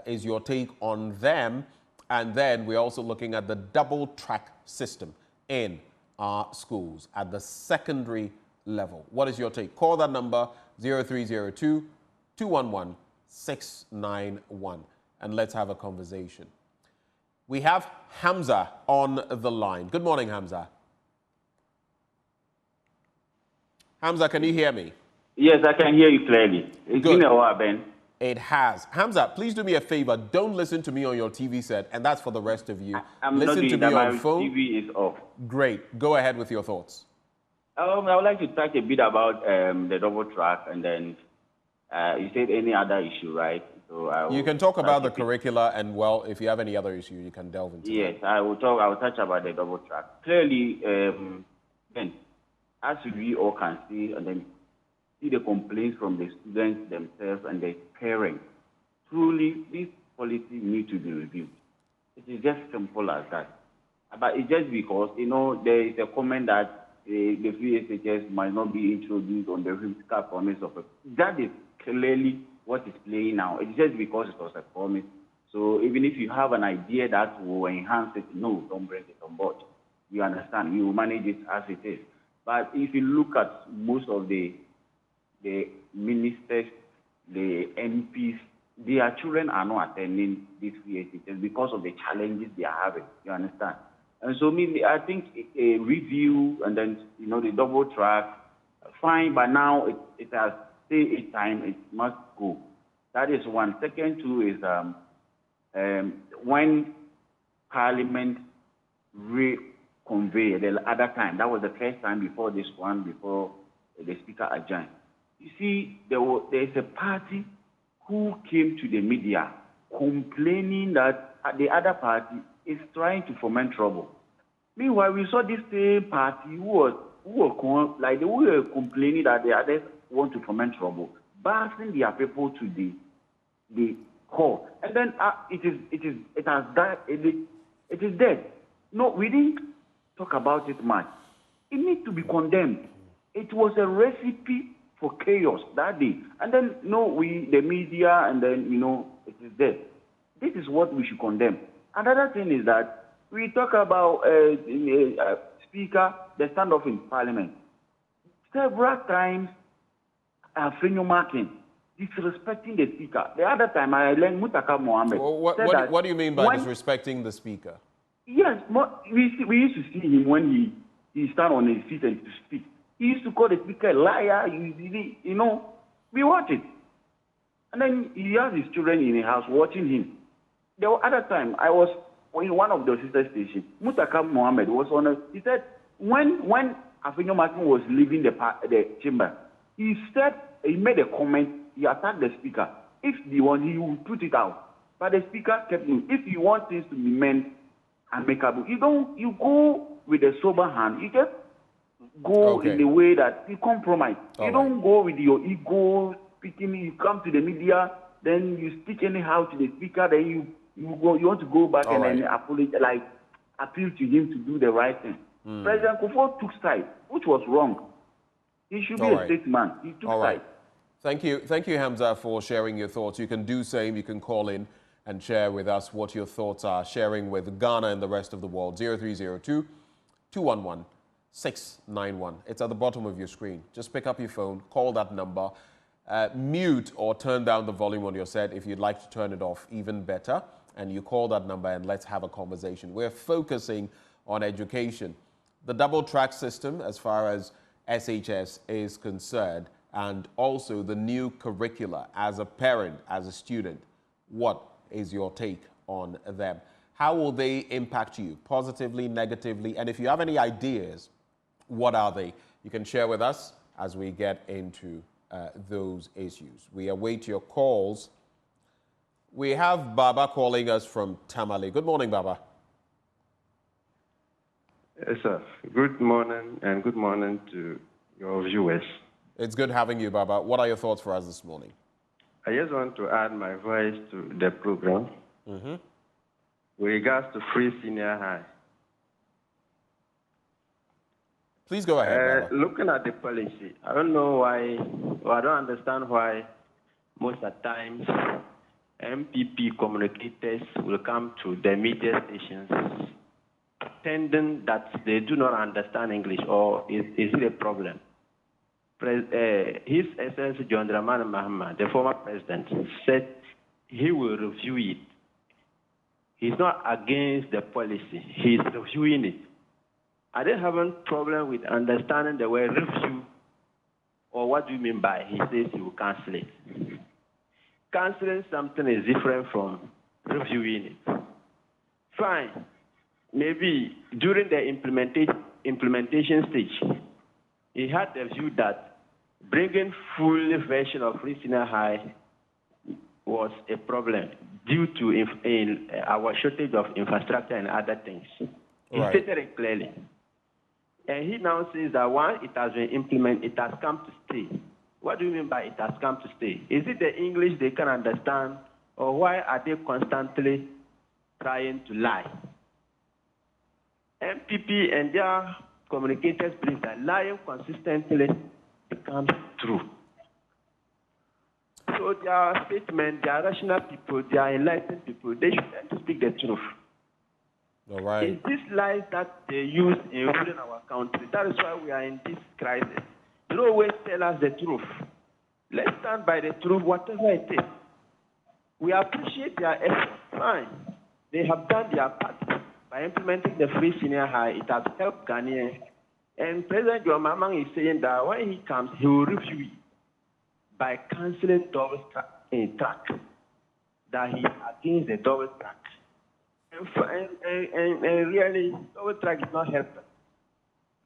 U: is your take on them? And then we're also looking at the double track system in our schools at the secondary level. What is your take? Call that number 0302-211-691. And let's have a conversation. We have Hamza on the line. Good morning, Hamza. Hamza, can you hear me?
O: Yes, I can hear you clearly. It's been a while, Ben.
U: It has. Hamza, please do me a favor. Don't listen to me on your TV set, and that's for the rest of you.
O: I'm
U: listen
O: not doing
U: to
O: that.
U: me on
O: My
U: phone.
O: TV is off.
U: Great. Go ahead with your thoughts.
O: I would like to talk a bit about the double track, and then you said any other issue, right?
U: So you can talk about the curricula, and well, if you have any other issue, you can delve into
O: Yes, I will touch about the double track. Clearly, then, as we all can see, and then see the complaints from the students themselves and the parents. Truly, this policy needs to be reviewed. It is just simple as that. But it's just because, there is a comment that the VSHS might not be introduced on the fiscal promise of it. That is clearly what is playing now. It's just because it was a promise. So even if you have an idea that will enhance it, no, don't bring it on board. You understand? You manage it as it is. But if you look at most of the ministers, the MPs, their children are not attending these VSHS because of the challenges they are having. You understand? And so I think a review and then, the double track, fine, but now it has stayed its time, it must go. That is one. Second, two is when Parliament reconvened the other time, that was the first time before this one, before the Speaker adjourned. You see, there's a party who came to the media complaining that the other party is trying to foment trouble. Meanwhile, we saw this same party who were complaining that the others want to foment trouble, bashing their people to the core. And then it has died. It is dead. No, we didn't talk about it much. It needs to be condemned. It was a recipe for chaos that day. And then, the media, and then, it is dead. This is what we should condemn. Another thing is that we talk about Speaker, the standoff in Parliament. Several times, Fenyo Markin disrespecting the Speaker. The other time, I learned Mutaka Mohammed.
U: What do you mean by disrespecting the Speaker?
O: Yes, we used to see him when he stand on his feet and to speak. He used to call the Speaker a liar. We watch it. And then he has his children in the house watching him. The other time, I was in one of the sister stations. Mutaka Mohammed was on he said, when Afenyo Martin was leaving the chamber, he made a comment, he attacked the Speaker. If he would put it out. But the Speaker kept him. If you want things to be meant amicable, you go with a sober hand. You just go in the way that you compromise. You don't go with your ego speaking. You come to the media, then you speak anyhow to the Speaker, then you want to go back then apologize, appeal to him to do the right thing. President Kufuor took side, which was wrong. He should be a statesman. He took side.
U: Thank you, Hamza, for sharing your thoughts. You can do same. You can call in and share with us what your thoughts are, sharing with Ghana and the rest of the world. 0302 211 691. It's at the bottom of your screen. Just pick up your phone, call that number, mute or turn down the volume on your set. If you'd like to turn it off, even better. And you call that number and let's have a conversation. We're focusing on education. The double track system, as far as SHS is concerned, and also the new curricula. As a parent, as a student, what is your take on them? How will they impact you, positively, negatively? And if you have any ideas, what are they? You can share with us as we get into those issues. We await your calls. We have Baba calling us from Tamale. Good morning, Baba.
P: Yes, sir. Good morning, and good morning to your viewers.
U: It's good having you, Baba. What are your thoughts for us this morning?
P: I just want to add my voice to the program with regards to free senior high.
U: Please go ahead, Baba.
P: Looking at the policy, I don't know why, or I don't understand why most of the times MPP communicators will come to the media stations pretending that they do not understand English, or is it a problem? His Excellency John Dramani Mahama, the former president, said he will review it. He's not against the policy. He's reviewing it. I don't have a problem with understanding the word review, or what do you mean by he says he will cancel it. Canceling something is different from reviewing it. Fine. Maybe during the implementation stage, he had the view that bringing full version of free senior high was a problem due to our shortage of infrastructure and other things. He
U: Right.
P: stated it clearly. And he now says that once it has been implemented, it has come to stay. What do you mean by it has come to stay? Is it the English they can understand, or why are they constantly trying to lie? MPP and their communicators believe that lying consistently becomes true. So their statement, they are rational people, they are enlightened people, they should tend to speak the truth.
U: All right.
P: It's these lies that they use in ruling our country. That is why we are in this crisis. They don't always tell us the truth. Let's stand by the truth, whatever it is. We appreciate their effort. Fine. They have done their part by implementing the free senior high. It has helped Ghanaians. And President John Mahama is saying that when he comes, he will review it by cancelling double track. That he is against the double track. And really, double track is not helping.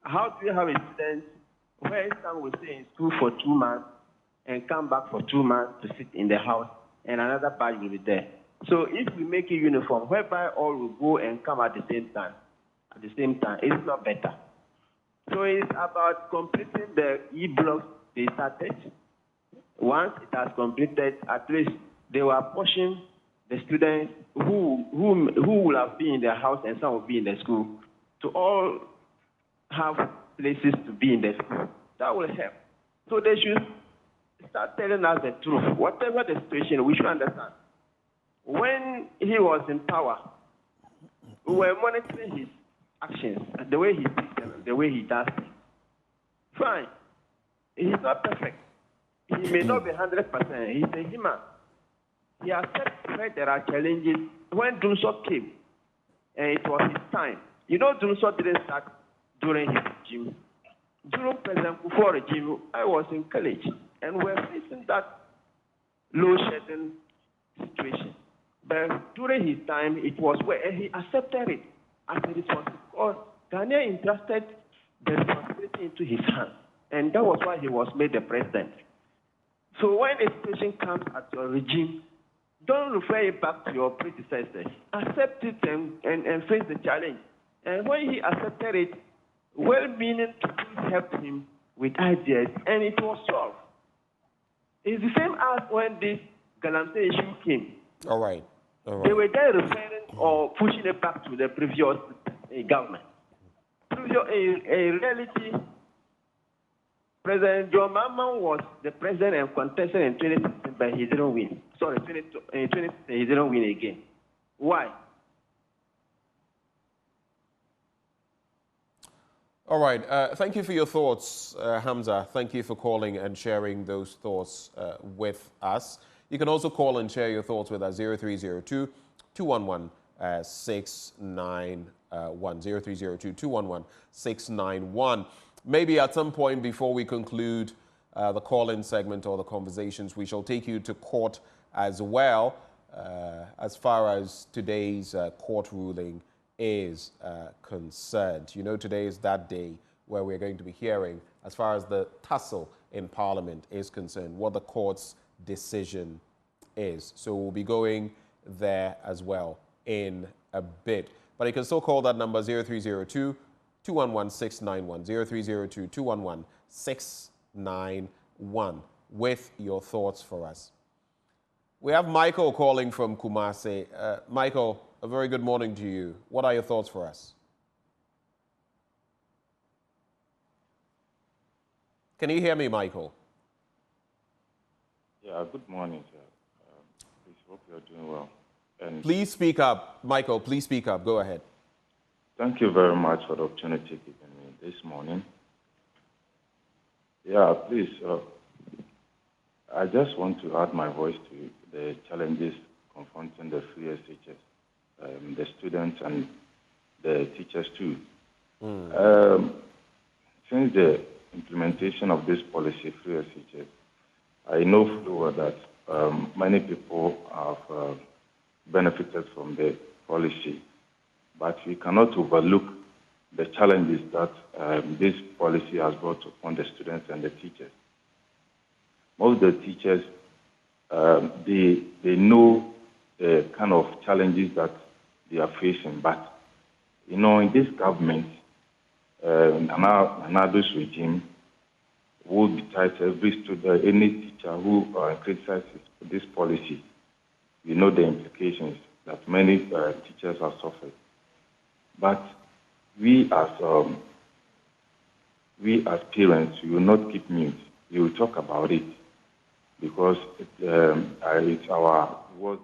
P: How do you have a student where someone will stay in school for 2 months and come back for 2 months to sit in the house and another batch will be there? So if we make it uniform, whereby all will go and come at the same time, it's not better. So it's about completing the e-blocks they started. Once it has completed, at least they were pushing the students who will have been in their house and some will be in the school to all have places to be in the school. That will help. So they should start telling us the truth. Whatever the situation, we should understand. When he was in power, we were monitoring his actions, the way he speaks them, the way he does things. Fine. He's not perfect. He may not be 100%. He's a human. He accepts that there are challenges. When Dunso came, and it was his time, you know, Dunso didn't start during his regime. During President Kufuor regime, I was in college, and we were facing that low-shedding situation. But during his time, it was where he accepted it as a responsibility. Because Ghana entrusted the responsibility into his hands, and that was why he was made the president. So when a situation comes at your regime, don't refer it back to your predecessors. Accept it and face the challenge. And when he accepted it, well-meaning people helped him with ideas, and it was solved. It's the same as when this Galamsey issue came.
U: All right. All right.
P: They were then referring or pushing it back to the previous government. In reality, President John Mahama was the president and contested in 2016, but he didn't win. Sorry, in 2016, he didn't win again. Why?
U: All right. Thank you for your thoughts, Hamza. Thank you for calling and sharing those thoughts with us. You can also call and share your thoughts with us, 0302-211-691, 0302-211-691. Maybe at some point before we conclude the call-in segment or the conversations, we shall take you to court as well, as far as today's court ruling is concerned. You know, today is that day where we're going to be hearing, as far as the tussle in Parliament is concerned, what the court's decision is. So we'll be going there as well in a bit. But you can still call that number 0302-211-691, 0302-211-691 with your thoughts for us. We have Michael calling from Kumasi. Michael, a very good morning to you. What are your thoughts for us? Can you hear me, Michael?
Q: Yeah, good morning, sir. Please hope you're doing well. And
U: please speak up. Michael, please speak up. Go ahead.
Q: thank you very much for the opportunity given me this morning. Yeah, please, I just want to add my voice to the challenges confronting the free SHS, the students and the teachers too. Since the implementation of this policy, free SHS, I know full well that many people have benefited from the policy, but we cannot overlook the challenges that this policy has brought upon the students and the teachers. Most of the teachers they know the kind of challenges that they are facing. But, you know, in this government, another regime will be tied to every student, any teacher who criticizes this policy. You know the implications that many teachers have suffered. But we as parents, we will not keep mute. We will talk about it because it's our words.